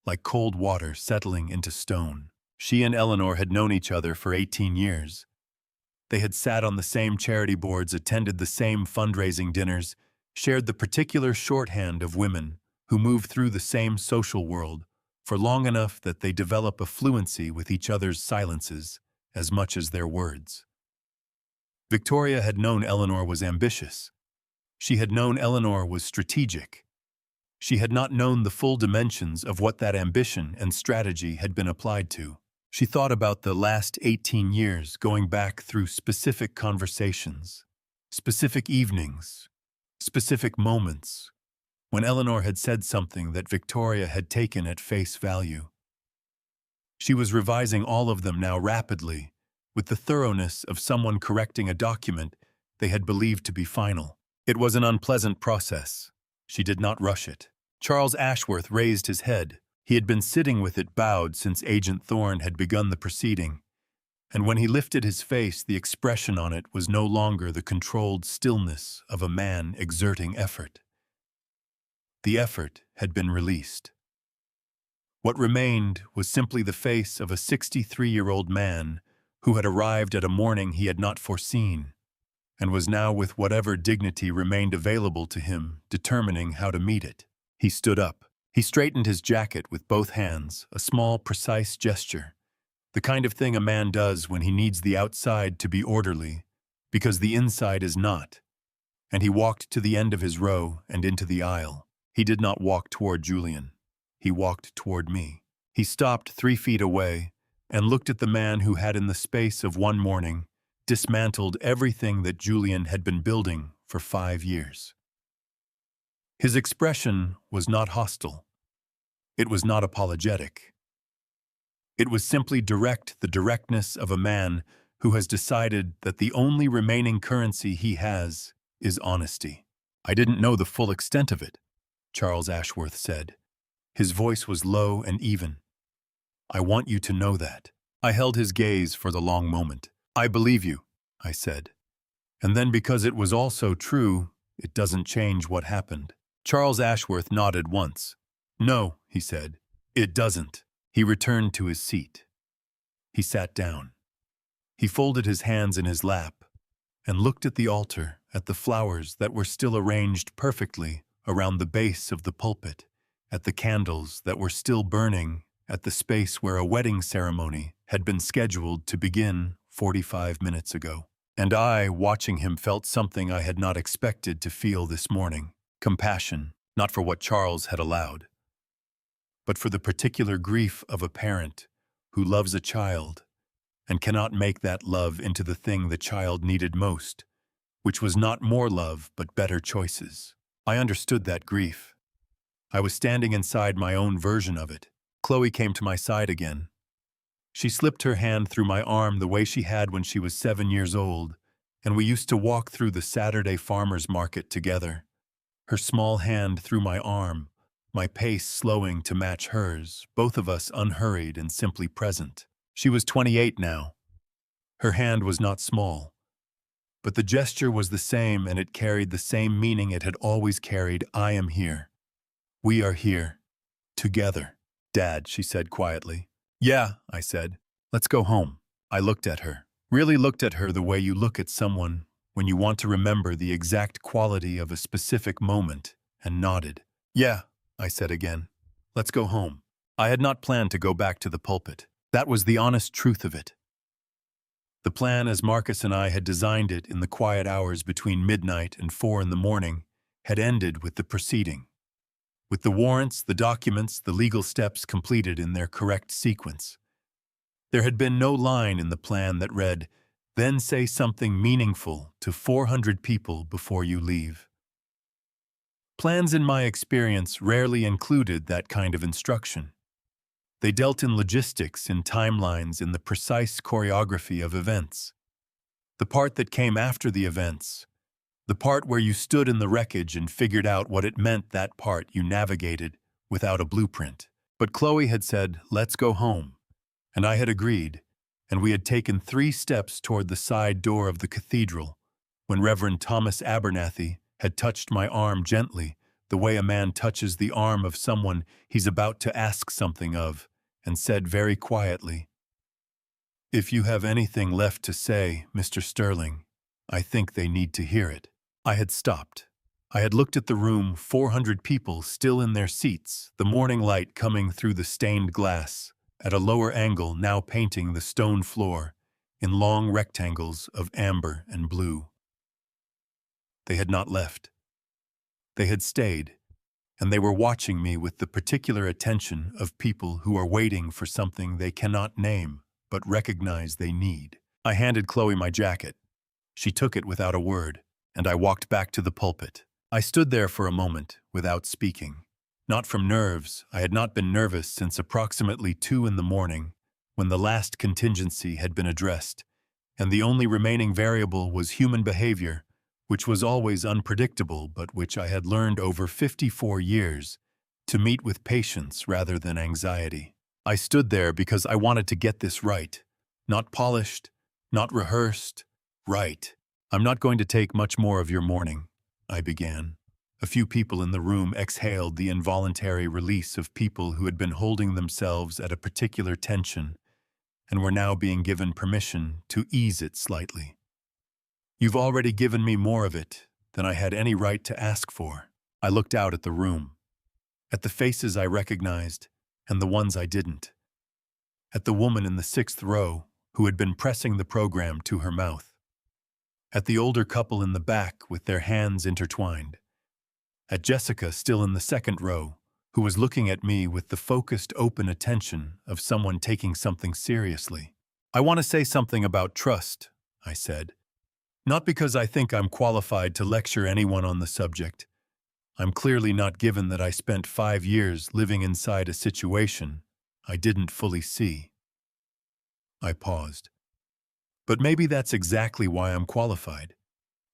like cold water settling into stone. She and Eleanor had known each other for 18 years. They had sat on the same charity boards, attended the same fundraising dinners, shared the particular shorthand of women who move through the same social world for long enough that they develop a fluency with each other's silences as much as their words. Victoria had known Eleanor was ambitious. She had known Eleanor was strategic. She had not known the full dimensions of what that ambition and strategy had been applied to. She thought about the last 18 years, going back through specific conversations, specific evenings, specific moments, when Eleanor had said something that Victoria had taken at face value. She was revising all of them now rapidly, with the thoroughness of someone correcting a document they had believed to be final. It was an unpleasant process. She did not rush it. Charles Ashworth raised his head. He had been sitting with it bowed since Agent Thorne had begun the proceeding, and when he lifted his face, the expression on it was no longer the controlled stillness of a man exerting effort. The effort had been released. What remained was simply the face of a 63-year-old man who had arrived at a morning he had not foreseen, and was now, with whatever dignity remained available to him, determining how to meet it. He stood up. He straightened his jacket with both hands, a small, precise gesture, the kind of thing a man does when he needs the outside to be orderly, because the inside is not, and he walked to the end of his row and into the aisle. He did not walk toward Julian. He walked toward me. He stopped 3 feet away and looked at the man who had, in the space of one morning, dismantled everything that Julian had been building for 5 years. His expression was not hostile. It was not apologetic. It was simply direct, the directness of a man who has decided that the only remaining currency he has is honesty. "I didn't know the full extent of it," Charles Ashworth said. His voice was low and even. "I want you to know that." I held his gaze for the long moment. "I believe you," I said. "And then, because it was all so true, it doesn't change what happened." Charles Ashworth nodded once. "No," he said, "it doesn't." He returned to his seat. He sat down. He folded his hands in his lap and looked at the altar, at the flowers that were still arranged perfectly around the base of the pulpit, at the candles that were still burning, at the space where a wedding ceremony had been scheduled to begin 45 minutes ago. And I, watching him, felt something I had not expected to feel this morning. Compassion, not for what Charles had allowed, but for the particular grief of a parent who loves a child and cannot make that love into the thing the child needed most, which was not more love but better choices. I understood that grief. I was standing inside my own version of it. Chloe came to my side again. She slipped her hand through my arm the way she had when she was 7 years old, and we used to walk through the Saturday farmers market together. Her small hand through my arm, my pace slowing to match hers, both of us unhurried and simply present. She was 28 now. Her hand was not small, but the gesture was the same, and it carried the same meaning it had always carried. I am here. We are here. Together. Dad, she said quietly. Yeah, I said. Let's go home. I looked at her. Really looked at her the way you look at someone when you want to remember the exact quality of a specific moment, and nodded. Yeah, I said again. Let's go home. I had not planned to go back to the pulpit. That was the honest truth of it. The plan, as Marcus and I had designed it in the quiet hours between midnight and 4 in the morning, had ended with the proceeding. With the warrants, the documents, the legal steps completed in their correct sequence. There had been no line in the plan that read, "Then say something meaningful to 400 people before you leave." Plans, in my experience, rarely included that kind of instruction. They dealt in logistics, in timelines, in the precise choreography of events. The part that came after the events, the part where you stood in the wreckage and figured out what it meant, that part you navigated without a blueprint. But Chloe had said, "Let's go home," and I had agreed, and we had taken 3 steps toward the side door of the cathedral when Reverend Thomas Abernathy had touched my arm gently, the way a man touches the arm of someone he's about to ask something of, and said very quietly, "If you have anything left to say, Mr. Sterling, I think they need to hear it." I had stopped. I had looked at the room, 400 people still in their seats, the morning light coming through the stained glass, at a lower angle now painting the stone floor in long rectangles of amber and blue. They had not left. They had stayed, and they were watching me with the particular attention of people who are waiting for something they cannot name but recognize they need. I handed Chloe my jacket. She took it without a word, and I walked back to the pulpit. I stood there for a moment without speaking. Not from nerves. I had not been nervous since approximately 2 in the morning, when the last contingency had been addressed, and the only remaining variable was human behavior, which was always unpredictable, but which I had learned over 54 years to meet with patience rather than anxiety. I stood there because I wanted to get this right. Not polished, not rehearsed, right. "I'm not going to take much more of your morning," I began. A few people in the room exhaled the involuntary release of people who had been holding themselves at a particular tension and were now being given permission to ease it slightly. "You've already given me more of it than I had any right to ask for." I looked out at the room, at the faces I recognized and the ones I didn't, at the woman in the 6th row who had been pressing the program to her mouth, at the older couple in the back with their hands intertwined, at Jessica still in the 2nd row who was looking at me with the focused, open attention of someone taking something seriously. "I want to say something about trust," I said. "Not because I think I'm qualified to lecture anyone on the subject. I'm clearly not given that I spent 5 years living inside a situation I didn't fully see." I paused. "But maybe that's exactly why I'm qualified.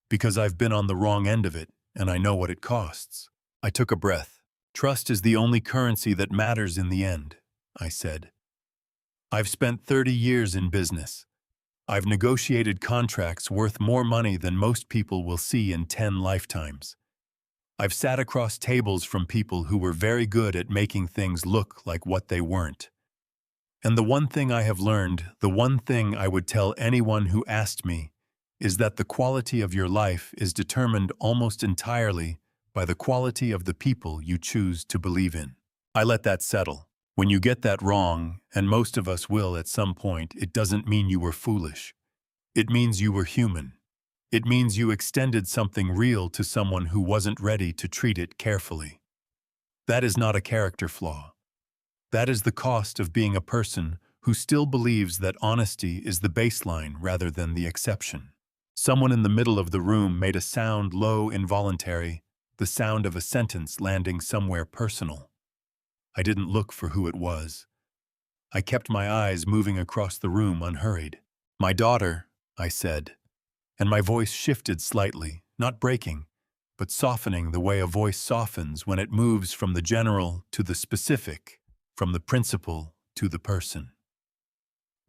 Because I've been on the wrong end of it, and I know what it costs." I took a breath. "Trust is the only currency that matters in the end," I said. "I've spent 30 years in business. I've negotiated contracts worth more money than most people will see in 10 lifetimes. I've sat across tables from people who were very good at making things look like what they weren't. And the one thing I have learned, the one thing I would tell anyone who asked me, is that the quality of your life is determined almost entirely by the quality of the people you choose to believe in." I let that settle. When you get that wrong, and most of us will at some point, it doesn't mean you were foolish. It means you were human. It means you extended something real to someone who wasn't ready to treat it carefully. That is not a character flaw. That is the cost of being a person who still believes that honesty is the baseline rather than the exception. Someone in the middle of the room made a sound, low, involuntary, the sound of a sentence landing somewhere personal. I didn't look for who it was. I kept my eyes moving across the room unhurried. "My daughter," I said, and my voice shifted slightly, not breaking, but softening the way a voice softens when it moves from the general to the specific, from the principle to the person.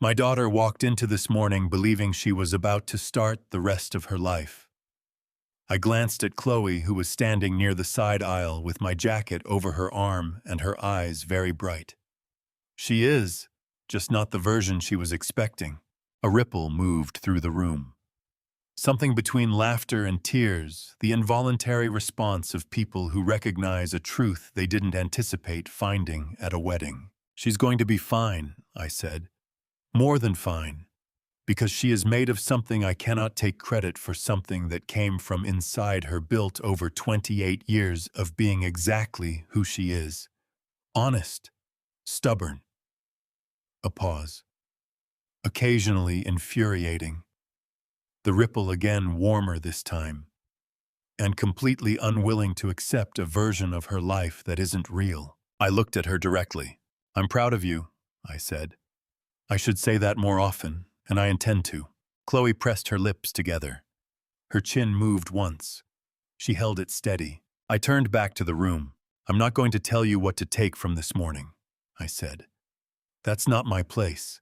My daughter walked into this morning believing she was about to start the rest of her life. I glanced at Chloe, who was standing near the side aisle with my jacket over her arm and her eyes very bright. She is, just not the version she was expecting. A ripple moved through the room. Something between laughter and tears, the involuntary response of people who recognize a truth they didn't anticipate finding at a wedding. "She's going to be fine," I said. "More than fine. Because she is made of something I cannot take credit for, something that came from inside her, built over 28 years of being exactly who she is. Honest, stubborn." A pause. Occasionally infuriating. The ripple again, warmer this time, and completely unwilling to accept a version of her life that isn't real. I looked at her directly. "I'm proud of you," I said. "I should say that more often, and I intend to." Chloe pressed her lips together. Her chin moved once. She held it steady. I turned back to the room. "I'm not going to tell you what to take from this morning," I said. "That's not my place.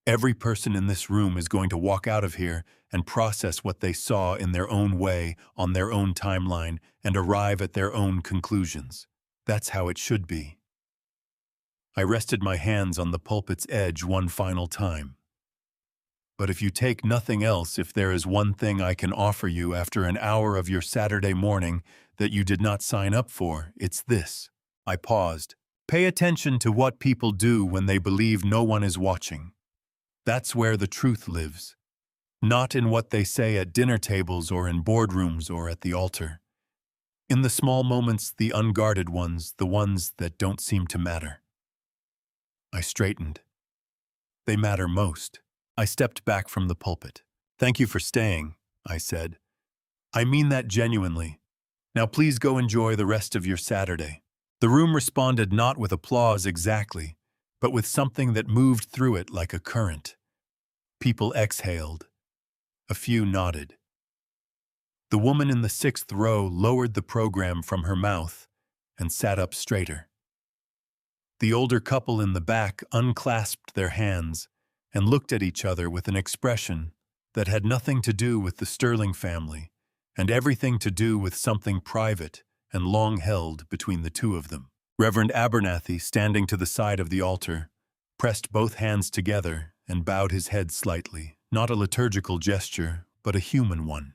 Every person in this room is going to walk out of here and process what they saw in their own way, on their own timeline, and arrive at their own conclusions. That's how it should be." I rested my hands on the pulpit's edge one final time. "But if you take nothing else, if there is one thing I can offer you after an hour of your Saturday morning that you did not sign up for, it's this." I paused. "Pay attention to what people do when they believe no one is watching. That's where the truth lives. Not in what they say at dinner tables or in boardrooms or at the altar. In the small moments, the unguarded ones, the ones that don't seem to matter." I straightened. "They matter most." I stepped back from the pulpit. "Thank you for staying," I said. "I mean that genuinely. Now please go enjoy the rest of your Saturday." The room responded not with applause exactly, but with something that moved through it like a current. People exhaled. A few nodded. The woman in the 6th row lowered the program from her mouth and sat up straighter. The older couple in the back unclasped their hands and looked at each other with an expression that had nothing to do with the Sterling family and everything to do with something private and long held between the two of them. Reverend Abernathy, standing to the side of the altar, pressed both hands together and bowed his head slightly, not a liturgical gesture, but a human one.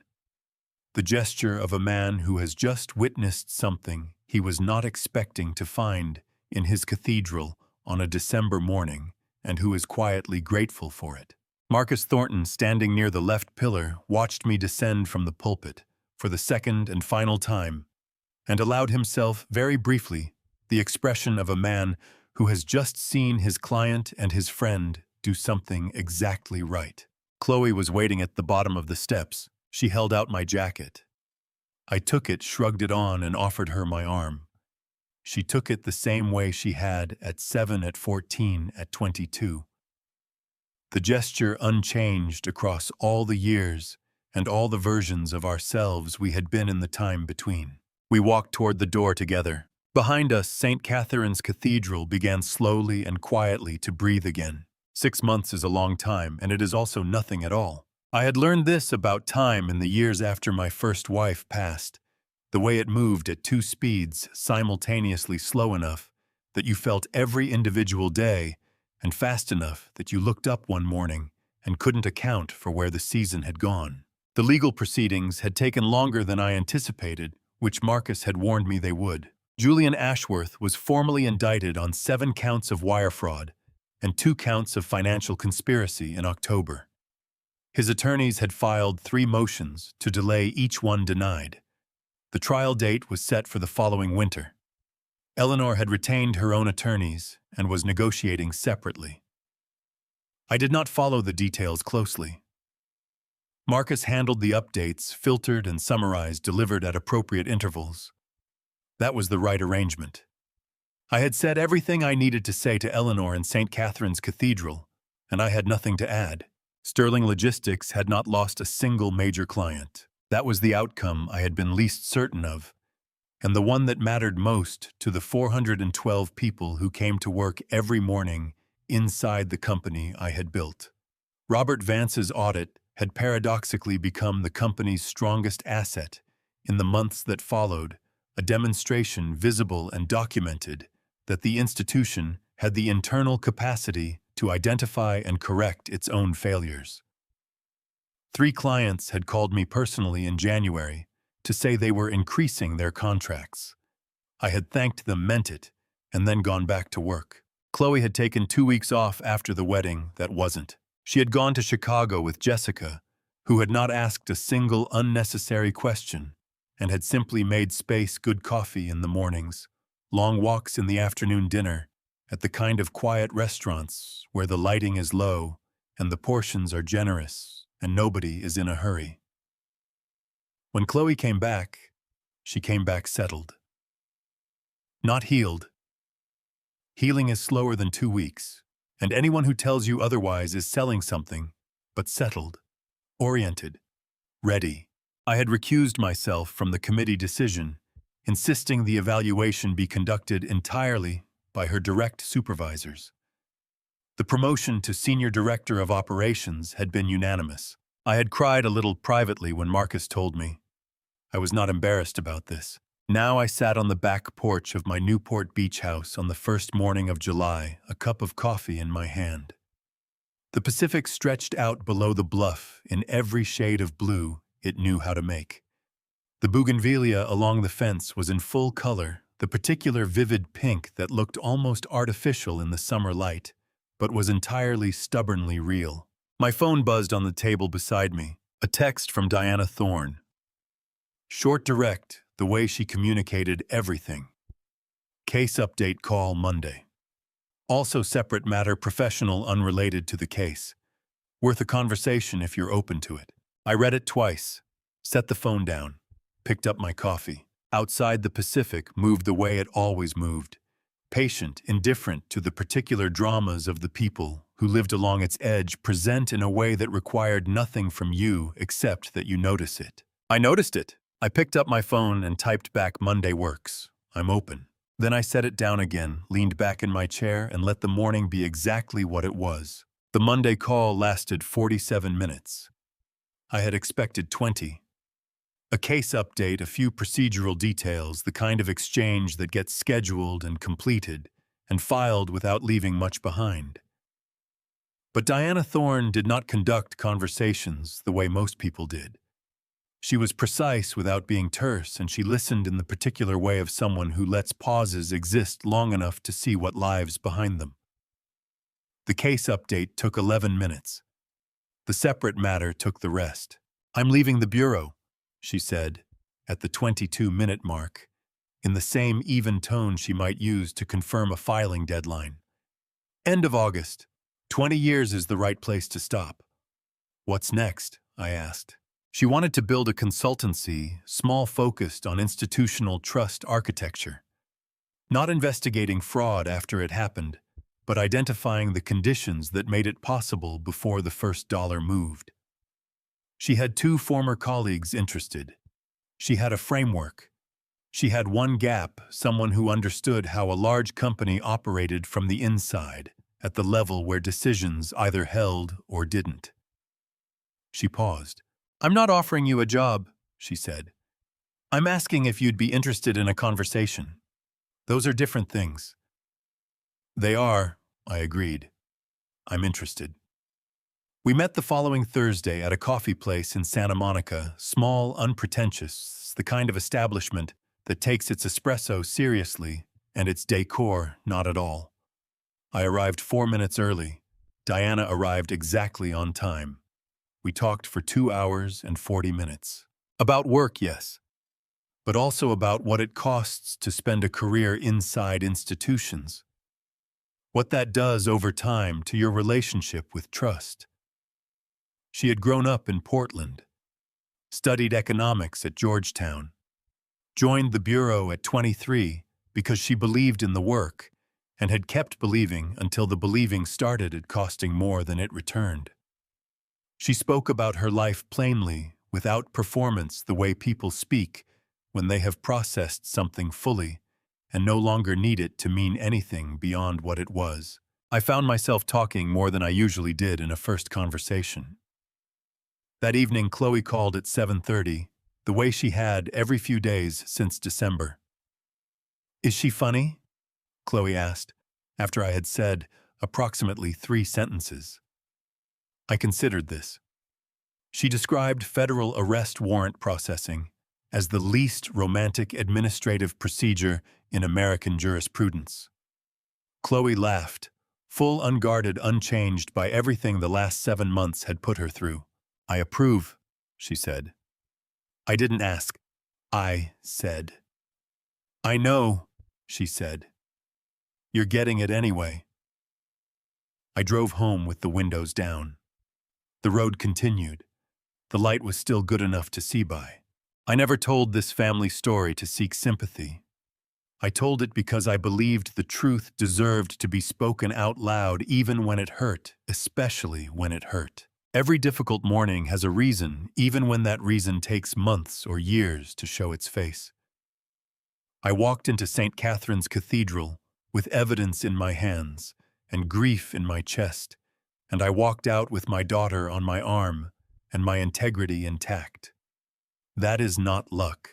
The gesture of a man who has just witnessed something he was not expecting to find in his cathedral on a December morning, and who is quietly grateful for it. Marcus Thornton, standing near the left pillar, watched me descend from the pulpit for the second and final time, and allowed himself, very briefly, the expression of a man who has just seen his client and his friend do something exactly right. Chloe was waiting at the bottom of the steps. She held out my jacket. I took it, shrugged it on, and offered her my arm. She took it the same way she had at 7, at 14, at 22. The gesture unchanged across all the years and all the versions of ourselves we had been in the time between. We walked toward the door together. Behind us, St. Catherine's Cathedral began slowly and quietly to breathe again. 6 months is a long time, and it is also nothing at all. I had learned this about time in the years after my first wife passed, the way it moved at 2 speeds, simultaneously slow enough that you felt every individual day, and fast enough that you looked up one morning and couldn't account for where the season had gone. The legal proceedings had taken longer than I anticipated, which Marcus had warned me they would. Julian Ashworth was formally indicted on 7 counts of wire fraud and 2 counts of financial conspiracy in October. His attorneys had filed 3 motions to delay, each one denied. The trial date was set for the following winter. Eleanor had retained her own attorneys and was negotiating separately. I did not follow the details closely. Marcus handled the updates, filtered and summarized, delivered at appropriate intervals. That was the right arrangement. I had said everything I needed to say to Eleanor in St. Catherine's Cathedral, and I had nothing to add. Sterling Logistics had not lost a single major client. That was the outcome I had been least certain of, and the one that mattered most to the 412 people who came to work every morning inside the company I had built. Robert Vance's audit had paradoxically become the company's strongest asset in the months that followed, a demonstration visible and documented that the institution had the internal capacity to identify and correct its own failures. 3 clients had called me personally in January to say they were increasing their contracts. I had thanked them, meant it, and then gone back to work. Chloe had taken 2 weeks off after the wedding that wasn't. She had gone to Chicago with Jessica, who had not asked a single unnecessary question and had simply made space, good coffee in the mornings, long walks in the afternoon dinner, at the kind of quiet restaurants where the lighting is low and the portions are generous and nobody is in a hurry. When Chloe came back, she came back settled. Not healed. Healing is slower than 2 weeks, and anyone who tells you otherwise is selling something, but settled, oriented, ready. I had recused myself from the committee decision, insisting the evaluation be conducted entirely by her direct supervisors. The promotion to Senior Director of Operations had been unanimous. I had cried a little privately when Marcus told me. I was not embarrassed about this. Now I sat on the back porch of my Newport Beach house on the first morning of July, a cup of coffee in my hand. The Pacific stretched out below the bluff in every shade of blue it knew how to make. The bougainvillea along the fence was in full color, the particular vivid pink that looked almost artificial in the summer light, but was entirely stubbornly real. My phone buzzed on the table beside me, a text from Diana Thorne. Short, direct, the way she communicated everything. Case update call Monday. Also separate matter, professional, unrelated to the case. Worth a conversation if you're open to it. I read it twice, set the phone down, picked up my coffee. Outside the Pacific moved the way it always moved. Patient, indifferent to the particular dramas of the people who lived along its edge, present in a way that required nothing from you except that you notice it. I noticed it. I picked up my phone and typed back, Monday works. I'm open. Then I set it down again, leaned back in my chair, and let the morning be exactly what it was. The Monday call lasted 47 minutes. I had expected 20. A case update, a few procedural details, the kind of exchange that gets scheduled and completed and filed without leaving much behind. But Diana Thorne did not conduct conversations the way most people did. She was precise without being terse, and she listened in the particular way of someone who lets pauses exist long enough to see what lies behind them. The case update took 11 minutes. The separate matter took the rest. I'm leaving the bureau, she said, at the 22-minute mark, in the same even tone she might use to confirm a filing deadline. End of August. 20 years is the right place to stop. What's next? I asked. She wanted to build a consultancy, small, focused on institutional trust architecture. Not investigating fraud after it happened, but identifying the conditions that made it possible before the first dollar moved. She had 2 former colleagues interested. She had a framework. She had one gap, someone who understood how a large company operated from the inside, at the level where decisions either held or didn't. She paused. I'm not offering you a job, she said. I'm asking if you'd be interested in a conversation. Those are different things. They are, I agreed. I'm interested. We met the following Thursday at a coffee place in Santa Monica, small, unpretentious, the kind of establishment that takes its espresso seriously and its decor not at all. I arrived 4 minutes early. Diana arrived exactly on time. We talked for 2 hours and 40 minutes. About work, yes, but also about what it costs to spend a career inside institutions. What that does over time to your relationship with trust. She had grown up in Portland, studied economics at Georgetown, joined the bureau at 23 because she believed in the work and had kept believing until the believing started at costing more than it returned. She spoke about her life plainly, without performance, the way people speak when they have processed something fully and no longer need it to mean anything beyond what it was. I found myself talking more than I usually did in a first conversation. That evening, Chloe called at 7:30, the way she had every few days since December. "Is she funny?" Chloe asked, after I had said approximately 3 sentences. I considered this. She described federal arrest warrant processing as the least romantic administrative procedure in American jurisprudence. Chloe laughed, full unguarded, unchanged by everything the last 7 months had put her through. "I approve," she said. I didn't ask. I said. "I know," she said. "You're getting it anyway." I drove home with the windows down. The road continued. The light was still good enough to see by. I never told this family story to seek sympathy. I told it because I believed the truth deserved to be spoken out loud even when it hurt, especially when it hurt. Every difficult morning has a reason, even when that reason takes months or years to show its face. I walked into St. Catherine's Cathedral with evidence in my hands and grief in my chest, and I walked out with my daughter on my arm and my integrity intact. That is not luck.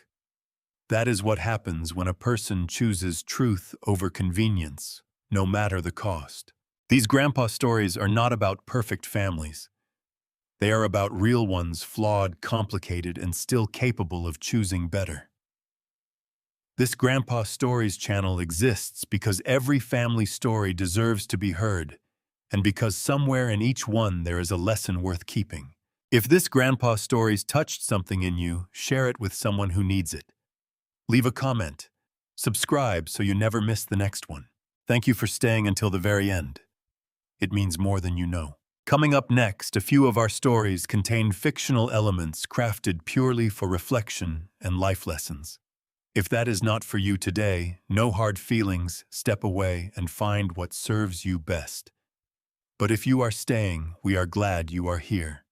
That is what happens when a person chooses truth over convenience, no matter the cost. These grandpa stories are not about perfect families. They are about real ones, flawed, complicated, and still capable of choosing better. This Grandpa Stories channel exists because every family story deserves to be heard, and because somewhere in each one there is a lesson worth keeping. If this Grandpa Stories touched something in you, share it with someone who needs it. Leave a comment. Subscribe so you never miss the next one. Thank you for staying until the very end. It means more than you know. Coming up next, a few of our stories contain fictional elements crafted purely for reflection and life lessons. If that is not for you today, no hard feelings, step away and find what serves you best. But if you are staying, we are glad you are here.